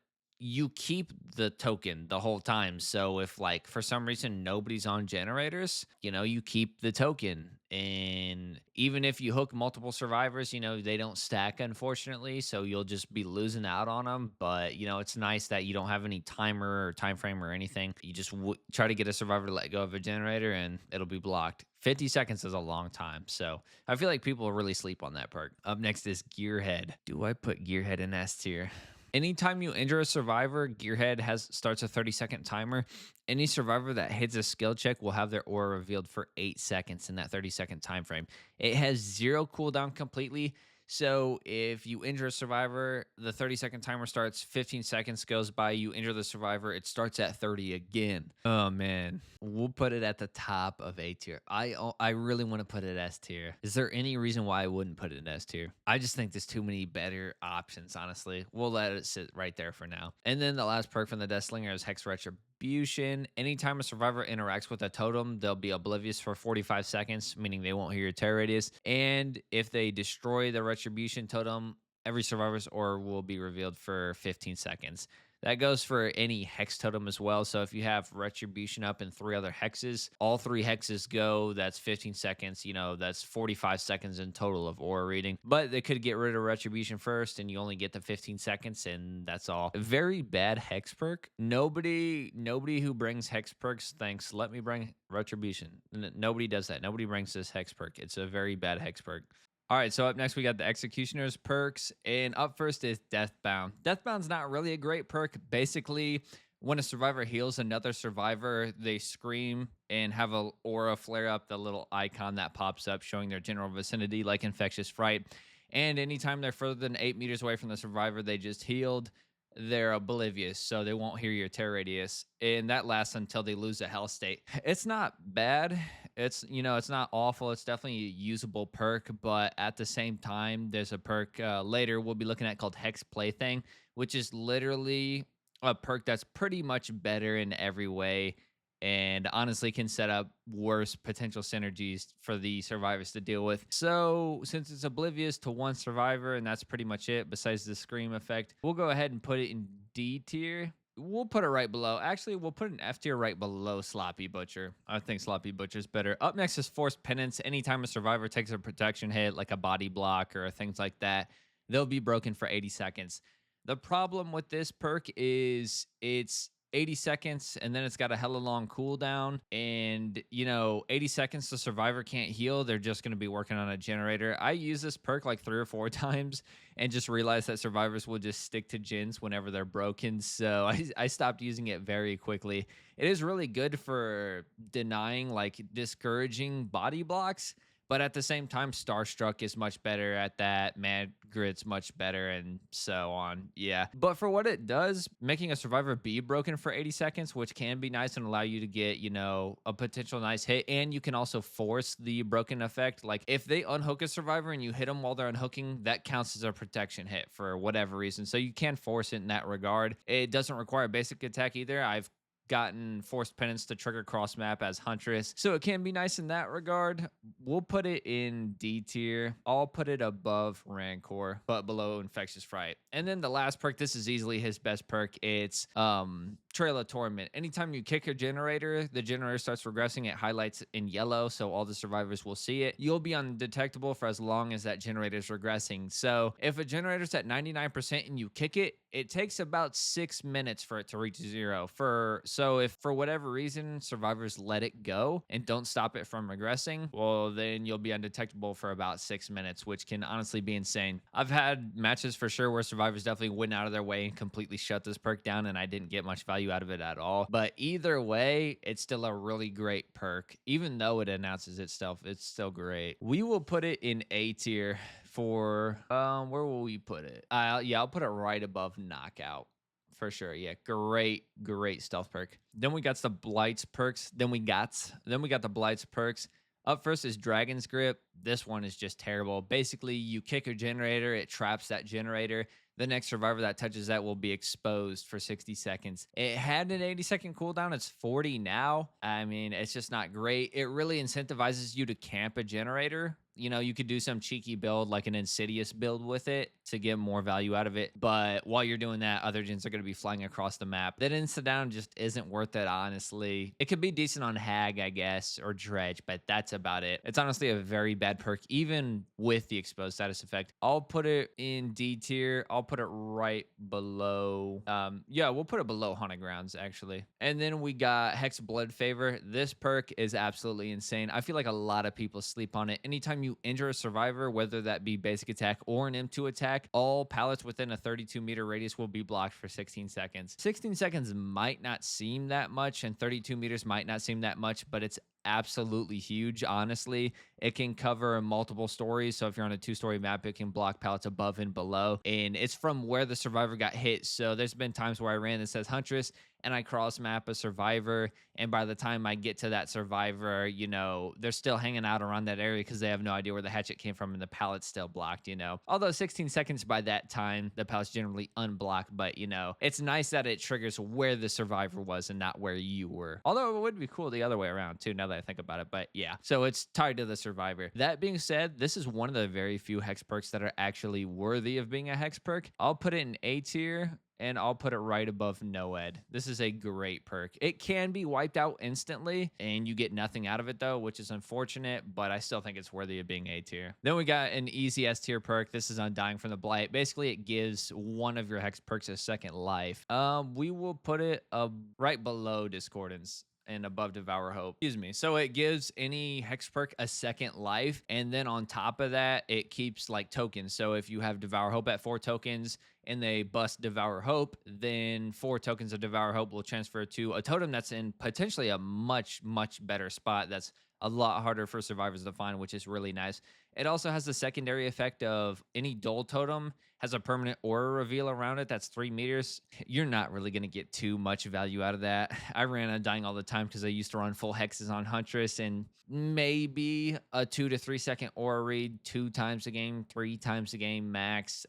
S1: you keep the token the whole time. So if like for some reason nobody's on generators, you know, you keep the token. And even if you hook multiple survivors, you know, they don't stack unfortunately, so you'll just be losing out on them. But, you know, it's nice that you don't have any timer or time frame or anything. You just try to get a survivor to let go of a generator and it'll be blocked. 50 seconds is a long time. So I feel like people really sleep on that perk. Up next is Gearhead. Do I put Gearhead in S tier? Anytime you injure a survivor, Gearhead starts a 30-second timer. Any survivor that hits a skill check will have their aura revealed for 8 seconds in that 30-second time frame. It has 0 cooldown completely. So if you injure a survivor, the 30-second timer starts, 15 seconds goes by, you injure the survivor, it starts at 30 again. Oh, man. We'll put it at the top of A tier. I really want to put it S tier. Is there any reason why I wouldn't put it in S tier? I just think there's too many better options, honestly. We'll let it sit right there for now. And then the last perk from the Deathslinger is Hex Retribution. Anytime a survivor interacts with a totem, they'll be oblivious for 45 seconds, meaning they won't hear your terror radius. And if they destroy the Retribution totem, every survivor's aura will be revealed for 15 seconds. That goes for any hex totem as well. So if you have Retribution up in 3 other hexes, all 3 hexes go. That's 15 seconds. You know, that's 45 seconds in total of aura reading. But they could get rid of Retribution first, and you only get the 15 seconds, and that's all. A very bad hex perk. Nobody who brings hex perks thinks, let me bring Retribution. Nobody does that. Nobody brings this hex perk. It's a very bad hex perk. All right, so up next we got the Executioner's perks, and up first is Deathbound. Deathbound's not really a great perk. Basically, when a survivor heals another survivor, they scream and have a aura flare up, the little icon that pops up showing their general vicinity like Infectious Fright. And anytime they're further than 8 meters away from the survivor they just healed, they're oblivious, so they won't hear your terror radius, and that lasts until they lose a health state. It's not bad. It's, you know, it's not awful. It's definitely a usable perk, but at the same time, there's a perk later we'll be looking at called Hex Plaything, which is literally a perk that's pretty much better in every way and honestly can set up worse potential synergies for the survivors to deal with. So, since it's oblivious to one survivor, and that's pretty much it besides the scream effect, we'll go ahead and put it in D tier. We'll put it right below. Actually, we'll put an F tier right below Sloppy Butcher. I think Sloppy Butcher's better. Up next is Forced Penance. Anytime a survivor takes a protection hit, like a body block or things like that, they'll be broken for 80 seconds. The problem with this perk is it's 80 seconds and then it's got a hella long cooldown. And, 80 seconds the survivor can't heal. They're just going to be working on a generator. I use this perk like 3 or 4 times and just realized that survivors will just stick to gens whenever they're broken. So I stopped using it very quickly. It is really good for denying, like discouraging body blocks. But at the same time, Starstruck is much better at that. Mad Grid's much better, and so on. Yeah. But for what it does, making a survivor be broken for 80 seconds, which can be nice and allow you to get, a potential nice hit. And you can also force the broken effect. Like if they unhook a survivor and you hit them while they're unhooking, that counts as a protection hit for whatever reason. So you can force it in that regard. It doesn't require basic attack either. I've gotten Forced Penance to trigger cross map as Huntress. So it can be nice in that regard. We'll put it in D tier. I'll put it above Rancor, but below Infectious Fright. And then the last perk, this is easily his best perk. It's Trail of Torment. Anytime you kick a generator, the generator starts regressing. It highlights in yellow, so all the survivors will see it. You'll be undetectable for as long as that generator is regressing. So if a generator's at 99% and you kick it, it takes about 6 minutes for it to reach zero. So if for whatever reason survivors let it go and don't stop it from regressing, well then you'll be undetectable for about 6 minutes, which can honestly be insane. I've had matches for sure where survivors definitely went out of their way and completely shut this perk down, and I didn't get much value out of it at all. But either way, it's still a really great perk. Even though it announces itself, it's still great. We will put it in A tier for where will we put it? Yeah, I'll put it right above Knockout for sure. Yeah, great stealth perk. Then we got the Blights perks. Then we got the Blights perks. Up first is Dragon's Grip. This one is just terrible. Basically, you kick a generator, it traps that generator. The next survivor that touches that will be exposed for 60 seconds. It had an 80-second cooldown. It's 40 now. I mean, it's just not great. It really incentivizes you to camp a generator. You could do some cheeky build like an Insidious build with it to get more value out of it. But while you're doing that, other gens are going to be flying across the map. That insta-down just isn't worth it, honestly. It could be decent on Hag, I guess, or Dredge, but that's about it. It's honestly a very bad perk, even with the exposed status effect. I'll put it in D tier. I'll put it right below. Yeah, we'll put it below Haunted Grounds, actually. And then we got Hex Blood Favor. This perk is absolutely insane. I feel like a lot of people sleep on it. Anytime you injure a survivor, whether that be basic attack or an M2 attack, all pallets within a 32-meter radius will be blocked for 16 seconds. 16 seconds might not seem that much, and 32 meters might not seem that much, but it's absolutely huge. Honestly, it can cover multiple stories. So if you're on a 2-story map, it can block pallets above and below, and it's from where the survivor got hit. So there's been times where I ran that says Huntress and I cross map a survivor, and by the time I get to that survivor, they're still hanging out around that area because they have no idea where the hatchet came from and the pallet's still blocked. Although 16 seconds by that time, the pallet's generally unblocked, but it's nice that it triggers where the survivor was and not where you were. Although it would be cool the other way around too, now that I think about it. But yeah, so it's tied to the survivor. That being said, this is one of the very few hex perks that are actually worthy of being a hex perk. I'll put it in A tier, and I'll put it right above Noed. This is a great perk. It can be wiped out instantly, and you get nothing out of it, though, which is unfortunate, but I still think it's worthy of being A tier. Then we got an easy S tier perk. This is Undying from the Blight. Basically, it gives one of your hex perks a second life. We will put it right below Discordance and above Devour Hope. Excuse me. So it gives any hex perk a second life, and then on top of that, it keeps like tokens. So if you have Devour Hope at 4 tokens and they bust Devour Hope, then 4 tokens of Devour Hope will transfer to a totem that's in potentially a much better spot. That's a lot harder for survivors to find, which is really nice. It also has the secondary effect of any dull totem has a permanent aura reveal around it that's 3 meters. You're not really going to get too much value out of that. I ran Undying all the time because I used to run full hexes on Huntress, and maybe a 2 to 3 second aura read 2 times a game, 3 times a game max.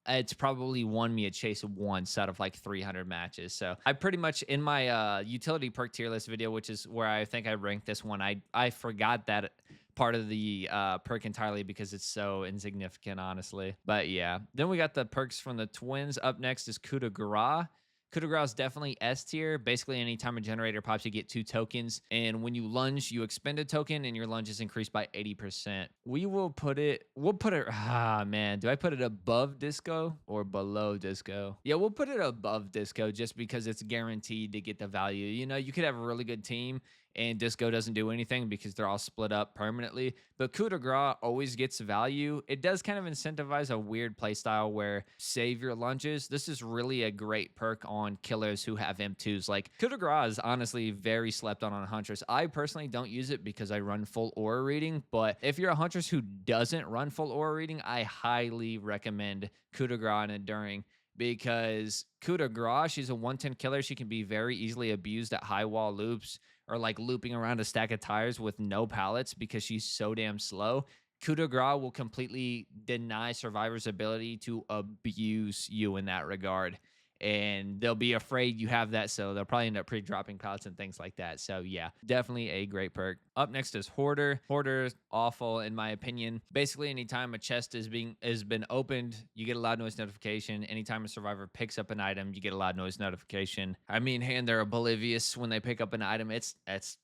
S1: it's probably won me a chase once out of like 300 matches. So I pretty much in my utility perk tier list video, which is where I think I ranked this one, I forgot that part of the perk entirely because it's so insignificant, honestly. But yeah, then we got the perks from the twins. Up next is Coup de Grace. Coup de Grace is definitely S tier. Basically, anytime a generator pops, you get 2 tokens. And when you lunge, you expend a token and your lunge is increased by 80%. We'll put it, man, do I put it above Disco or below Disco? Yeah, we'll put it above Disco just because it's guaranteed to get the value. You know, you could have a really good team and Disco doesn't do anything because they're all split up permanently. But Coup de Grace always gets value. It does kind of incentivize a weird playstyle where save your lunges. This is really a great perk on killers who have M2s. Like Coup de Grace is honestly very slept on Huntress. I personally don't use it because I run full aura reading. But if you're a Huntress who doesn't run full aura reading, I highly recommend Coup de Grace and Enduring because Coup de Grace, she's a 110 killer. She can be very easily abused at high wall loops or like looping around a stack of tires with no pallets because she's so damn slow. Coup de Grace will completely deny survivors' ability to abuse you in that regard. And they'll be afraid you have that, so they'll probably end up pre-dropping pallets and things like that. So yeah, definitely a great perk. Up next is Hoarder. Hoarder is awful in my opinion. Basically, anytime a chest has been opened, you get a loud noise notification. Anytime a survivor picks up an item, you get a loud noise notification. I mean, and they're oblivious when they pick up an item. It's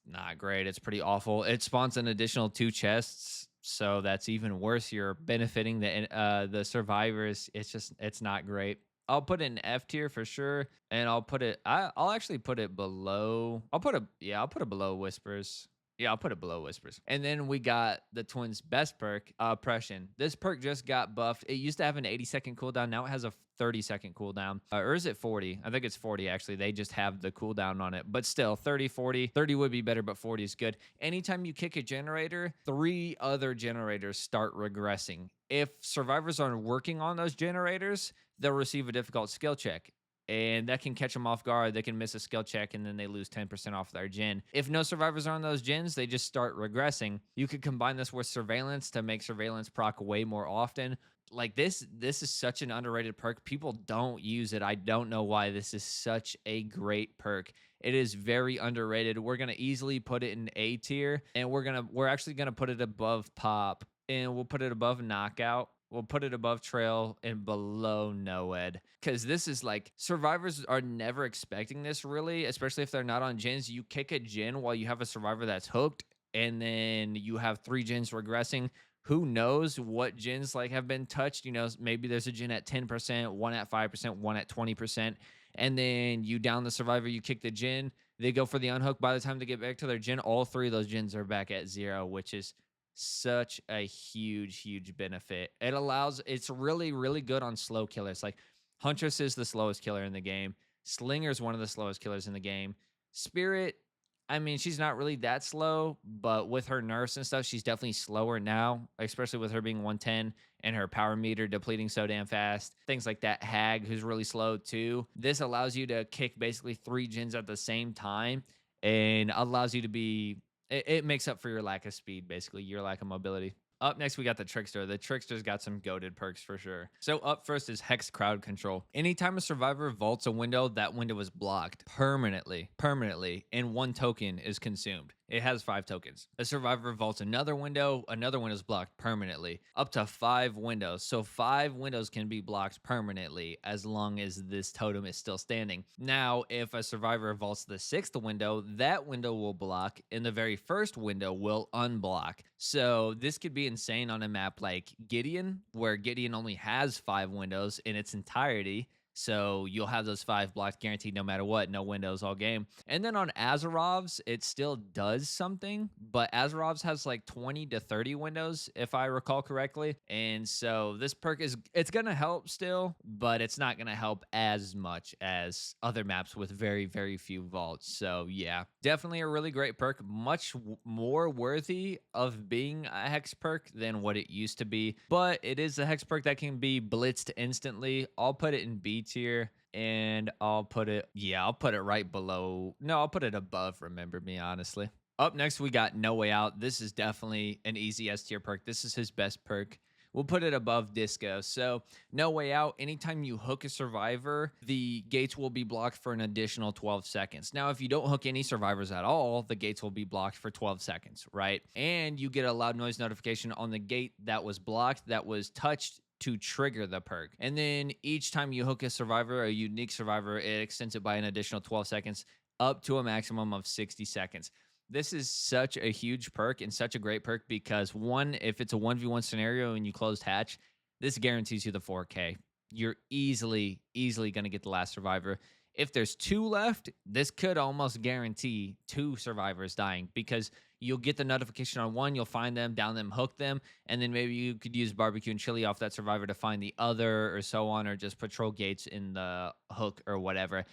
S1: not great. It's pretty awful. It spawns an additional 2 chests. So that's even worse. You're benefiting the survivors. It's not great. I'll put it in F tier for sure, and I'll actually put it below. I'll put it below Whispers. Yeah, I'll put it below Whispers. And then we got the twins' best perk, Oppression. This perk just got buffed. It used to have an 80-second cooldown. Now it has a 30-second cooldown. Or is it 40? I think it's 40, actually. They just have the cooldown on it. But still, 30, 40. 30 would be better, but 40 is good. Anytime you kick a generator, 3 other generators start regressing. If survivors are working on those generators, they'll receive a difficult skill check. And that can catch them off guard. They can miss a skill check and then they lose 10% off their gen. If no survivors are on those gens, they just start regressing. You could combine this with surveillance to make surveillance proc way more often. Like this is such an underrated perk. People don't use it. I don't know why. This is such a great perk. It is very underrated. We're gonna easily put it in A tier, and we're actually gonna put it above Pop, and we'll put it above Knockout. We'll put it above Trail and below Noed. Because this is like, survivors are never expecting this really, especially if they're not on gens. You kick a gen while you have a survivor that's hooked, and then you have 3 gens regressing. Who knows what gens like have been touched? You know, maybe there's a gen at 10%, one at 5%, one at 20%. And then you down the survivor, you kick the gen, they go for the unhook. By the time they get back to their gen, all 3 of those gens are back at 0, which is such a huge benefit. It's really, really good on slow killers. Like Huntress is the slowest killer in the game. Slinger is one of the slowest killers in the game. Spirit, I mean, she's not really that slow, but with her nerfs and stuff, she's definitely slower now, especially with her being 110 and her power meter depleting so damn fast. Things like that. Hag, who's really slow too. This allows you to kick basically 3 gens at the same time and allows you to be it makes up for your lack of speed, basically, your lack of mobility. Up next, we got the Trickster. The Trickster's got some goated perks for sure. So up first is Hex Crowd Control. Anytime a survivor vaults a window, that window is blocked permanently, and 1 token is consumed. It has 5 tokens. A survivor vaults another window is blocked permanently. Up to 5 windows. So 5 windows can be blocked permanently as long as this totem is still standing. Now, if a survivor vaults the 6th window, that window will block, and the very first window will unblock. So this could be insane on a map like Gideon, where Gideon only has 5 windows in its entirety. So you'll have those 5 blocked guaranteed no matter what, no windows all game. And then on Azarov's, it still does something, but Azarov's has like 20 to 30 windows, if I recall correctly. And so this perk it's going to help still, but it's not going to help as much as other maps with very, very few vaults. So yeah, definitely a really great perk, much more worthy of being a hex perk than what it used to be. But it is a hex perk that can be blitzed instantly. I'll put it in B tier, and I'll put it right below. No, I'll put it above Remember Me, honestly. Up next, we got No Way Out. This is definitely an easy S tier perk. This is his best perk. we'll put it above Disco. So, No Way Out, anytime you hook a survivor, the gates will be blocked for an additional 12 seconds. Now, if you don't hook any survivors at all, the gates will be blocked for 12 seconds, right? And you get a loud noise notification on the gate that was blocked, that was touched to trigger the perk. And then each time you hook a survivor, a unique survivor, it extends it by an additional 12 seconds up to a maximum of 60 seconds. This is such a huge perk and such a great perk because one, if it's a 1v1 scenario and you closed hatch, this guarantees you the 4K. You're easily going to get the last survivor. If there's two left, this could almost guarantee two survivors dying because you'll get the notification on one, you'll find them, down them, hook them, and then maybe you could use barbecue and chili off that survivor to find the other or so on, or just patrol gates in the hook or whatever.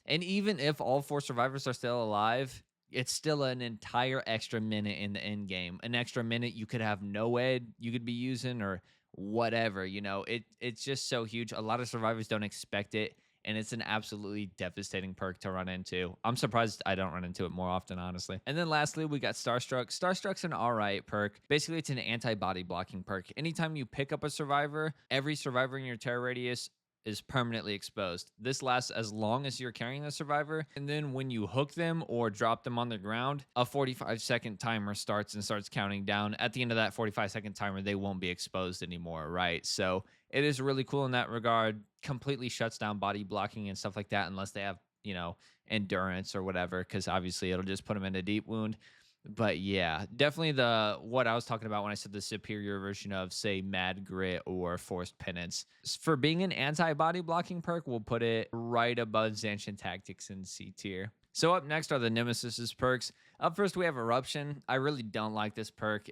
S1: And even if all four survivors are still alive, it's still an entire extra minute in the end game. An extra minute you could have no ed you could be using or whatever. It's just so huge. A lot of survivors don't expect it, and it's an absolutely devastating perk to run into. I'm surprised I don't run into it more often, honestly. And then lastly, we got Starstruck. Starstruck's an all right perk. Basically, it's an anti-body blocking perk. Anytime you pick up a survivor, every survivor in your terror radius is permanently exposed. This lasts as long as you're carrying the survivor, and then when you hook them or drop them on the ground, a 45-second timer starts counting down. At the end of that 45-second timer, they won't be exposed anymore, right? So it is really cool in that regard. Completely shuts down body blocking and stuff like that, unless they have, endurance or whatever, because obviously it'll just put them in a deep wound. But yeah, definitely what I was talking about when I said the superior version of, say, Mad Grit or Forced Penance. For being an anti-body blocking perk, we'll put it right above Zancian Tactics in C tier. So up next are the Nemesis's perks. Up first, we have Eruption. I really don't like this perk.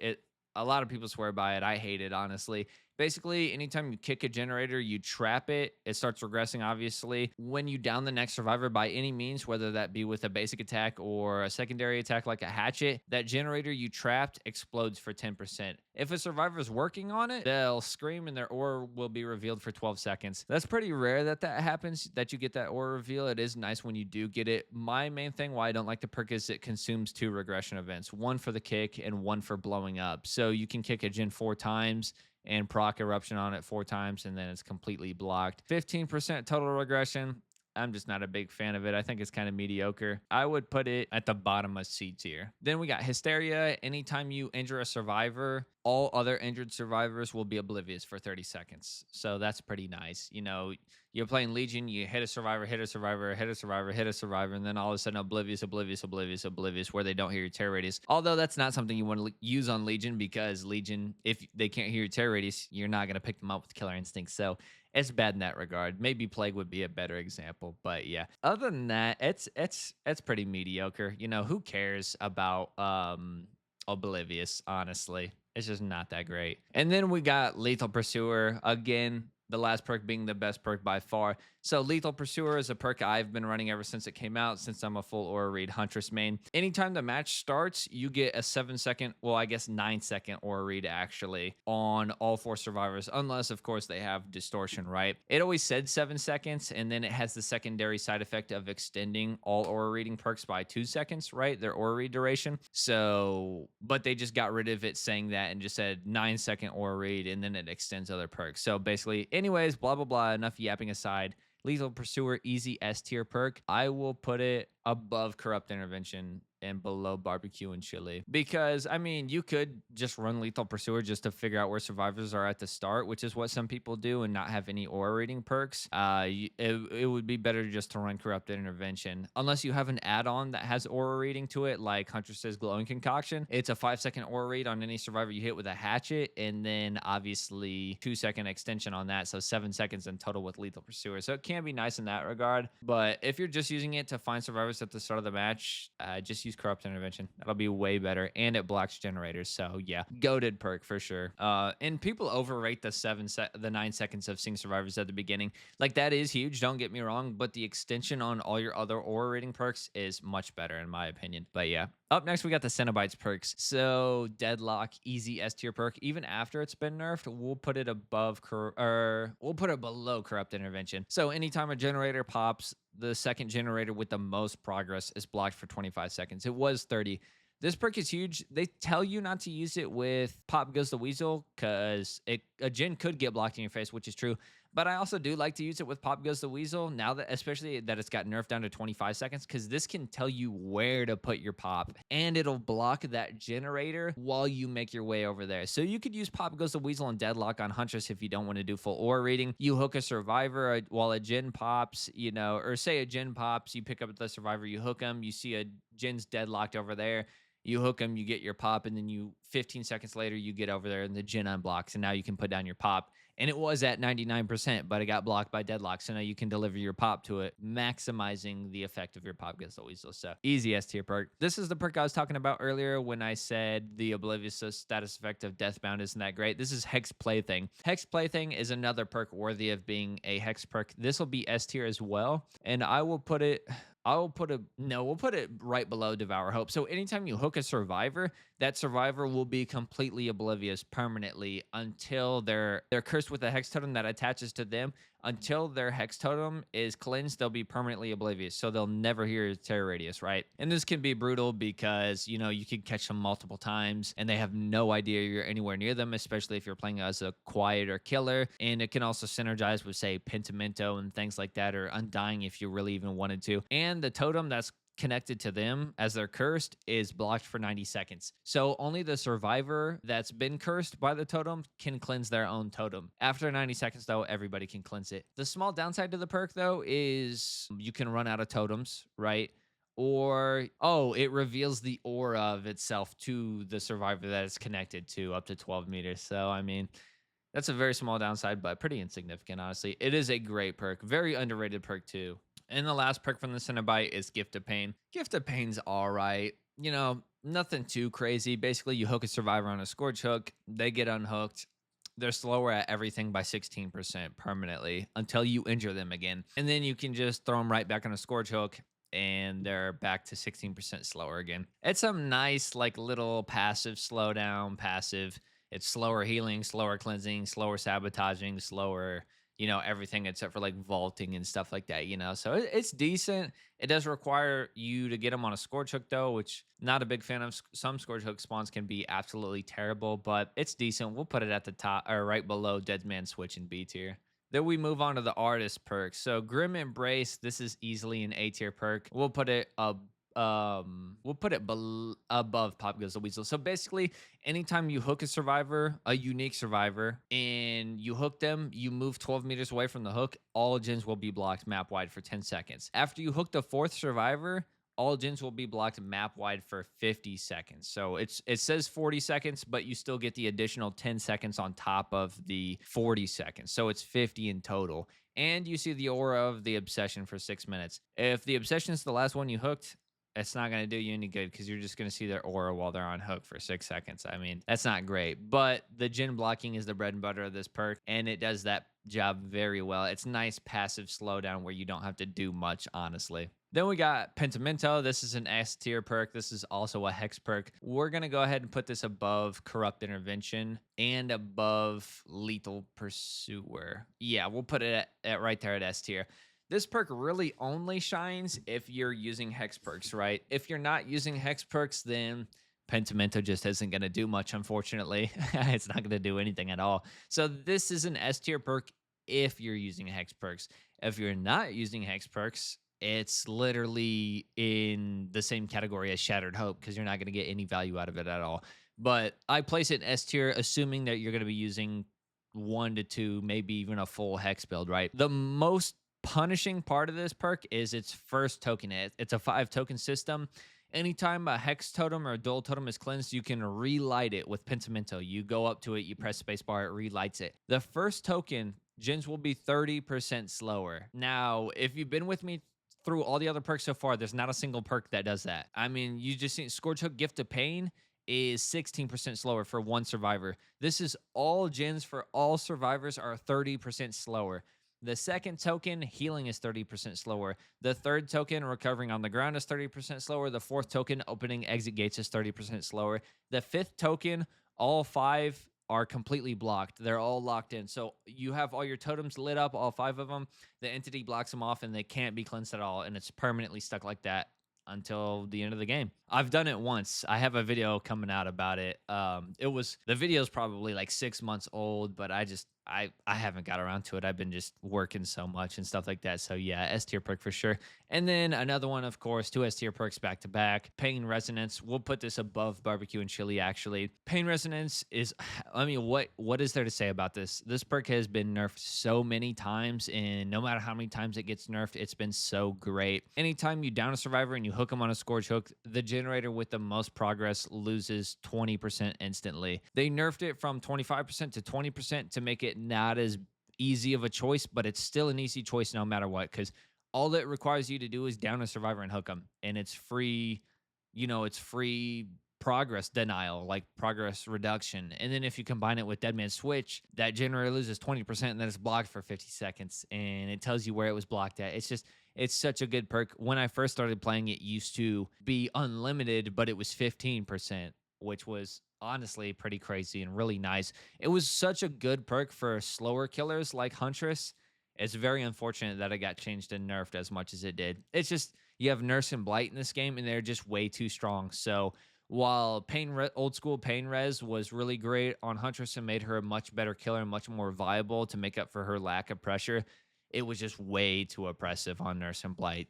S1: A lot of people swear by it. I hate it, honestly. Basically, anytime you kick a generator, you trap it. It starts regressing, obviously. When you down the next survivor by any means, whether that be with a basic attack or a secondary attack like a hatchet, that generator you trapped explodes for 10%. If a survivor is working on it, they'll scream and their aura will be revealed for 12 seconds. That's pretty rare that happens, that you get that aura reveal. It is nice when you do get it. My main thing why I don't like the perk is it consumes 2 regression events, one for the kick and one for blowing up. So you can kick a gen 4 times and proc Eruption on it 4 times, and then it's completely blocked. 15% total regression. I'm just not a big fan of it. I think it's kind of mediocre. I would put it at the bottom of C tier. Then we got Hysteria. Anytime you injure a survivor, all other injured survivors will be oblivious for 30 seconds. So that's pretty nice. You're playing Legion, you hit a survivor, hit a survivor, hit a survivor, hit a survivor, and then all of a sudden oblivious, where they don't hear your terror radius. Although that's not something you want to use on Legion, because Legion, if they can't hear your terror radius, you're not going to pick them up with Killer Instinct. So it's bad in that regard. Maybe Plague would be a better example, but yeah. Other than that, it's pretty mediocre. Who cares about Oblivious, honestly? It's just not that great. And then we got Lethal Pursuer. Again, the last perk being the best perk by far. So Lethal Pursuer is a perk I've been running ever since it came out, since I'm a full Aura Read Huntress main. Anytime the match starts, you get a 7-second, well, I guess 9-second Aura Read actually on all 4 survivors, unless of course they have distortion, right? It always said 7 seconds, and then it has the secondary side effect of extending all Aura Reading perks by 2 seconds, right? Their Aura Read duration. So, but they just got rid of it saying that and just said 9-second Aura Read, and then it extends other perks. So basically, anyways, blah, blah, blah, enough yapping aside. Lethal Pursuer, easy S tier perk. I will put it above Corrupt Intervention and below Barbecue and Chili, because you could just run Lethal Pursuer just to figure out where survivors are at the start, which is what some people do, and not have any aura reading perks. It would be better just to run Corrupted Intervention, unless you have an add-on that has aura reading to it, like Huntress's Glowing Concoction. It's a 5-second aura read on any survivor you hit with a hatchet, and then obviously 2-second extension on that, so 7 seconds in total with Lethal Pursuer. So it can be nice in that regard, but if you're just using it to find survivors at the start of the match, just use Corrupt Intervention. That'll be way better, and it blocks generators. So yeah, goated perk for sure. And people overrate the 9 seconds of seeing survivors at the beginning. Like, that is huge, don't get me wrong, but the extension on all your other aura rating perks is much better in my opinion. But yeah, up next we got the Cenobites perks. So Deadlock, easy S tier perk. Even after it's been nerfed, we'll put it below Corrupt Intervention. So anytime a generator pops, the second generator with the most progress is blocked for 25 seconds. It was 30. This perk is huge. They tell you not to use it with Pop Goes the Weasel because a Jin could get blocked in your face, which is true. But I also do like to use it with Pop Goes the Weasel now that, especially that it's got nerfed down to 25 seconds, because this can tell you where to put your pop and it'll block that generator while you make your way over there. So you could use Pop Goes the Weasel and Deadlock on Huntress if you don't want to do full aura reading. You hook a survivor while a Jin pops, you know, or say a Jin pops, you pick up the survivor, you hook him, you see a Jin's deadlocked over there. You hook him, you get your pop, and then you 15 seconds later you get over there and the Jin unblocks, and now you can put down your pop. And it was at 99%, but it got blocked by deadlock. So now you can deliver your pop to it, maximizing the effect of your pop against the weasel. So easy S tier perk. This is the perk I was talking about earlier when I said the oblivious status effect of Deathbound isn't that great. This is Hex Plaything. Hex Plaything is another perk worthy of being a Hex perk. This will be S tier as well. And we'll put it right below Devour Hope. So anytime you hook a survivor, that survivor will be completely oblivious permanently until they're cursed with a hex totem that attaches to them. Until their hex totem is cleansed, they'll be permanently oblivious. So they'll never hear terror radius, right? And this can be brutal because, you know, you can catch them multiple times and they have no idea you're anywhere near them, especially if you're playing as a quieter killer. And it can also synergize with, say, Pentimento and things like that, or Undying if you really even wanted to. And the totem that's connected to them as they're cursed is blocked for 90 seconds. So only the survivor that's been cursed by the totem can cleanse their own totem. After 90 seconds, though, everybody can cleanse it. The small downside to the perk, though, is you can run out of totems, right? Or, it reveals the aura of itself to the survivor that it's connected to up to 12 meters. So, I mean, that's a very small downside, but pretty insignificant, honestly. It is a great perk. Very underrated perk, too. And the last perk from the Cenobite is Gift of Pain. Gift of Pain's all right. You know, nothing too crazy. Basically, you hook a survivor on a Scourge hook. They get unhooked. They're slower at everything by 16% permanently until you injure them again. And then you can just throw them right back on a Scourge hook and they're back to 16% slower again. It's some nice, like, little passive slowdown, passive. It's slower healing, slower cleansing, slower sabotaging, slower, you know, everything except for like vaulting and stuff like that, you know. So it's decent. It does require you to get them on a Scourge hook, though, which not a big fan of. Some Scourge hook spawns can be absolutely terrible, but it's decent. We'll put it at the top or right below Dead Man Switch in B tier. Then we move on to the artist perks. So Grim Embrace, this is easily an A tier perk. We'll put it above Pop Goes the Weasel. So basically, anytime you hook a survivor, a unique survivor, and you hook them, you move 12 meters away from the hook, all gens will be blocked map wide for 10 seconds. After you hook the fourth survivor, all gens will be blocked map wide for 50 seconds. So it says 40 seconds, but you still get the additional 10 seconds on top of the 40 seconds. So it's 50 in total. And you see the aura of the obsession for 6 minutes. If the obsession is the last one you hooked, it's not going to do you any good because you're just going to see their aura while they're on hook for 6 seconds. I mean, that's not great. But the Jin blocking is the bread and butter of this perk, and it does that job very well. It's nice passive slowdown where you don't have to do much, honestly. Then we got Pentimento. This is an S tier perk. This is also a Hex perk. We're going to go ahead and put this above Corrupt Intervention and above Lethal Pursuer. Yeah, we'll put it at right there at S tier. This perk really only shines if you're using Hex perks, right? If you're not using Hex perks, then Pentimento just isn't going to do much, unfortunately. It's not going to do anything at all. So this is an S tier perk if you're using Hex perks. If you're not using Hex perks, it's literally in the same category as Shattered Hope because you're not going to get any value out of it at all. But I place it in S tier, assuming that you're going to be using 1 to 2, maybe even a full Hex build, right? The most punishing part of this perk is its first token. It's a 5 token system. Anytime a Hex totem or a Dual totem is cleansed, you can relight it with Pentimento. You go up to it, you press spacebar, it relights it. The first token, gens will be 30% slower. Now, if you've been with me through all the other perks so far, there's not a single perk that does that. I mean, you just see Scourge Hook Gift of Pain is 16% slower for one survivor. This is all gens for all survivors are 30% slower. The second token, healing, is 30% slower. The third token, recovering on the ground, is 30% slower. The fourth token, opening exit gates, is 30% slower. The fifth token, all 5 are completely blocked. They're all locked in. So you have all your totems lit up, all 5 of them. The entity blocks them off, and they can't be cleansed at all, and it's permanently stuck like that until the end of the game. I've done it once. I have a video coming out about it. The video's probably like 6 months old, but I haven't got around to it. I've been just working so much and stuff like that. So yeah, S tier perk for sure. And then another one, of course, two S tier perks back to back. Pain Resonance. We'll put this above barbecue and chili. Actually, Pain Resonance is. I mean, what is there to say about this? This perk has been nerfed so many times, and no matter how many times it gets nerfed, it's been so great. Anytime you down a survivor and you hook them on a scourge hook, the generator with the most progress loses 20% instantly. They nerfed it from 25% to 20% to make it not as easy of a choice, but it's still an easy choice no matter what, because all it requires you to do is down a survivor and hook them, and it's free. It's free progress denial, like progress reduction. And then if you combine it with Dead Man Switch, that generator loses 20% and then it's blocked for 50 seconds and it tells you where it was blocked at. It's such a good perk. When I first started playing, it used to be unlimited, but it was 15%, which was honestly pretty crazy and really nice. It was such a good perk for slower killers like Huntress. It's very unfortunate that it got changed and nerfed as much as it did. It's just you have Nurse and Blight in this game, and they're just way too strong. So while old school Pain Res was really great on Huntress and made her a much better killer and much more viable to make up for her lack of pressure, it was just way too oppressive on Nurse and Blight.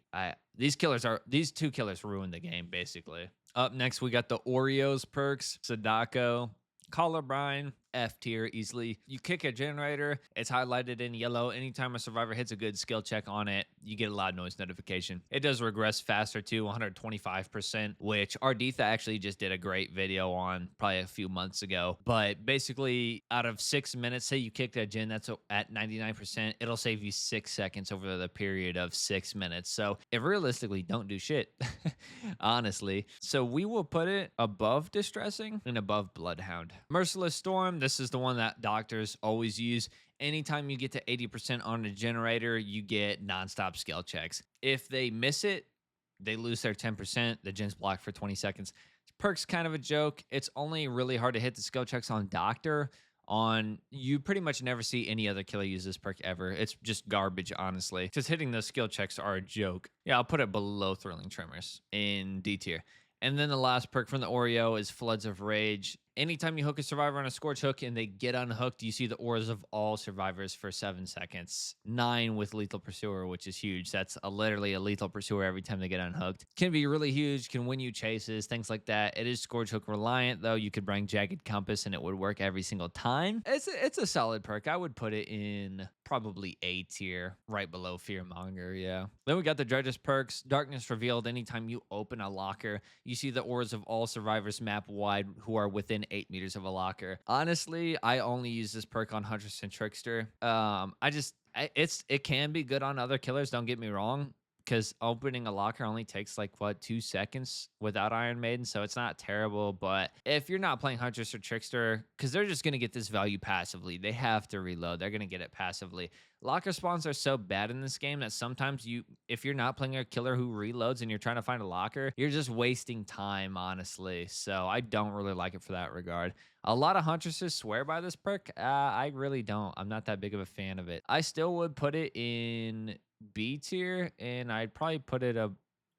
S1: These two killers ruined the game basically. Up next, we got the Oreos perks, Sadako, Colorbrine, F tier easily. You kick a generator, it's highlighted in yellow. Anytime a survivor hits a good skill check on it, you get a loud noise notification. It does regress faster too, 125%, which Arditha actually just did a great video on probably a few months ago. But basically, out of 6 minutes, say you kicked a gen that's at 99%, it'll save you 6 seconds over the period of 6 minutes. So it realistically don't do shit, honestly. So we will put it above Distressing and above Bloodhound. Merciless Storm, this is the one that doctors always use. Anytime you get to 80% on a generator, you get nonstop skill checks. If they miss it, they lose their 10%. The gen's blocked for 20 seconds. Perk's kind of a joke. It's only really hard to hit the skill checks on Doctor. You pretty much never see any other killer use this perk ever. It's just garbage, honestly, because hitting those skill checks are a joke. Yeah, I'll put it below Thrilling Tremors in D tier. And then the last perk from the Oreo is Floods of Rage. Anytime you hook a survivor on a scorch hook and they get unhooked, you see the auras of all survivors for 7 seconds. 9 with Lethal Pursuer, which is huge. That's literally a Lethal Pursuer every time they get unhooked. Can be really huge, can win you chases, things like that. It is scorch hook reliant, though. You could bring Jagged Compass and it would work every single time. It's a solid perk. I would put it in probably A tier, right below Fearmonger, yeah. Then we got the Judges perks. Darkness Revealed. Anytime you open a locker, you see the auras of all survivors map wide who are within 8 meters of a locker. Honestly, I only use this perk on Huntress and Trickster. It can be good on other killers, don't get me wrong, because opening a locker only takes like 2 seconds without Iron Maiden, so it's not terrible. But if you're not playing Huntress or Trickster, because they're just going to get this value passively, they have to reload, they're going to get it passively. Locker spawns are so bad in this game that sometimes if you're not playing a killer who reloads and you're trying to find a locker, you're just wasting time, honestly. So I don't really like it for that regard. A lot of Huntresses swear by this perk. I really don't. I'm not that big of a fan of it. I still would put it in B tier, and I'd probably put it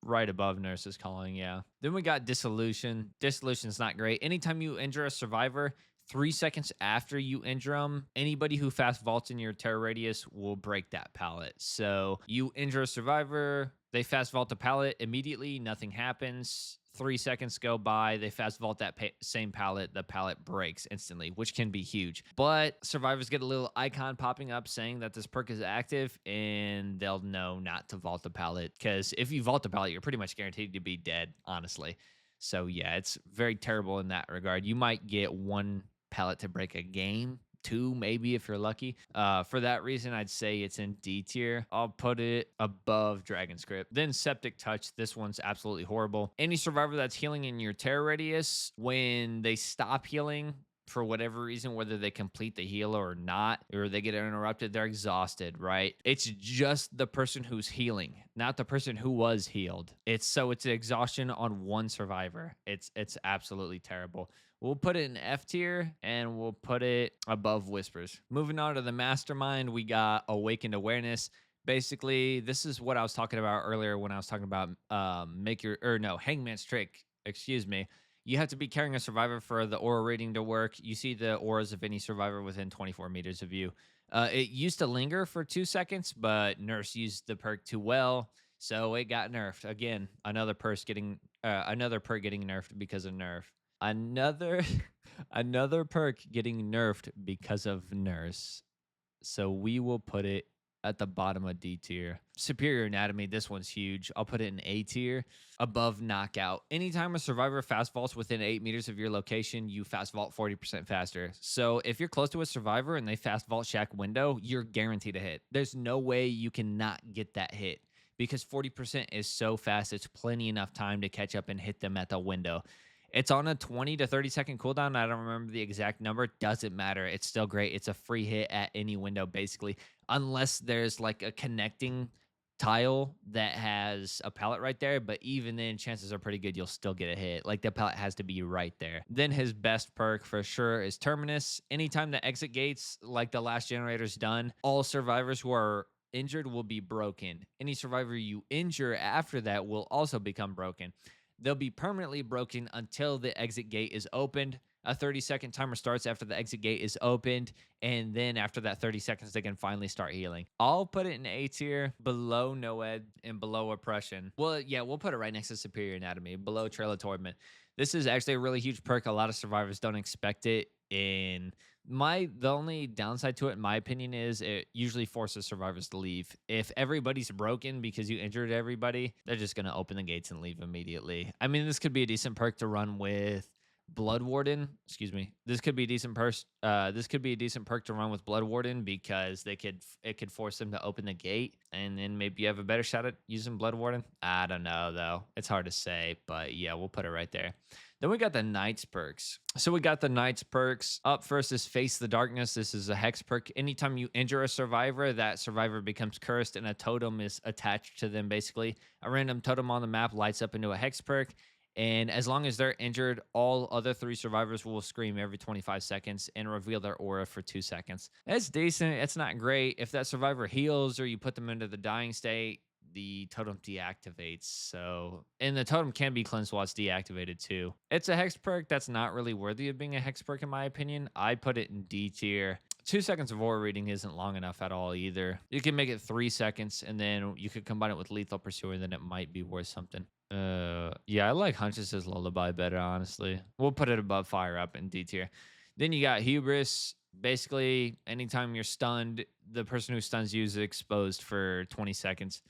S1: right above Nurse's Calling, yeah. Then we got Dissolution. Dissolution's not great. Anytime you injure a survivor, 3 seconds after you injure them, anybody who fast vaults in your terror radius will break that pallet. So you injure a survivor, they fast vault the pallet immediately, nothing happens. 3 seconds go by, they fast vault that same pallet, the pallet breaks instantly, which can be huge. But survivors get a little icon popping up saying that this perk is active, and they'll know not to vault the pallet, because if you vault the pallet, you're pretty much guaranteed to be dead, honestly. So yeah, it's very terrible in that regard. You might get 1 pallet to break a game, 2 maybe if you're lucky. For that reason, I'd say it's in D tier. I'll put it above Dragon Script. Then Septic Touch. This one's absolutely horrible. Any survivor that's healing in your terror radius, when they stop healing for whatever reason, whether they complete the heal or not, or they get interrupted, they're exhausted, right? It's just the person who's healing, not the person who was healed. It's exhaustion on 1 survivor. It's absolutely terrible. We'll put it in F tier, and we'll put it above Whispers. Moving on to the Mastermind, we got Awakened Awareness. Basically, this is what I was talking about earlier when I was talking about Hangman's Trick. excuse me, you have to be carrying a survivor for the aura rating to work. You see the auras of any survivor within 24 meters of you. It used to linger for 2 seconds, but Nurse used the perk too well, so it got nerfed. Again, another perk getting nerfed because of nerf. Another another perk getting nerfed because of Nurse. So we will put it at the bottom of D tier. Superior Anatomy, this one's huge. I'll put it in A tier above Knockout. Anytime a survivor fast vaults within 8 meters of your location, you fast vault 40% faster. So if you're close to a survivor and they fast vault shack window, you're guaranteed a hit. There's no way you cannot get that hit because 40% is so fast. It's plenty enough time to catch up and hit them at the window. It's on a 20 to 30-second cooldown. I don't remember the exact number. Doesn't matter. It's still great. It's a free hit at any window, basically, unless there's like a connecting tile that has a pallet right there. But even then, chances are pretty good you'll still get a hit. Like the pallet has to be right there. Then his best perk for sure is Terminus. Anytime the exit gates, like the last generator's done, all survivors who are injured will be broken. Any survivor you injure after that will also become broken. They'll be permanently broken until the exit gate is opened. A 30-second timer starts after the exit gate is opened, and then after that 30 seconds, they can finally start healing. I'll put it in A tier, below Noed and below Oppression. Well, yeah, we'll put it right next to Superior Anatomy, below Trail of Torment. This is actually a really huge perk. A lot of survivors don't expect it. In the only downside to it, in my opinion, is it usually forces survivors to leave. If everybody's broken because you injured everybody, they're just gonna open the gates and leave immediately. I mean, this could be a decent perk to run with Blood Warden. Excuse me. This could be a decent perk. This could be a decent perk to run with Blood Warden because it could force them to open the gate, and then maybe you have a better shot at using Blood Warden. I don't know though. It's hard to say, but yeah, we'll put it right there. Then we got the Knights perks. So we got the Knights perks. Up first is Face the Darkness. This is a hex perk. Anytime you injure a survivor, that survivor becomes cursed and a totem is attached to them, basically. A random totem on the map lights up into a hex perk. And as long as they're injured, all other 3 survivors will scream every 25 seconds and reveal their aura for 2 seconds. It's decent. It's not great. If that survivor heals or you put them into the dying state, the totem deactivates. So, and the totem can be cleansed while it's deactivated too. It's a hex perk that's not really worthy of being a hex perk in my opinion. I put it in D tier. 2 seconds of aura reading isn't long enough at all either. You can make it 3 seconds and then you could combine it with Lethal Pursuer and then it might be worth something. Yeah, I like Huntress's Lullaby better, honestly. We'll put it above Fire Up in D tier. Then you got Hubris. Basically, anytime you're stunned, the person who stuns you is exposed for 20 seconds.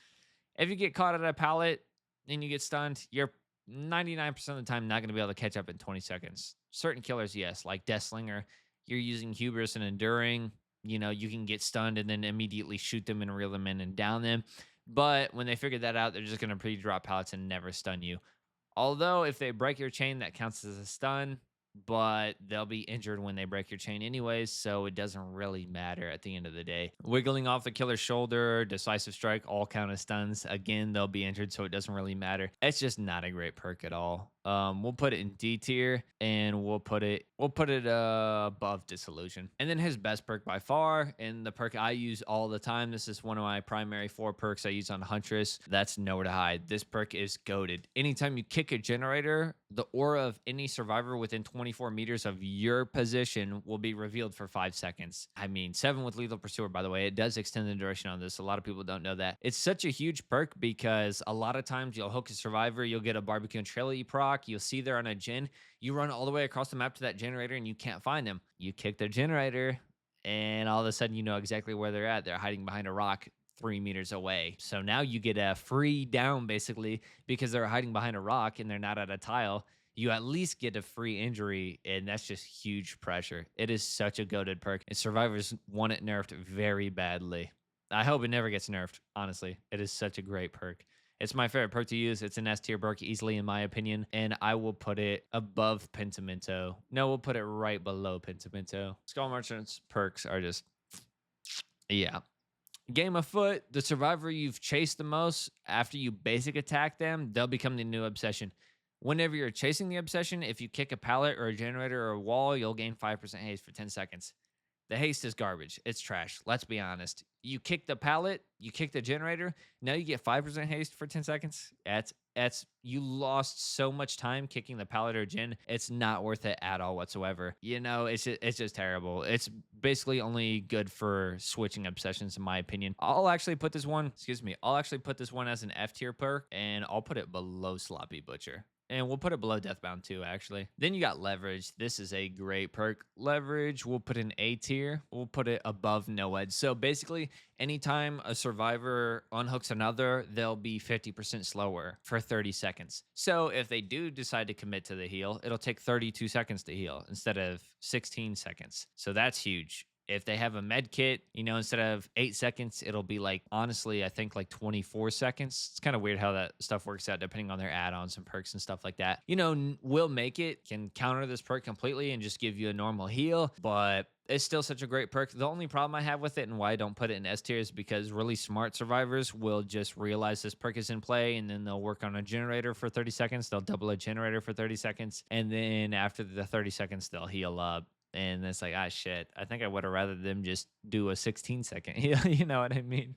S1: If you get caught at a pallet and you get stunned, you're 99% of the time not going to be able to catch up in 20 seconds. Certain killers, yes, like Deathslinger, you're using Hubris and Enduring. You know, you can get stunned and then immediately shoot them and reel them in and down them. But when they figure that out, they're just going to pre-drop pallets and never stun you. Although if they break your chain, that counts as a stun, but they'll be injured when they break your chain anyways, so it doesn't really matter at the end of the day. Wiggling off the killer's shoulder, decisive strike, all count as stuns. Again, they'll be injured, so it doesn't really matter. It's just not a great perk at all. We'll put it in D tier, and we'll put it above Disillusion. And then his best perk by far, and the perk I use all the time. This is one of my primary 4 perks I use on Huntress. That's Nowhere to Hide. This perk is goated. Anytime you kick a generator, the aura of any survivor within 24 meters of your position will be revealed for 5 seconds. I mean, 7 with Lethal Pursuer, by the way. It does extend the duration on this. A lot of people don't know that. It's such a huge perk because a lot of times you'll hook a survivor, you'll get a barbecue and trail you proc, you'll see they're on a gen, you run all the way across the map to that generator and you can't find them. You kick their generator and all of a sudden you know exactly where they're at. They're hiding behind a rock 3 meters away. So now you get a free down basically because they're hiding behind a rock and they're not at a tile. You at least get a free injury, and that's just huge pressure. It is such a goated perk, and survivors want it nerfed very badly. I hope it never gets nerfed, honestly. It is such a great perk. It's my favorite perk to use. It's an S tier perk easily, in my opinion, and I will put it above Pentimento. No, we'll put it right below Pentimento. Skull Merchant's perks are just, yeah. Game of Foot, the survivor you've chased the most, after you basic attack them, they'll become the new obsession. Whenever you're chasing the obsession, if you kick a pallet or a generator or a wall, you'll gain 5% haste for 10 seconds. The haste is garbage. It's trash. Let's be honest. You kick the pallet, you kick the generator, now you get 5% haste for 10 seconds. That's That's you lost so much time kicking the pallet or gin. It's not worth it at all whatsoever. It's just terrible. It's basically only good for switching obsessions, in my opinion. I'll actually put this one as an F tier perk, and I'll put it below Sloppy Butcher. And we'll put it below Deathbound too, actually. Then you got Leverage. This is a great perk. Leverage, we'll put in A tier. We'll put it above No Edge. So basically, anytime a survivor unhooks another, they'll be 50% slower for 30 seconds. So if they do decide to commit to the heal, it'll take 32 seconds to heal instead of 16 seconds. So that's huge. If they have a med kit, instead of 8 seconds, it'll be like, honestly, I think like 24 seconds. It's kind of weird how that stuff works out depending on their add ons and perks and stuff like that. Will Make It can counter this perk completely and just give you a normal heal, but it's still such a great perk. The only problem I have with it and why I don't put it in S tier is because really smart survivors will just realize this perk is in play and then they'll work on a generator for 30 seconds. They'll double a generator for 30 seconds. And then after the 30 seconds, they'll heal up. And it's like, shit, I think I would have rather them just do a 16-second heal. You know what I mean?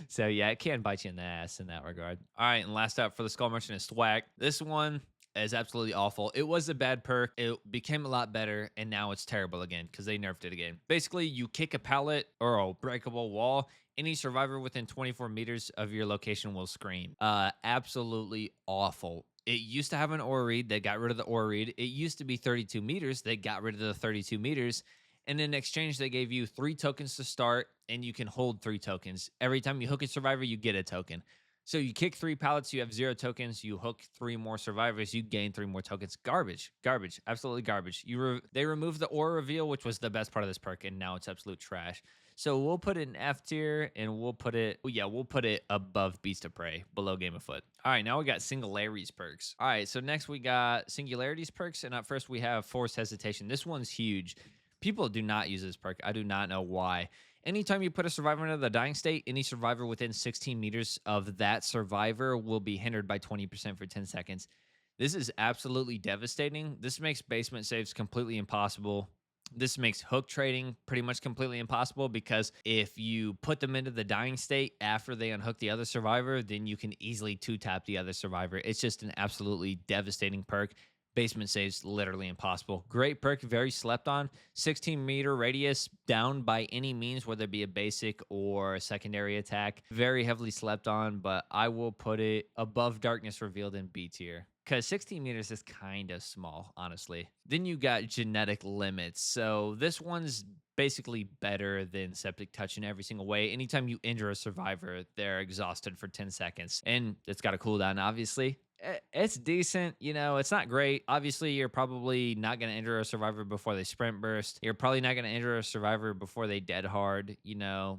S1: So, yeah, it can bite you in the ass in that regard. All right, and last up for the Skull Merchant is Thwack. This one is absolutely awful. It was a bad perk. It became a lot better, and now it's terrible again because they nerfed it again. Basically, you kick a pallet or a breakable wall. Any survivor within 24 meters of your location will scream. Absolutely awful. It used to have an aura read. They got rid of the aura read. It used to be 32 meters. They got rid of the 32 meters. And in exchange, they gave you 3 tokens to start, and you can hold 3 tokens. Every time you hook a survivor, you get a token. So you kick 3 pallets, you have 0 tokens. You hook 3 more survivors, you gain 3 more tokens. Garbage, absolutely garbage. They removed the aura reveal, which was the best part of this perk, and now it's absolute trash. So we'll put it in F tier, and we'll put it above Beast of Prey, below Game of Foot. All right, now we got Singularities perks. All right, so next we got Singularities perks, and up first we have Forced Hesitation. This one's huge. People do not use this perk. I do not know why. Anytime you put a survivor into the dying state, any survivor within 16 meters of that survivor will be hindered by 20% for 10 seconds. This is absolutely devastating. This makes basement saves completely impossible. This makes hook trading pretty much completely impossible because if you put them into the dying state after they unhook the other survivor, then you can easily 2-tap the other survivor. It's just an absolutely devastating perk. Basement saves literally impossible. Great perk, very slept on. 16-meter radius down by any means, whether it be a basic or a secondary attack. Very heavily slept on, but I will put it above Darkness Revealed in B tier. Because 16 meters is kind of small, honestly. Then you got Genetic Limits. So this one's basically better than Septic Touch in every single way. Anytime you injure a survivor, they're exhausted for 10 seconds. And it's got a cooldown, obviously. It's decent, it's not great. Obviously, you're probably not going to injure a survivor before they sprint burst. You're probably not going to injure a survivor before they dead hard,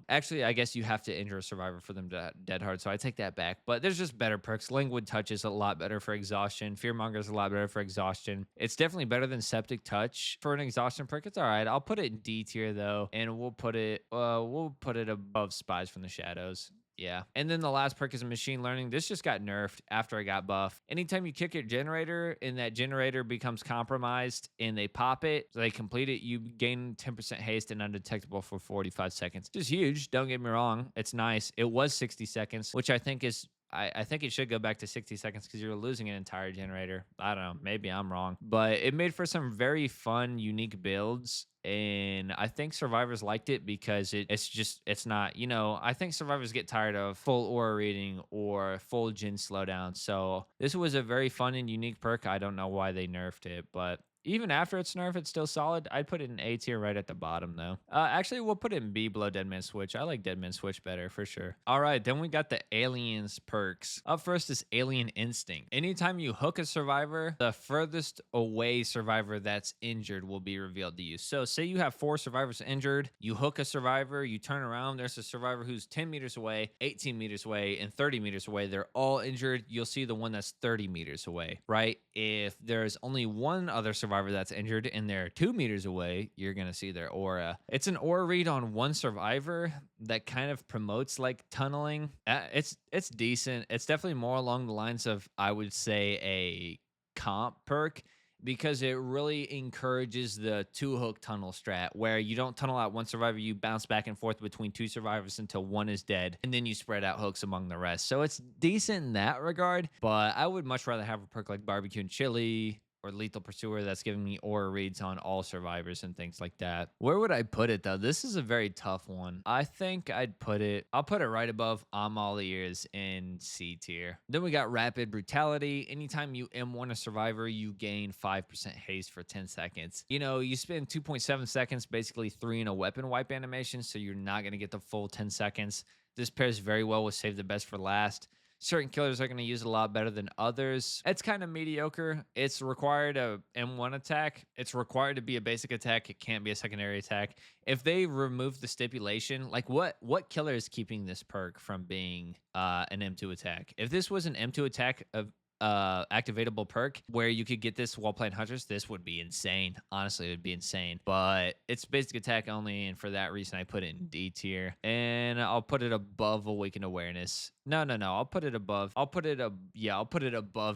S1: Actually, I guess you have to injure a survivor for them to dead hard, so I take that back. But there's just better perks. Languid Touch is a lot better for exhaustion. Fearmonger is a lot better for exhaustion. It's definitely better than Septic Touch for an exhaustion perk. It's all right. I'll put it in D tier, though, and we'll put it above Spies from the Shadows. Yeah. And then the last perk is Machine Learning. This just got nerfed after I got buffed. Anytime you kick a generator and that generator becomes compromised and they pop it, so they complete it, you gain 10% haste and undetectable for 45 seconds. Just huge. Don't get me wrong. It's nice. It was 60 seconds, which I think is I think it should go back to 60 seconds because you're losing an entire generator. I don't know. Maybe I'm wrong. But it made for some very fun, unique builds. And I think survivors liked it because it's not, I think survivors get tired of full aura reading or full gen slowdown. So this was a very fun and unique perk. I don't know why they nerfed it, but even after its nerf, it's still solid. I'd put it in A tier right at the bottom, though. Actually, we'll put it in B below Dead Man's Switch. I like Dead Man's Switch better, for sure. All right, then we got the Aliens perks. Up first is Alien Instinct. Anytime you hook a survivor, the furthest away survivor that's injured will be revealed to you. So say you have 4 survivors injured, you hook a survivor, you turn around, there's a survivor who's 10 meters away, 18 meters away, and 30 meters away. They're all injured. You'll see the one that's 30 meters away, right? If there's only one other survivor that's injured and they're 2 meters away, you're gonna see their aura. It's an aura read on one survivor that kind of promotes like tunneling. It's decent. It's definitely more along the lines of, I would say, a comp perk. because it really encourages the two hook tunnel strat where you don't tunnel out one survivor, you bounce back and forth between two survivors until one is dead, and then you spread out hooks among the rest. So it's decent in that regard, but I would much rather have a perk like barbecue and chili or lethal pursuer that's giving me aura reads on all survivors and things like that. Where would I put it though? This is a very tough one. I think I'll put it right above I'm all ears in C tier. Then we got rapid brutality. Anytime you M1 a survivor, you gain 5% haste for 10 seconds. You know, you spend 2.7 seconds, basically 3 in a weapon wipe animation, so you're not going to get the full 10 seconds. This pairs very well with save the best for last. Certain killers are going to use it a lot better than others. It's kind of mediocre. It's required a M1 attack. It's required to be a basic attack. It can't be a secondary attack. If they remove the stipulation, like what killer is keeping this perk from being an M2 attack? If this was an M2 attack of activatable perk where you could get this while playing hunters, this would be insane. Honestly, it would be insane, but it's basic attack only, and for that reason I put it in D tier, and I'll put it above awakened awareness. No, I'll put it above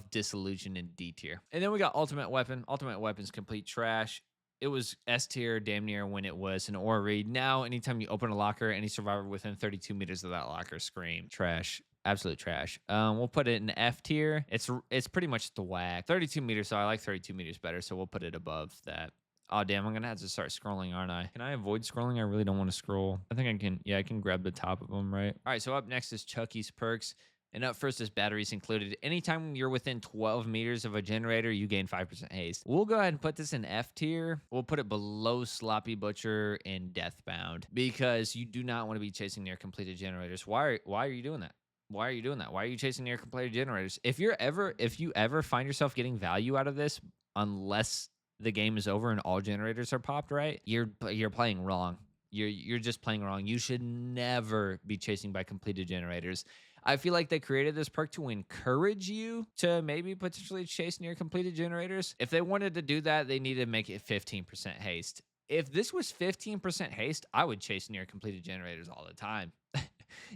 S1: disillusion in D tier. And then we got ultimate weapon. Ultimate weapon's complete trash. It was S tier damn near when it was an aura read. Now anytime you open a locker, any survivor within 32 meters of that locker scream trash. Absolute trash. We'll put it in F tier. It's pretty much the whack. 32 meters, so I like 32 meters better, so we'll put it above that. Oh, damn, I'm going to have to start scrolling, aren't I? Can I avoid scrolling? I really don't want to scroll. I think I can. Yeah, I can grab the top of them, right? All right, so up next is Chucky's perks. And up first is batteries included. Anytime you're within 12 meters of a generator, you gain 5% haste. We'll go ahead and put this in F tier. We'll put it below Sloppy Butcher and Deathbound because you do not want to be chasing near completed generators. Why are you doing that? Why are you doing that? Why are you chasing near completed generators? If you ever find yourself getting value out of this, unless the game is over and all generators are popped, right? You're playing wrong. You're just playing wrong. You should never be chasing by completed generators. I feel like they created this perk to encourage you to maybe potentially chase near completed generators. If they wanted to do that, they need to make it 15% haste. If this was 15% haste, I would chase near completed generators all the time.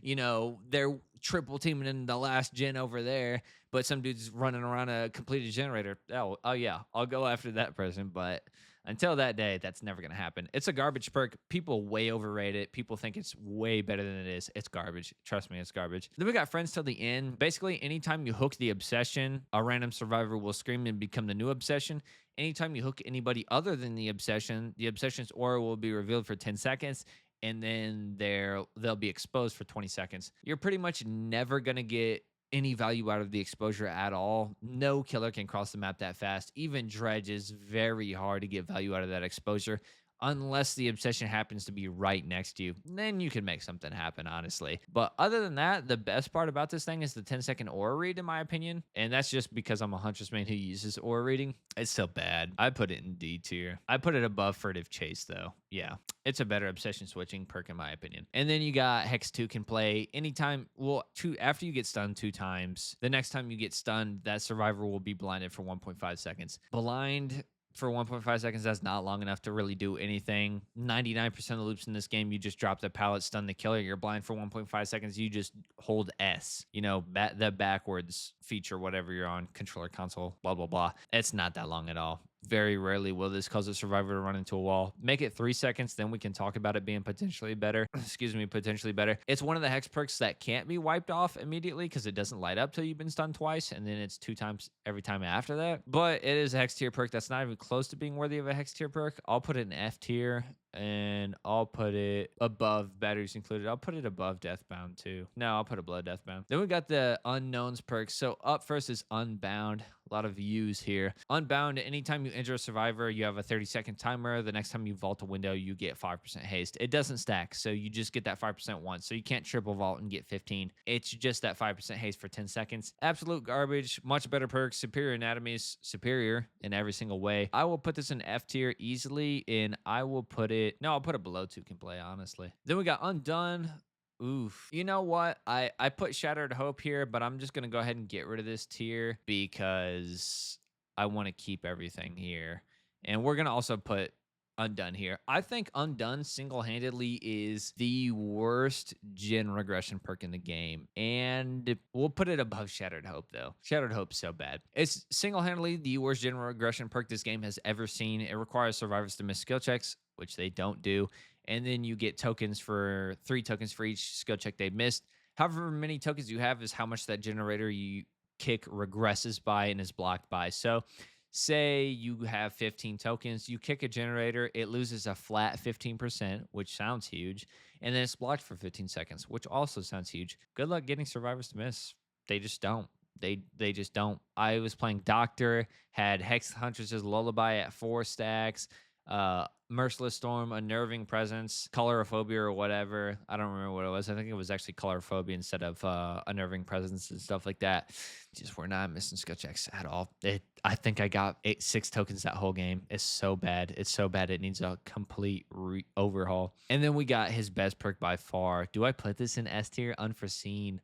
S1: You know, they're triple teaming in the last gen over there, but some dude's running around a completed generator. Oh yeah, I'll go after that person. But until that day, that's never going to happen. It's a garbage perk. People way overrate it. People think it's way better than it is. It's garbage. Trust me, it's garbage. Then we got Friends Till the End. Basically, anytime you hook the obsession, a random survivor will scream and become the new obsession. Anytime you hook anybody other than the obsession's aura will be revealed for 10 seconds. And then they'll be exposed for 20 seconds. You're pretty much never going to get any value out of the exposure at all. No killer can cross the map that fast. Even Dredge is very hard to get value out of that exposure. Unless the obsession happens to be right next to you, then you can make something happen, honestly. But other than that, the best part about this thing is the 10-second aura read, in my opinion. And that's just because I'm a Huntress main who uses aura reading. It's so bad. I put it in D tier. I put it above Furtive Chase, though. Yeah, it's a better obsession switching perk, in my opinion. And then you got Hex 2 can play anytime. Well, after you get stunned 2 times, the next time you get stunned, that survivor will be blinded for 1.5 seconds. Blind for 1.5 seconds, that's not long enough to really do anything. 99% of the loops in this game, you just drop the pallet, stun the killer. You're blind for 1.5 seconds. You just hold S, you know, the backwards feature, whatever you're on, controller console, blah, blah, blah. It's not that long at all. Very rarely will this cause a survivor to run into a wall. Make it 3 seconds, then we can talk about it being potentially better. Potentially better. It's one of the hex perks that can't be wiped off immediately because it doesn't light up till you've been stunned twice, and then it's 2 times every time after that. But it is a hex tier perk that's not even close to being worthy of a hex tier perk. I'll put it in F tier, and I'll put it above batteries included. I'll put it above Deathbound too. No, I'll put it below Deathbound. Then we got the unknowns perks. So up first is Unbound. A lot of views here. Unbound, anytime you injure a survivor, you have a 30-second timer. The next time you vault a window, you get 5% haste. It doesn't stack, so you just get that 5% once. So you can't triple vault and get 15. It's just that 5% haste for 10 seconds. Absolute garbage. Much better perks. Superior anatomies. Superior in every single way. I will put this in F tier easily, and I will put it... No, I'll put it below 2 can play, honestly. Then we got Undone. Oof. You know what? I put Shattered Hope here, but I'm just going to go ahead and get rid of this tier because I want to keep everything here. And we're going to also put Undone here. I think Undone single-handedly is the worst gen regression perk in the game, and we'll put it above Shattered Hope though. Shattered Hope's so bad. It's single-handedly the worst gen regression perk this game has ever seen. It requires survivors to miss skill checks, which they don't do, and then you get tokens for 3 tokens for each skill check they missed. However many tokens you have is how much that generator you kick regresses by and is blocked by. So say you have 15 tokens, you kick a generator, it loses a flat 15%, which sounds huge, and then it's blocked for 15 seconds, which also sounds huge. Good luck getting survivors to miss. They just don't. They just don't. I was playing Doctor, had Hex Huntress's Lullaby at 4 stacks, Merciless Storm, Unnerving Presence, Colorophobia or whatever. I don't remember what it was. I think it was actually Colorophobia instead of Unnerving Presence and stuff like that. Just we're not missing skill checks at all. I think I got 6 tokens that whole game. It's so bad. It's so bad. It needs a complete overhaul. And then we got his best perk by far. Do I put this in S tier? Unforeseen.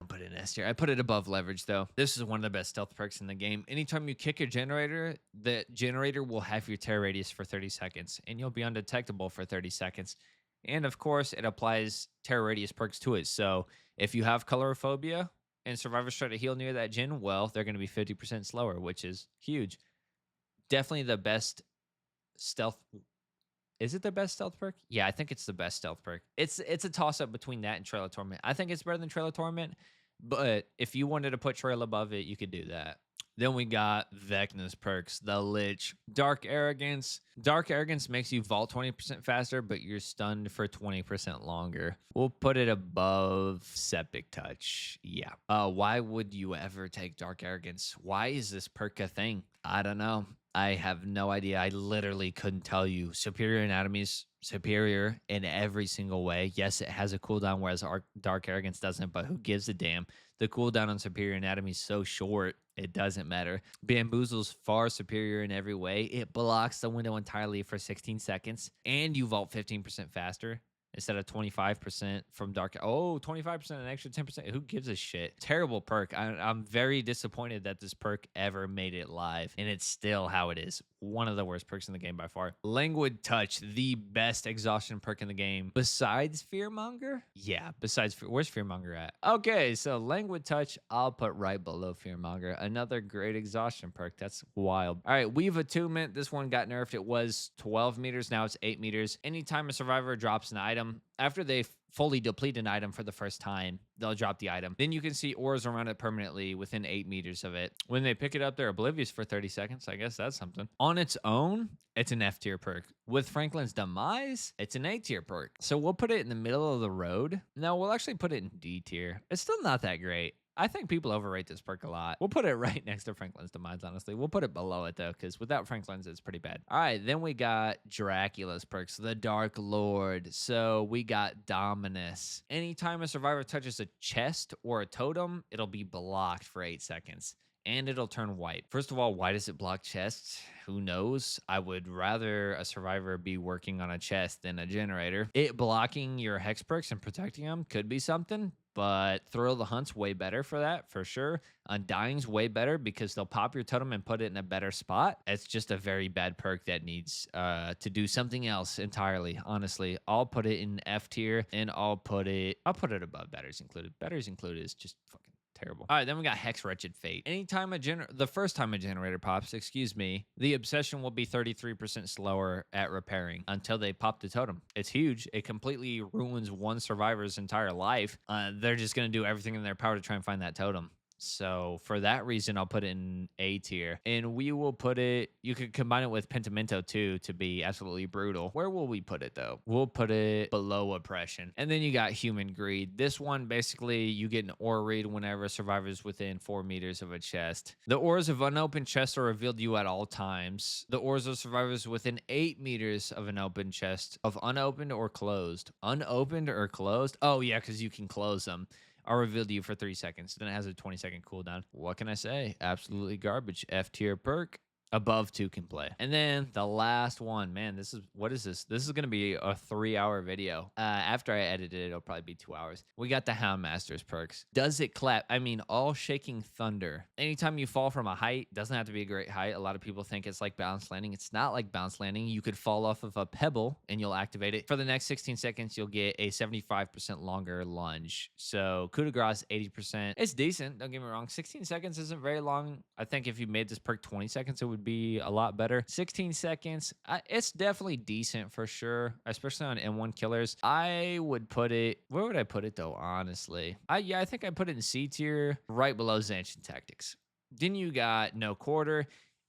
S1: Put it in S tier. I put it above leverage though. This is one of the best stealth perks in the game. Anytime you kick a generator, the generator will have your tear radius for 30 seconds and you'll be undetectable for 30 seconds. And of course, it applies tear radius perks to it. So if you have colorophobia and survivors try to heal near that gen, well, they're going to be 50% slower, which is huge. Definitely the best stealth. Is it the best stealth perk? Yeah, I think it's the best stealth perk. It's a toss-up between that and Trail of Torment. I think it's better than Trail of Torment, but if you wanted to put Trail above it, you could do that. Then we got Vecna's perks, the Lich. Dark Arrogance. Dark Arrogance makes you vault 20% faster, but you're stunned for 20% longer. We'll put it above Septic Touch. Yeah. Why would you ever take Dark Arrogance? Why is this perk a thing? I don't know. I have no idea. I literally couldn't tell you. Superior Anatomy's superior in every single way. Yes, it has a cooldown, whereas Dark Arrogance doesn't, but who gives a damn? The cooldown on Superior Anatomy is so short, it doesn't matter. Bamboozle's far superior in every way. It blocks the window entirely for 16 seconds, and you vault 15% faster. Instead of 25% from Dark. Oh, 25% an extra 10%. Who gives a shit? Terrible perk. I'm very disappointed that this perk ever made it live. And it's still how it is. One of the worst perks in the game by far. Languid Touch, the best exhaustion perk in the game. Besides Fearmonger? Yeah, besides. Where's Fearmonger at? Okay, so Languid Touch, I'll put right below Fearmonger. Another great exhaustion perk. That's wild. All right, Weave Attunement. This one got nerfed. It was 12 meters. Now it's 8 meters. Anytime a survivor drops an item, after they fully deplete an item for the first time, they'll drop the item. Then you can see auras around it permanently within 8 meters of it. When they pick it up, they're oblivious for 30 seconds. I guess that's something. On its own, it's an F tier perk. With Franklin's Demise, it's an A tier perk. So we'll put it in the middle of the road. No, we'll actually put it in D tier. It's still not that great. I think people overrate this perk a lot. We'll put it right next to Franklin's Demise, honestly. We'll put it below it, though, because without Franklin's, it's pretty bad. All right, then we got Dracula's perks, the Dark Lord. So we got Dominus. Anytime a survivor touches a chest or a totem, it'll be blocked for 8 seconds. And it'll turn white. First of all, why does it block chests? Who knows? I would rather a survivor be working on a chest than a generator. It blocking your hex perks and protecting them could be something, but Thrill the Hunt's way better for that, for sure. Undying's way better because they'll pop your totem and put it in a better spot. It's just a very bad perk that needs to do something else entirely, honestly. I'll put it in F tier, and I'll put it above Batteries Included. Batteries Included is just fucking terrible. All right, then we got Hex Wretched Fate. Anytime the first time a generator pops, the obsession will be 33% slower at repairing until they pop the totem. It's huge. It completely ruins one survivor's entire life. They're just going to do everything in their power to try and find that totem. So for that reason, I'll put it in A tier. And we will put it, you could combine it with Pentimento too to be absolutely brutal. Where will we put it though? We'll put it below Oppression. And then you got Human Greed. This one, basically, you get an aura read whenever a survivor is within 4 meters of a chest. The auras of unopened chests are revealed to you at all times. The auras of survivors within 8 meters of an open chest of unopened or closed. Unopened or closed? Oh yeah, because you can close them. Are revealed to you for 3 seconds. Then it has a 20-second cooldown. What can I say? Absolutely garbage. F tier perk. Above 2 can play. And then the last one, man, this is what is this? This is gonna be a 3-hour video. After I edit it, it'll probably be 2 hours. We got the Houndmasters perks. Does it clap? I mean, all shaking thunder. Anytime you fall from a height, doesn't have to be a great height. A lot of people think it's like bounce landing. It's not like bounce landing. You could fall off of a pebble and you'll activate it. For the next 16 seconds, you'll get a 75% longer lunge. So coup de grace, 80%. It's decent. Don't get me wrong. 16 seconds isn't very long. I think if you made this perk 20 seconds, it would be a lot better. 16 seconds, it's definitely decent for sure, especially on M1 killers. I would put it, where would I put it though, honestly? Yeah, I think I put it in C tier, right below Zancian Tactics. Then you got No Quarter.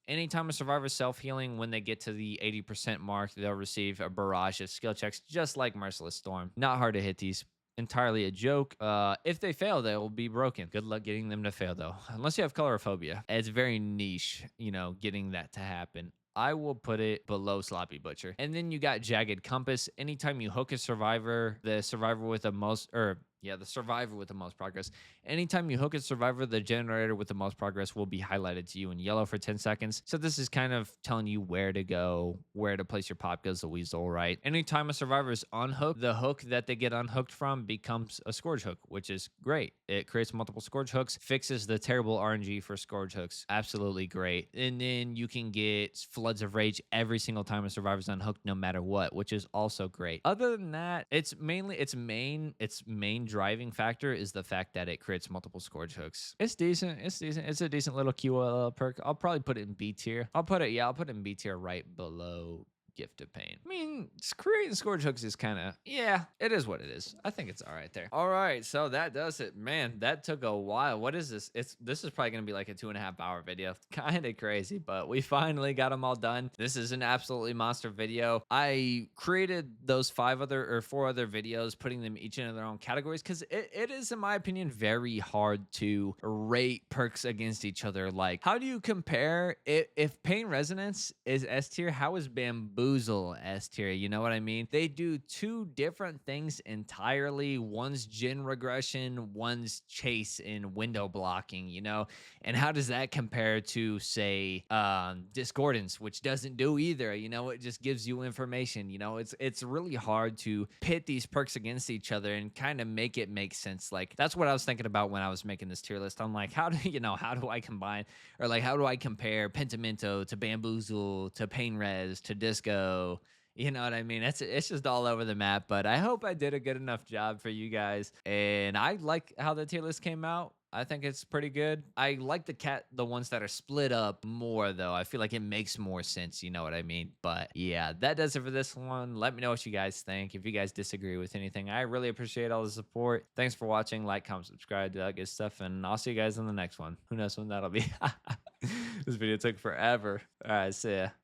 S1: Anytime a survivor self-healing, when they get to the 80% mark, they'll receive a barrage of skill checks, just like Merciless Storm. Not hard to hit these. Entirely a joke. If they fail, they will be broken. Good luck getting them to fail, though. Unless you have colorophobia. It's very niche, getting that to happen. I will put it below Sloppy Butcher. And then you got Jagged Compass. Anytime you hook a survivor, the survivor with the most, the survivor with the most progress. Anytime you hook a survivor, the generator with the most progress will be highlighted to you in yellow for 10 seconds. So this is kind of telling you where to go, where to place your pop goes the weasel, right? Anytime a survivor is unhooked, the hook that they get unhooked from becomes a Scourge hook, which is great. It creates multiple Scourge hooks, fixes the terrible RNG for Scourge hooks. Absolutely great. And then you can get Floods of Rage every single time a survivor's unhooked, no matter what, which is also great. Other than that, its main driving factor is the fact that it creates multiple Scourge hooks. It's decent. It's decent. It's a decent little QL perk. I'll probably put it in B tier. I'll put it in B tier right below Gift of Pain. I mean, creating Scourge hooks is kind of, it is what it is. I think it's all right there. All right, so that does it. Man, that took a while. What is this? This is probably going to be like a 2.5-hour video. Kind of crazy, but we finally got them all done. This is an absolutely monster video. I created those 4 other videos, putting them each in their own categories, because it is, in my opinion, very hard to rate perks against each other. Like, how do you compare? If Pain Resonance is S tier, how is Bamboozle S tier? You know what I mean? They do 2 different things entirely. One's gen regression, one's chase and window blocking, and how does that compare to, say, Discordance, which doesn't do either? It just gives you information. It's really hard to pit these perks against each other and kind of make it make sense. Like, that's what I was thinking about when I was making this tier list. I'm like, how do I combine, or like, how do I compare Pentimento to Bamboozle to Pain Res to Disco? You know what I mean? It's just all over the map, but I hope I did a good enough job for you guys. And I like how the tier list came out. I think it's pretty good. I like the ones that are split up more, though. I feel like it makes more sense, you know what I mean? But yeah, that does it for this one. Let me know what you guys think. If you guys disagree with anything, I really appreciate all the support. Thanks for watching. Like, comment, subscribe, do that good stuff, and I'll see you guys in the next one. Who knows when that'll be? This video took forever. All right, see ya.